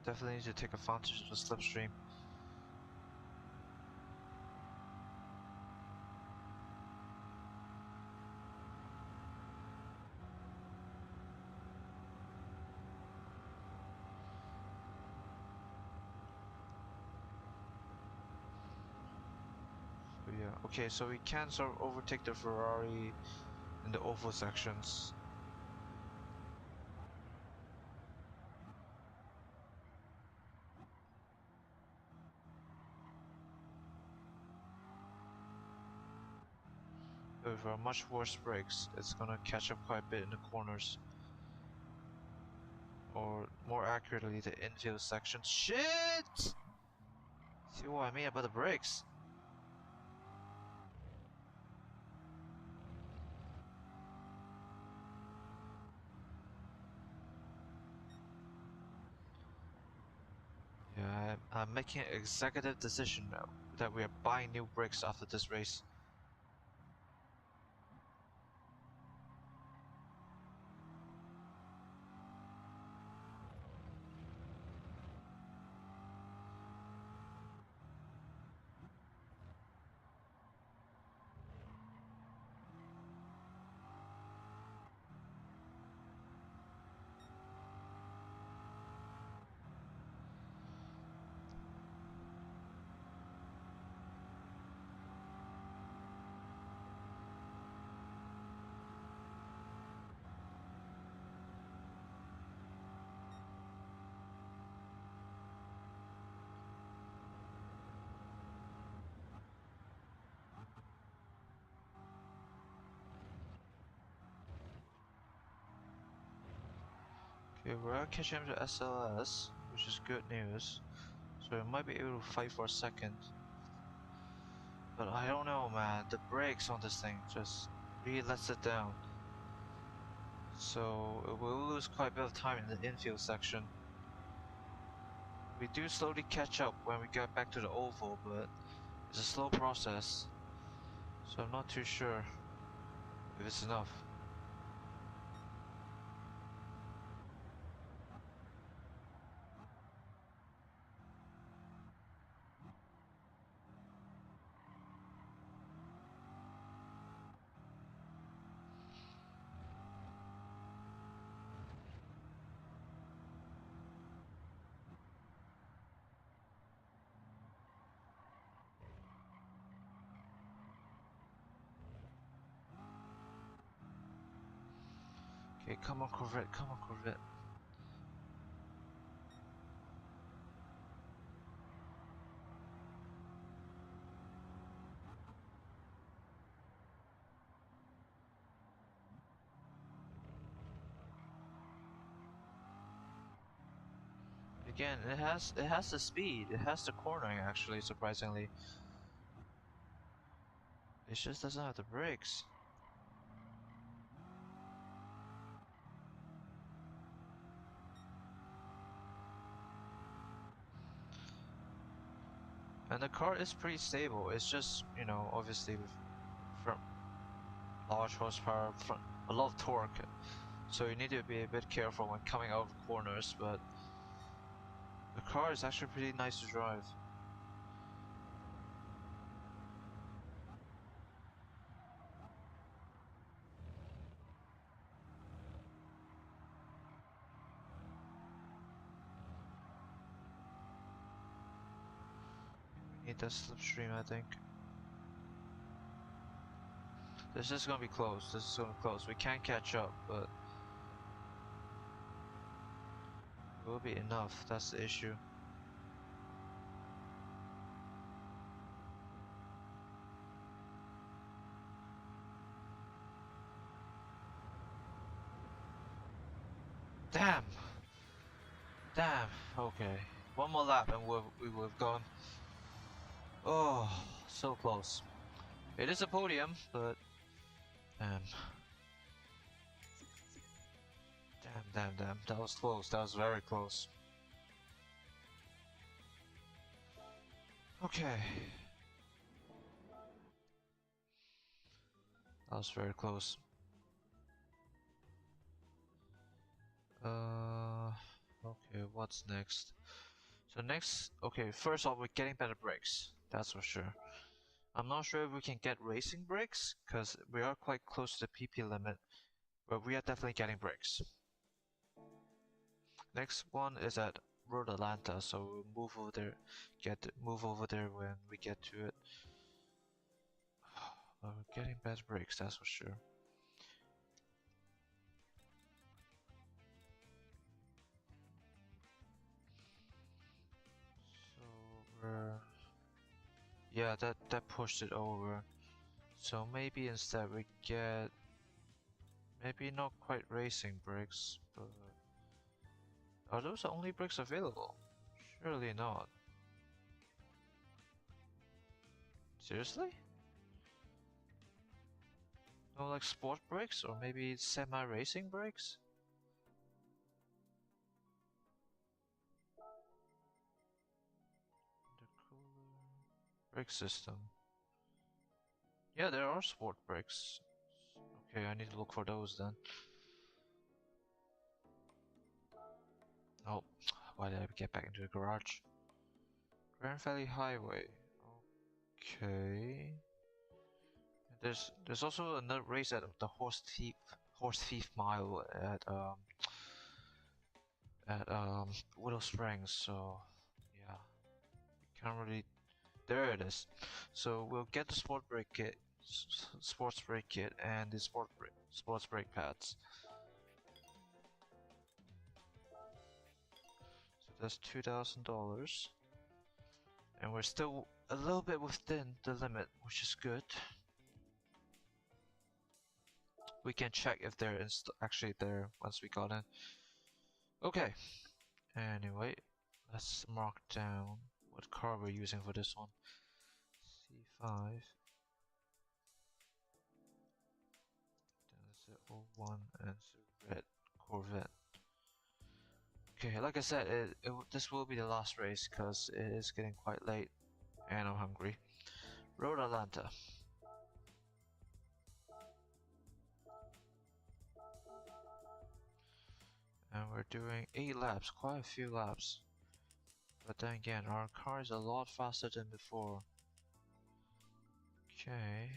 Definitely need to take advantage of the slipstream. So yeah, okay, so we can sort of overtake the Ferrari in the oval sections. With our much worse brakes, it's gonna catch up quite a bit in the corners. Or more accurately, the infield section. Shit! See what I mean about the brakes? Yeah, I'm making an executive decision now that we are buying new brakes after this race. Okay, we're catching up to SLS, which is good news. So we might be able to fight for a second. But I don't know, man. The brakes on this thing just really lets it down. So we'll lose quite a bit of time in the infield section. We do slowly catch up when we get back to the oval, but it's a slow process. So I'm not too sure if it's enough. Okay, come on Corvette, come on Corvette. Again, it has the speed, it has the cornering actually, surprisingly. It just doesn't have the brakes. And the car is pretty stable. It's just, you know, obviously with front large horsepower, a lot of torque. So you need to be a bit careful when coming out of corners, but the car is actually pretty nice to drive. We need that slipstream, I think. This is gonna be close. This is gonna be close. We can't catch up, but it will be enough. That's the issue. Damn! Damn! Okay. One more lap and we would have gone. Oh, so close. It is a podium, but damn, damn. That was close. That was very close. Okay. That was very close. Okay, what's next? So next, okay, first off, we're getting better brakes. That's for sure. I'm not sure if we can get racing brakes, because we are quite close to the PP limit, but we are definitely getting brakes. Next one is at Road Atlanta, so we'll move over there, move over there when we get to it. But we're getting better brakes, that's for sure. So yeah, that pushed it over. So maybe instead we get maybe not quite racing brakes, but are those the only brakes available? Surely not. Seriously? No, like sport brakes or maybe semi-racing brakes? The cooler brake system. Yeah, there are sport brakes. Okay, I need to look for those then. Oh, why did I get back into the garage? Grand Valley Highway. Okay. There's also another race at the Horse Thief Mile at Willow Springs. So yeah, can't really. There it is. So we'll get the sports brake kit, and the sports brake pads. So that's $2,000, and we're still a little bit within the limit, which is good. We can check if they're actually there once we got in. Okay. Anyway, let's mark down what car we're using for this one. C5. Then it's the 01 and it's a red Corvette. Okay, like I said, this will be the last race because it is getting quite late and I'm hungry. Road Atlanta. And we're doing 8 laps, quite a few laps. But then again, our car is a lot faster than before. Okay.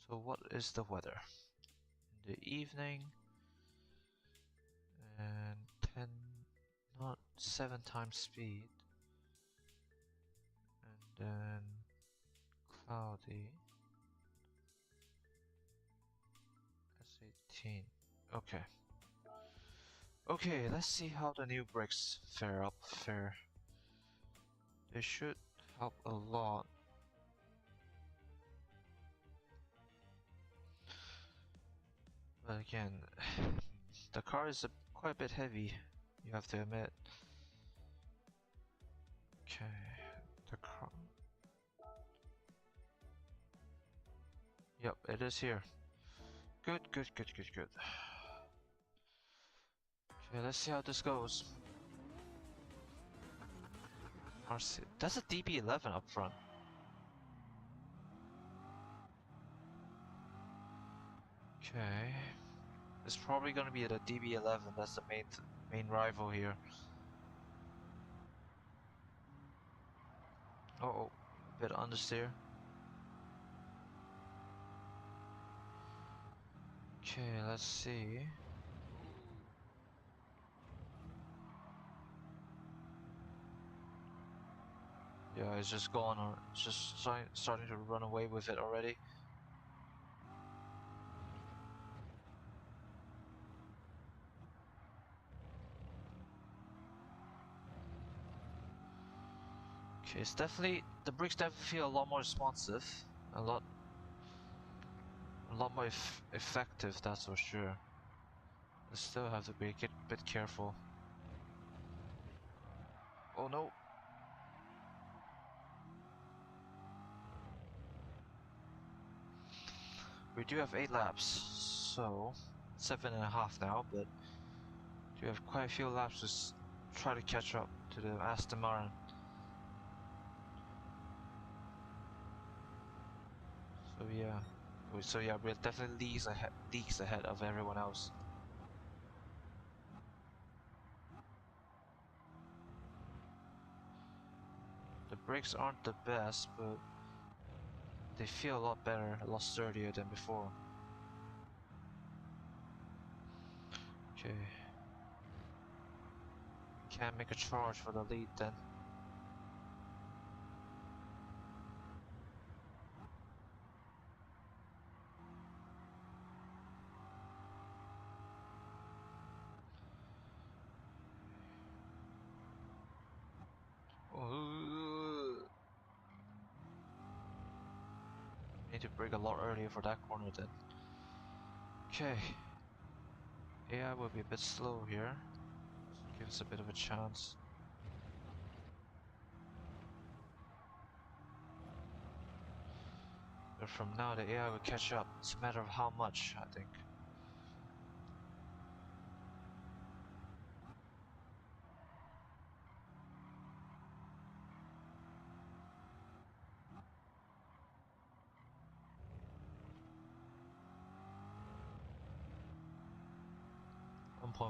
So what is the weather? In the evening, and 10, not 7 times speed, and then cloudy, S18. Okay. Okay, let's see how the new brakes fare. They should help a lot. But again, the car is quite a bit heavy, you have to admit. Okay, the car. Yep, it is here. Good. Okay, let's see how this goes. RC. That's a DB11 up front. Okay. It's probably gonna be the DB11. That's the main rival here. Oh, a bit understeer. Okay, let's see. Yeah, it's just gone, or it's just starting to run away with it already. Okay, it's definitely, the brakes definitely feel a lot more responsive, a lot more effective, that's for sure. I still have to be a bit careful. Oh no. We do have 8 laps, so 7.5 now, but we have quite a few laps to try to catch up to the Aston Martin. So yeah, we're definitely leagues ahead of everyone else. The brakes aren't the best, but they feel a lot better, a lot sturdier than before. Okay. Can't make a charge for the lead then. Need to brake a lot earlier for that corner then. Okay. AI will be a bit slow here. Give us a bit of a chance. But from now the AI will catch up. It's a matter of how much, I think.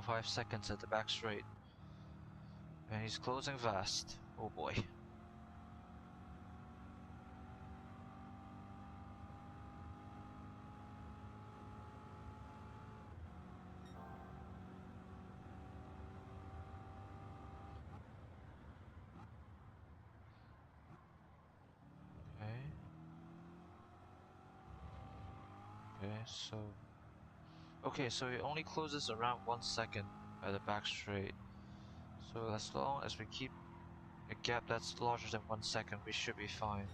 .5 seconds at the back straight. And he's closing fast. Oh boy. Okay, so it only closes around 1 second at the back straight. So as long as we keep a gap that's larger than 1 second, we should be fine.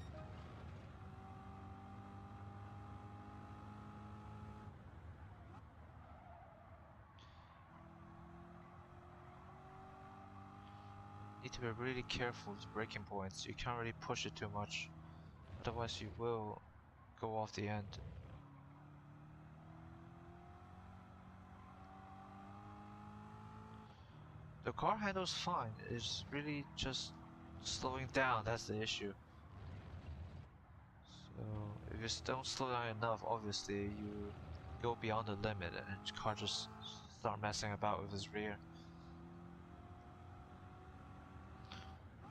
Need to be really careful with braking points. You can't really push it too much, otherwise you will go off the end. The car handles fine, it's really just slowing down, that's the issue. So if you don't slow down enough, obviously you go beyond the limit and the car just start messing about with its rear.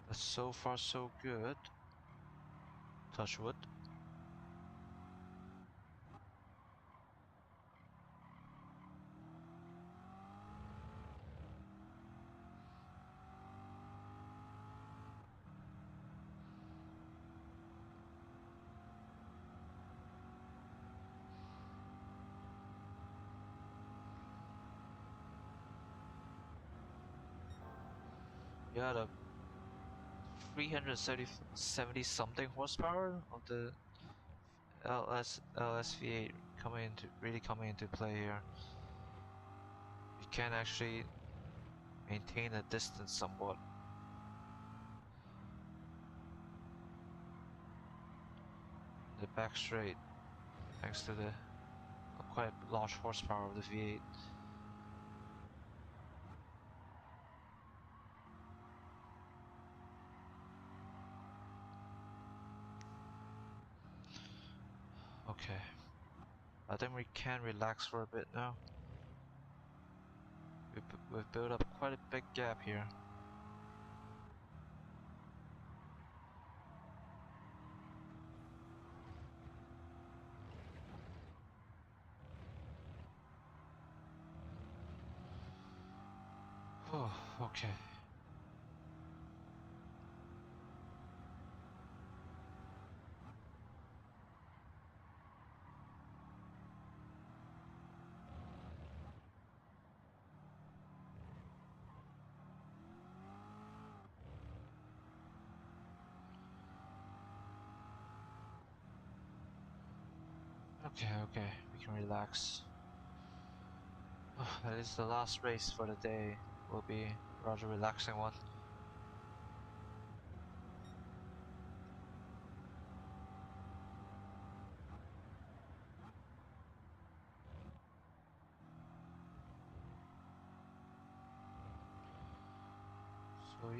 But so far so good. Touch wood. Yeah, the 370 something horsepower of the LS V8 really coming into play here. You can actually maintain the distance somewhat. The back straight, thanks to the quite large horsepower of the V8. Okay, I think we can relax for a bit now. We've built up quite a big gap here. Oh, okay. Okay, we can relax. Oh, that is the last race for the day. Will be a rather relaxing one.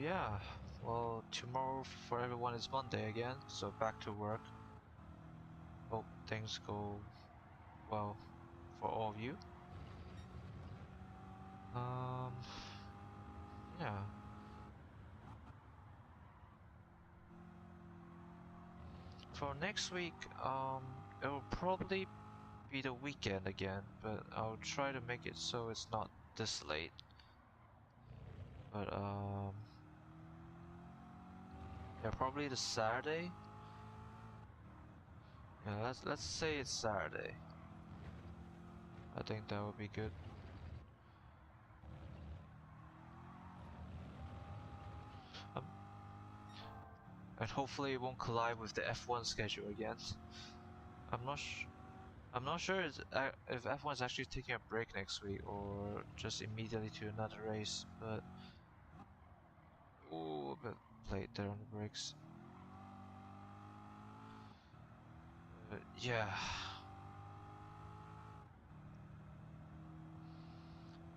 yeah, well, tomorrow for everyone is Monday again, so back to work. Hope things go well for all of you. Yeah. For next week, it will probably be the weekend again, but I'll try to make it so it's not this late. But yeah, probably the Saturday. Yeah, let's say it's Saturday. I think that would be good. Um, and hopefully it won't collide with the F1 schedule again. I'm not I'm not sure if F1 is actually taking a break next week or just immediately to another race, but ooh, a bit late there on the brakes. Yeah.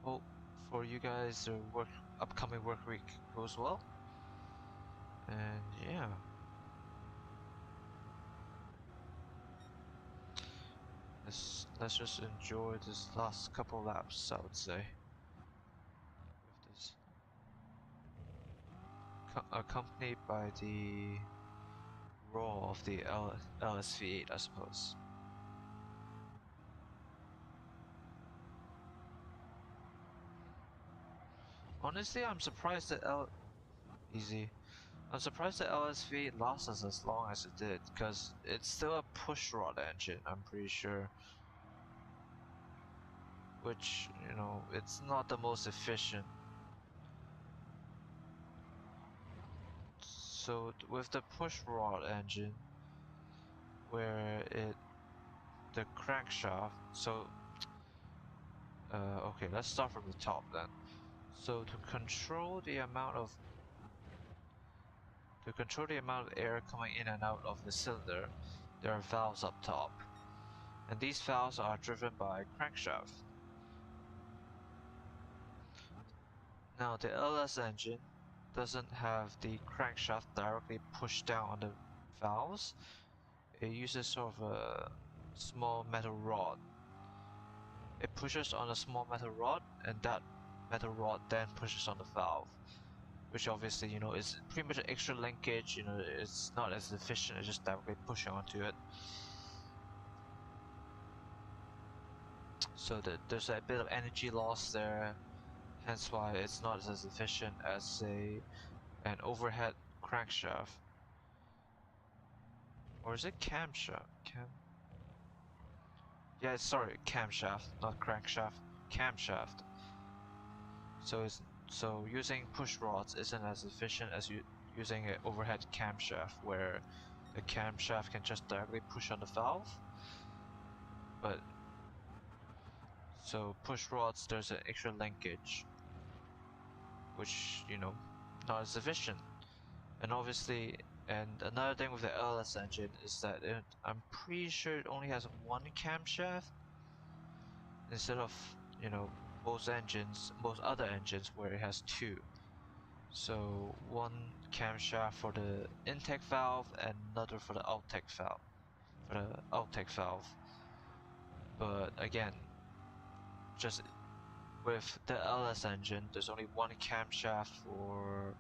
Hope for you guys the upcoming work week goes well. And yeah. Let's just enjoy this last couple laps, I would say. With this accompanied by the roar of the LSV8, I suppose. Honestly, I'm surprised that Easy. I'm surprised that LSV lasted as long as it did, because it's still a pushrod engine, I'm pretty sure. Which, you know, it's not the most efficient. So with the pushrod engine, where the crankshaft, okay, let's start from the top then. So to control the amount of air coming in and out of the cylinder, there are valves up top, and these valves are driven by crankshaft. Now the LS engine doesn't have the crankshaft directly pushed down on the valves. It uses sort of a small metal rod. It pushes on a small metal rod, and that metal rod then pushes on the valve, which obviously, you know, is pretty much an extra linkage. You know, it's not as efficient as just directly pushing onto it. So there's a bit of energy loss there, hence why it's not as efficient as an overhead crankshaft. Or is it camshaft? Yeah, sorry, camshaft, not crankshaft. Camshaft. So using push rods isn't as efficient as using an overhead camshaft, where the camshaft can just directly push on the valve. But so push rods, there's an extra linkage, which, you know, not as efficient. And obviously, and another thing with the LS engine is that I'm pretty sure it only has one camshaft instead of, you know, most other engines where it has two. So one camshaft for the intake valve and another for the outtake valve. But again, just with the LS engine, there's only one camshaft for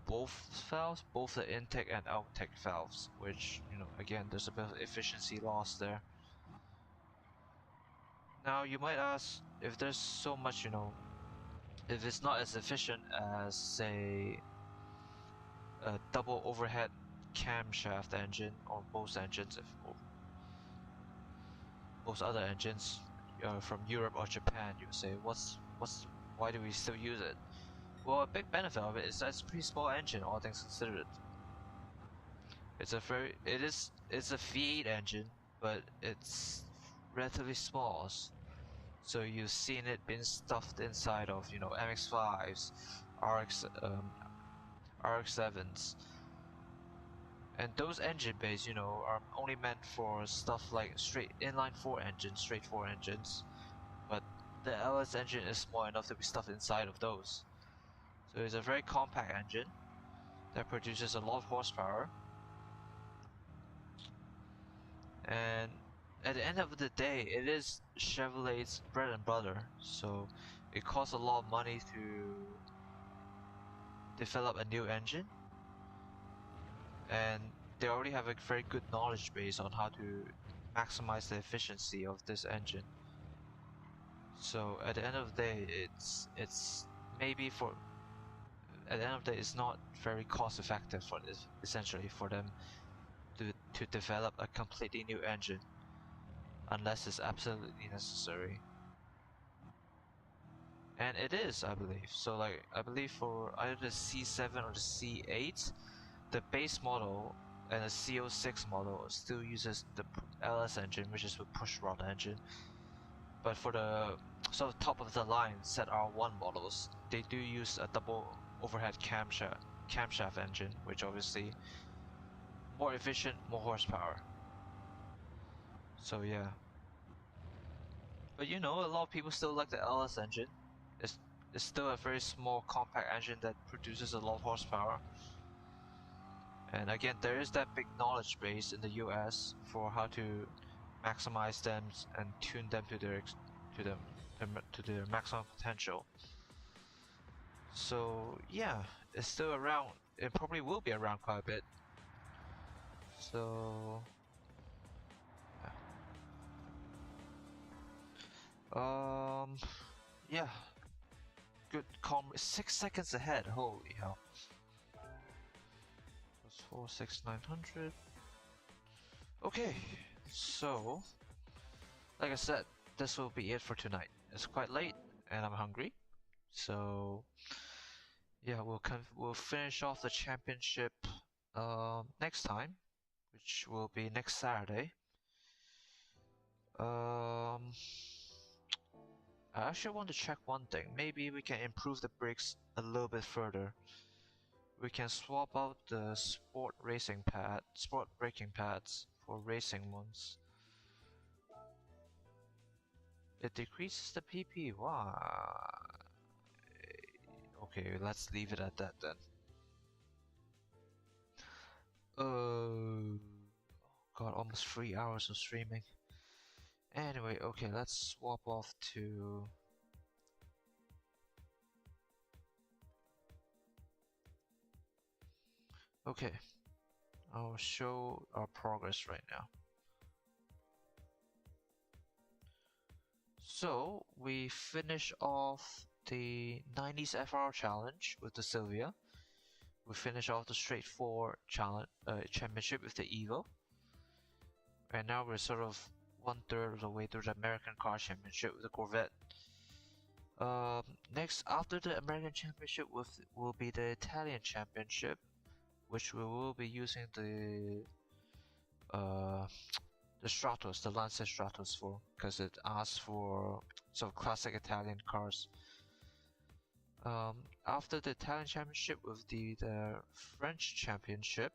both valves, both the intake and outtake valves, which, you know, again, there's a bit of efficiency loss there. Now you might ask, if there's so much, you know, if it's not as efficient as, say, a double overhead camshaft engine, or most engines, or most other engines from Europe or Japan, you say, why do we still use it? Well, a big benefit of it is that it's a pretty small engine, all things considered. It's a V8 engine, but it's relatively small. So you've seen it being stuffed inside of, you know, MX-5s, RX-7s. And those engine bays, you know, are only meant for stuff like straight inline 4 engines, but the LS engine is small enough to be stuffed inside of those. So it's a very compact engine that produces a lot of horsepower. And at the end of the day, it is Chevrolet's bread and butter. So it costs a lot of money to develop a new engine. And they already have a very good knowledge base on how to maximize the efficiency of this engine. So at the end of the day, it's maybe for at the end of the day, it's not very cost effective for this, essentially for them to develop a completely new engine unless it's absolutely necessary. And it is, I believe. So like I believe for either the C7 or the C8, the base model and the CO6 model still uses the LS engine, which is a pushrod engine. But for the sort of top of the line ZR1 models, they do use a double overhead camshaft engine, which obviously more efficient, more horsepower. So yeah. But you know, a lot of people still like the LS engine. It's, it's still a very small compact engine that produces a lot of horsepower. And again, there is that big knowledge base in the US for how to maximize them and tune them to their maximum potential. So yeah, it's still around. It probably will be around quite a bit. So yeah, good. 6 seconds ahead. Holy hell! +4, 6, 900. Okay, so like I said, this will be it for tonight. It's quite late, and I'm hungry. So yeah, we'll finish off the championship next time, which will be next Saturday. I actually want to check one thing. Maybe we can improve the brakes a little bit further. We can swap out the sport braking pads for racing ones. It decreases the PP. Wow. Okay, let's leave it at that then. Oh god, almost 3 hours of streaming. Anyway, okay, let's swap off to... Okay, I'll show our progress right now. So, we finish off the 90s FR challenge with the Sylvia. We finish off the straight 4 challenge championship with the Evo. And now we're sort of 1/3 of the way through the American Car Championship with the Corvette. Next, after the American Championship will be the Italian Championship, which we will be using the Stratos, the Lancia Stratos for, because it asks for sort of classic Italian cars. After the Italian Championship will be the French Championship,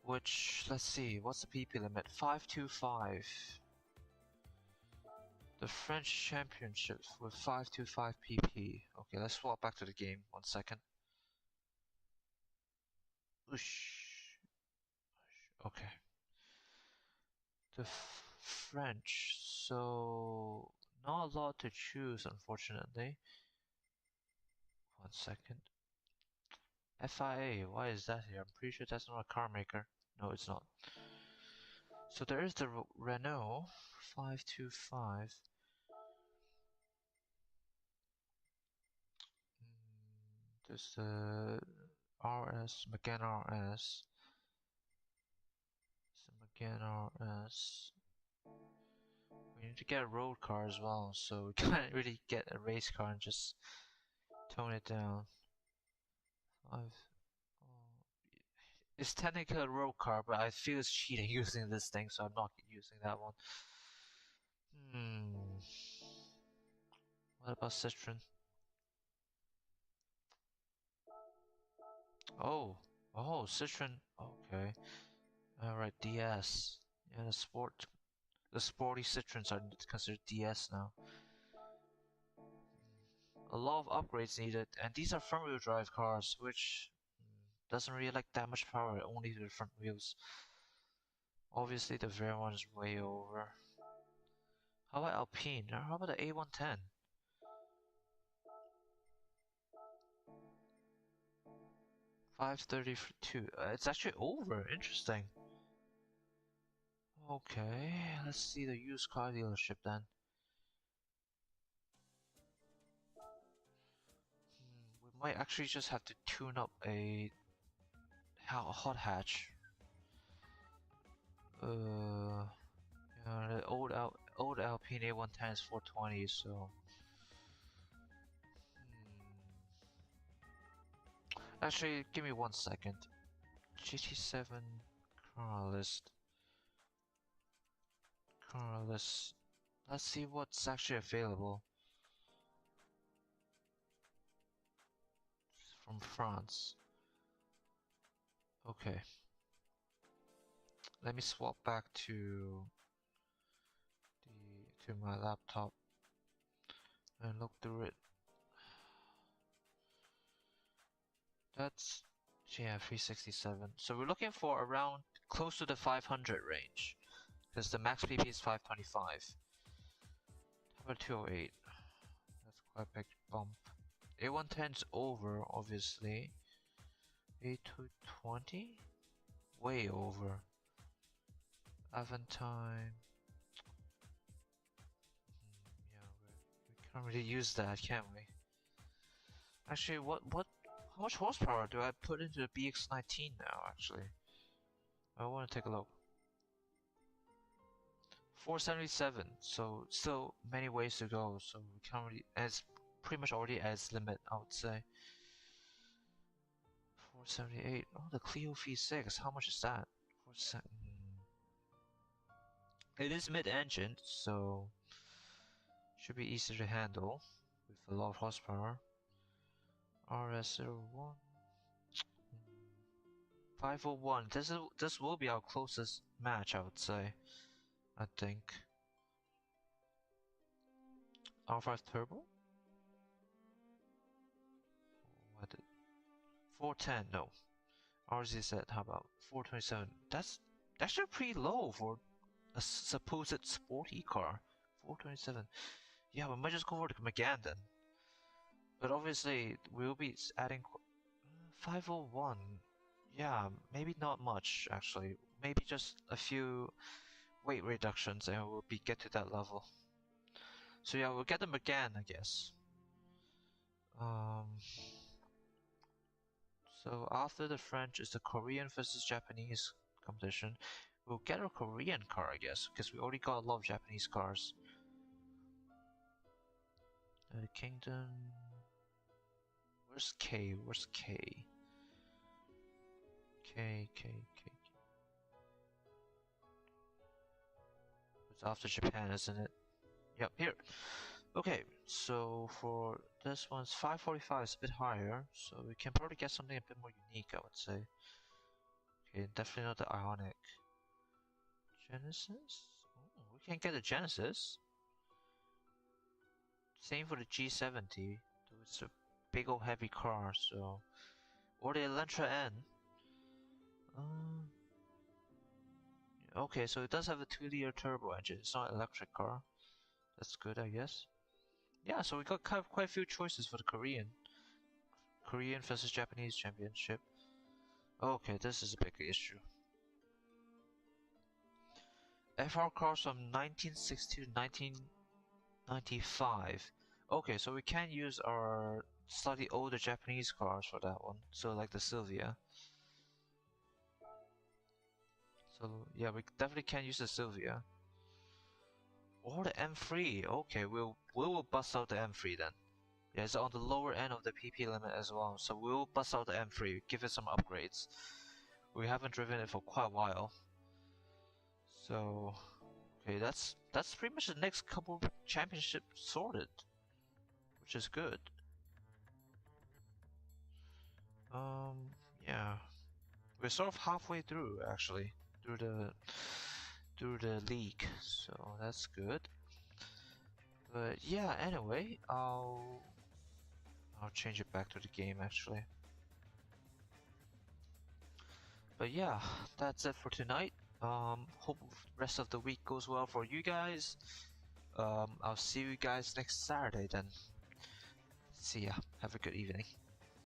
which, let's see, what's the PP limit? 525. The French Championship with 525 PP. Okay, let's swap back to the game. 1 second. Oosh. Okay. The French. So, not a lot to choose, unfortunately. 1 second. FIA, why is that here? I'm pretty sure that's not a car maker. No, it's not. So there is the Renault 525. There's the RS, Megane RS. So Megane RS. We need to get a road car as well, so we can't really get a race car and just tone it down. It's technically a road car, but I feel it's cheating using this thing, so I'm not using that one. What about Citroen? Oh, Citroen. Okay. Alright, DS. Yeah, the sporty Citroens are considered DS now. a lot of upgrades needed, and these are front-wheel drive cars, which doesn't really like that much power, only to the front wheels. Obviously, the rear one is way over. How about Alpine? Or how about the A110? $532. It's actually over. Interesting. Okay, let's see the used car dealership then. We might actually just have to tune up a hot hatch. Yeah, the old Alpine A110 is 420, so. Actually, give me 1 second. GT7 car list. Car list. Let's see what's actually available from France. Okay. Let me swap back to my laptop and look through it. That's GM367. So we're looking for around close to the 500 range, because the max PP is 525. How about 208? That's quite a big bump. A110's over, obviously. A220? Way over. Aventine. Yeah, we can't really use that, can we? Actually, how much horsepower do I put into the BX19 now, actually? I want to take a look. 477, so still many ways to go, so we can't really, it's pretty much already at its limit, I would say. 478, oh, the Clio V6, how much is that? It is mid-engine, so should be easy to handle with a lot of horsepower. RS01, 501. This will be our closest match, I would say. I think. R5 Turbo? What? 410? No. RZZ? How about 427? That's actually pretty low for a supposed sporty car. 427. Yeah, we might just go for the Megane then. But obviously, we'll be adding 501. Yeah, maybe not much actually. Maybe just a few weight reductions and we'll get to that level. So yeah, we'll get them again, I guess. So after the French is the Korean versus Japanese competition. We'll get a Korean car, I guess, because we already got a lot of Japanese cars. The Kingdom. Where's K? Where's K? K. It's after Japan, isn't it? Yep, here. Okay, so for this one's 545 is a bit higher, so we can probably get something a bit more unique, I would say. Okay, definitely not the Ionic. Genesis? Oh, we can get a Genesis. Same for the G70. It's a big old heavy car, so. Or the Elantra N. Okay, so it does have a 2-liter turbo engine. It's not an electric car. That's good, I guess. Yeah, so we got quite a few choices for the Korean versus Japanese championship. Okay, this is a big issue. FR cars from 1960 to 1995. Okay, so we can use our slightly older Japanese cars for that one. So like the Sylvia. So yeah, we definitely can use the Sylvia. Or the M3. Okay, we will bust out the M3 then. Yeah, it's on the lower end of the PP limit as well, so we'll bust out the M3, give it some upgrades. We haven't driven it for quite a while. So, okay, that's pretty much the next couple of championships sorted, which is good. Yeah, we're sort of halfway through actually, through the league, so that's good. But yeah, anyway, I'll change it back to the game actually. But yeah, that's it for tonight. Hope the rest of the week goes well for you guys. I'll see you guys next Saturday then. See ya. Have a good evening.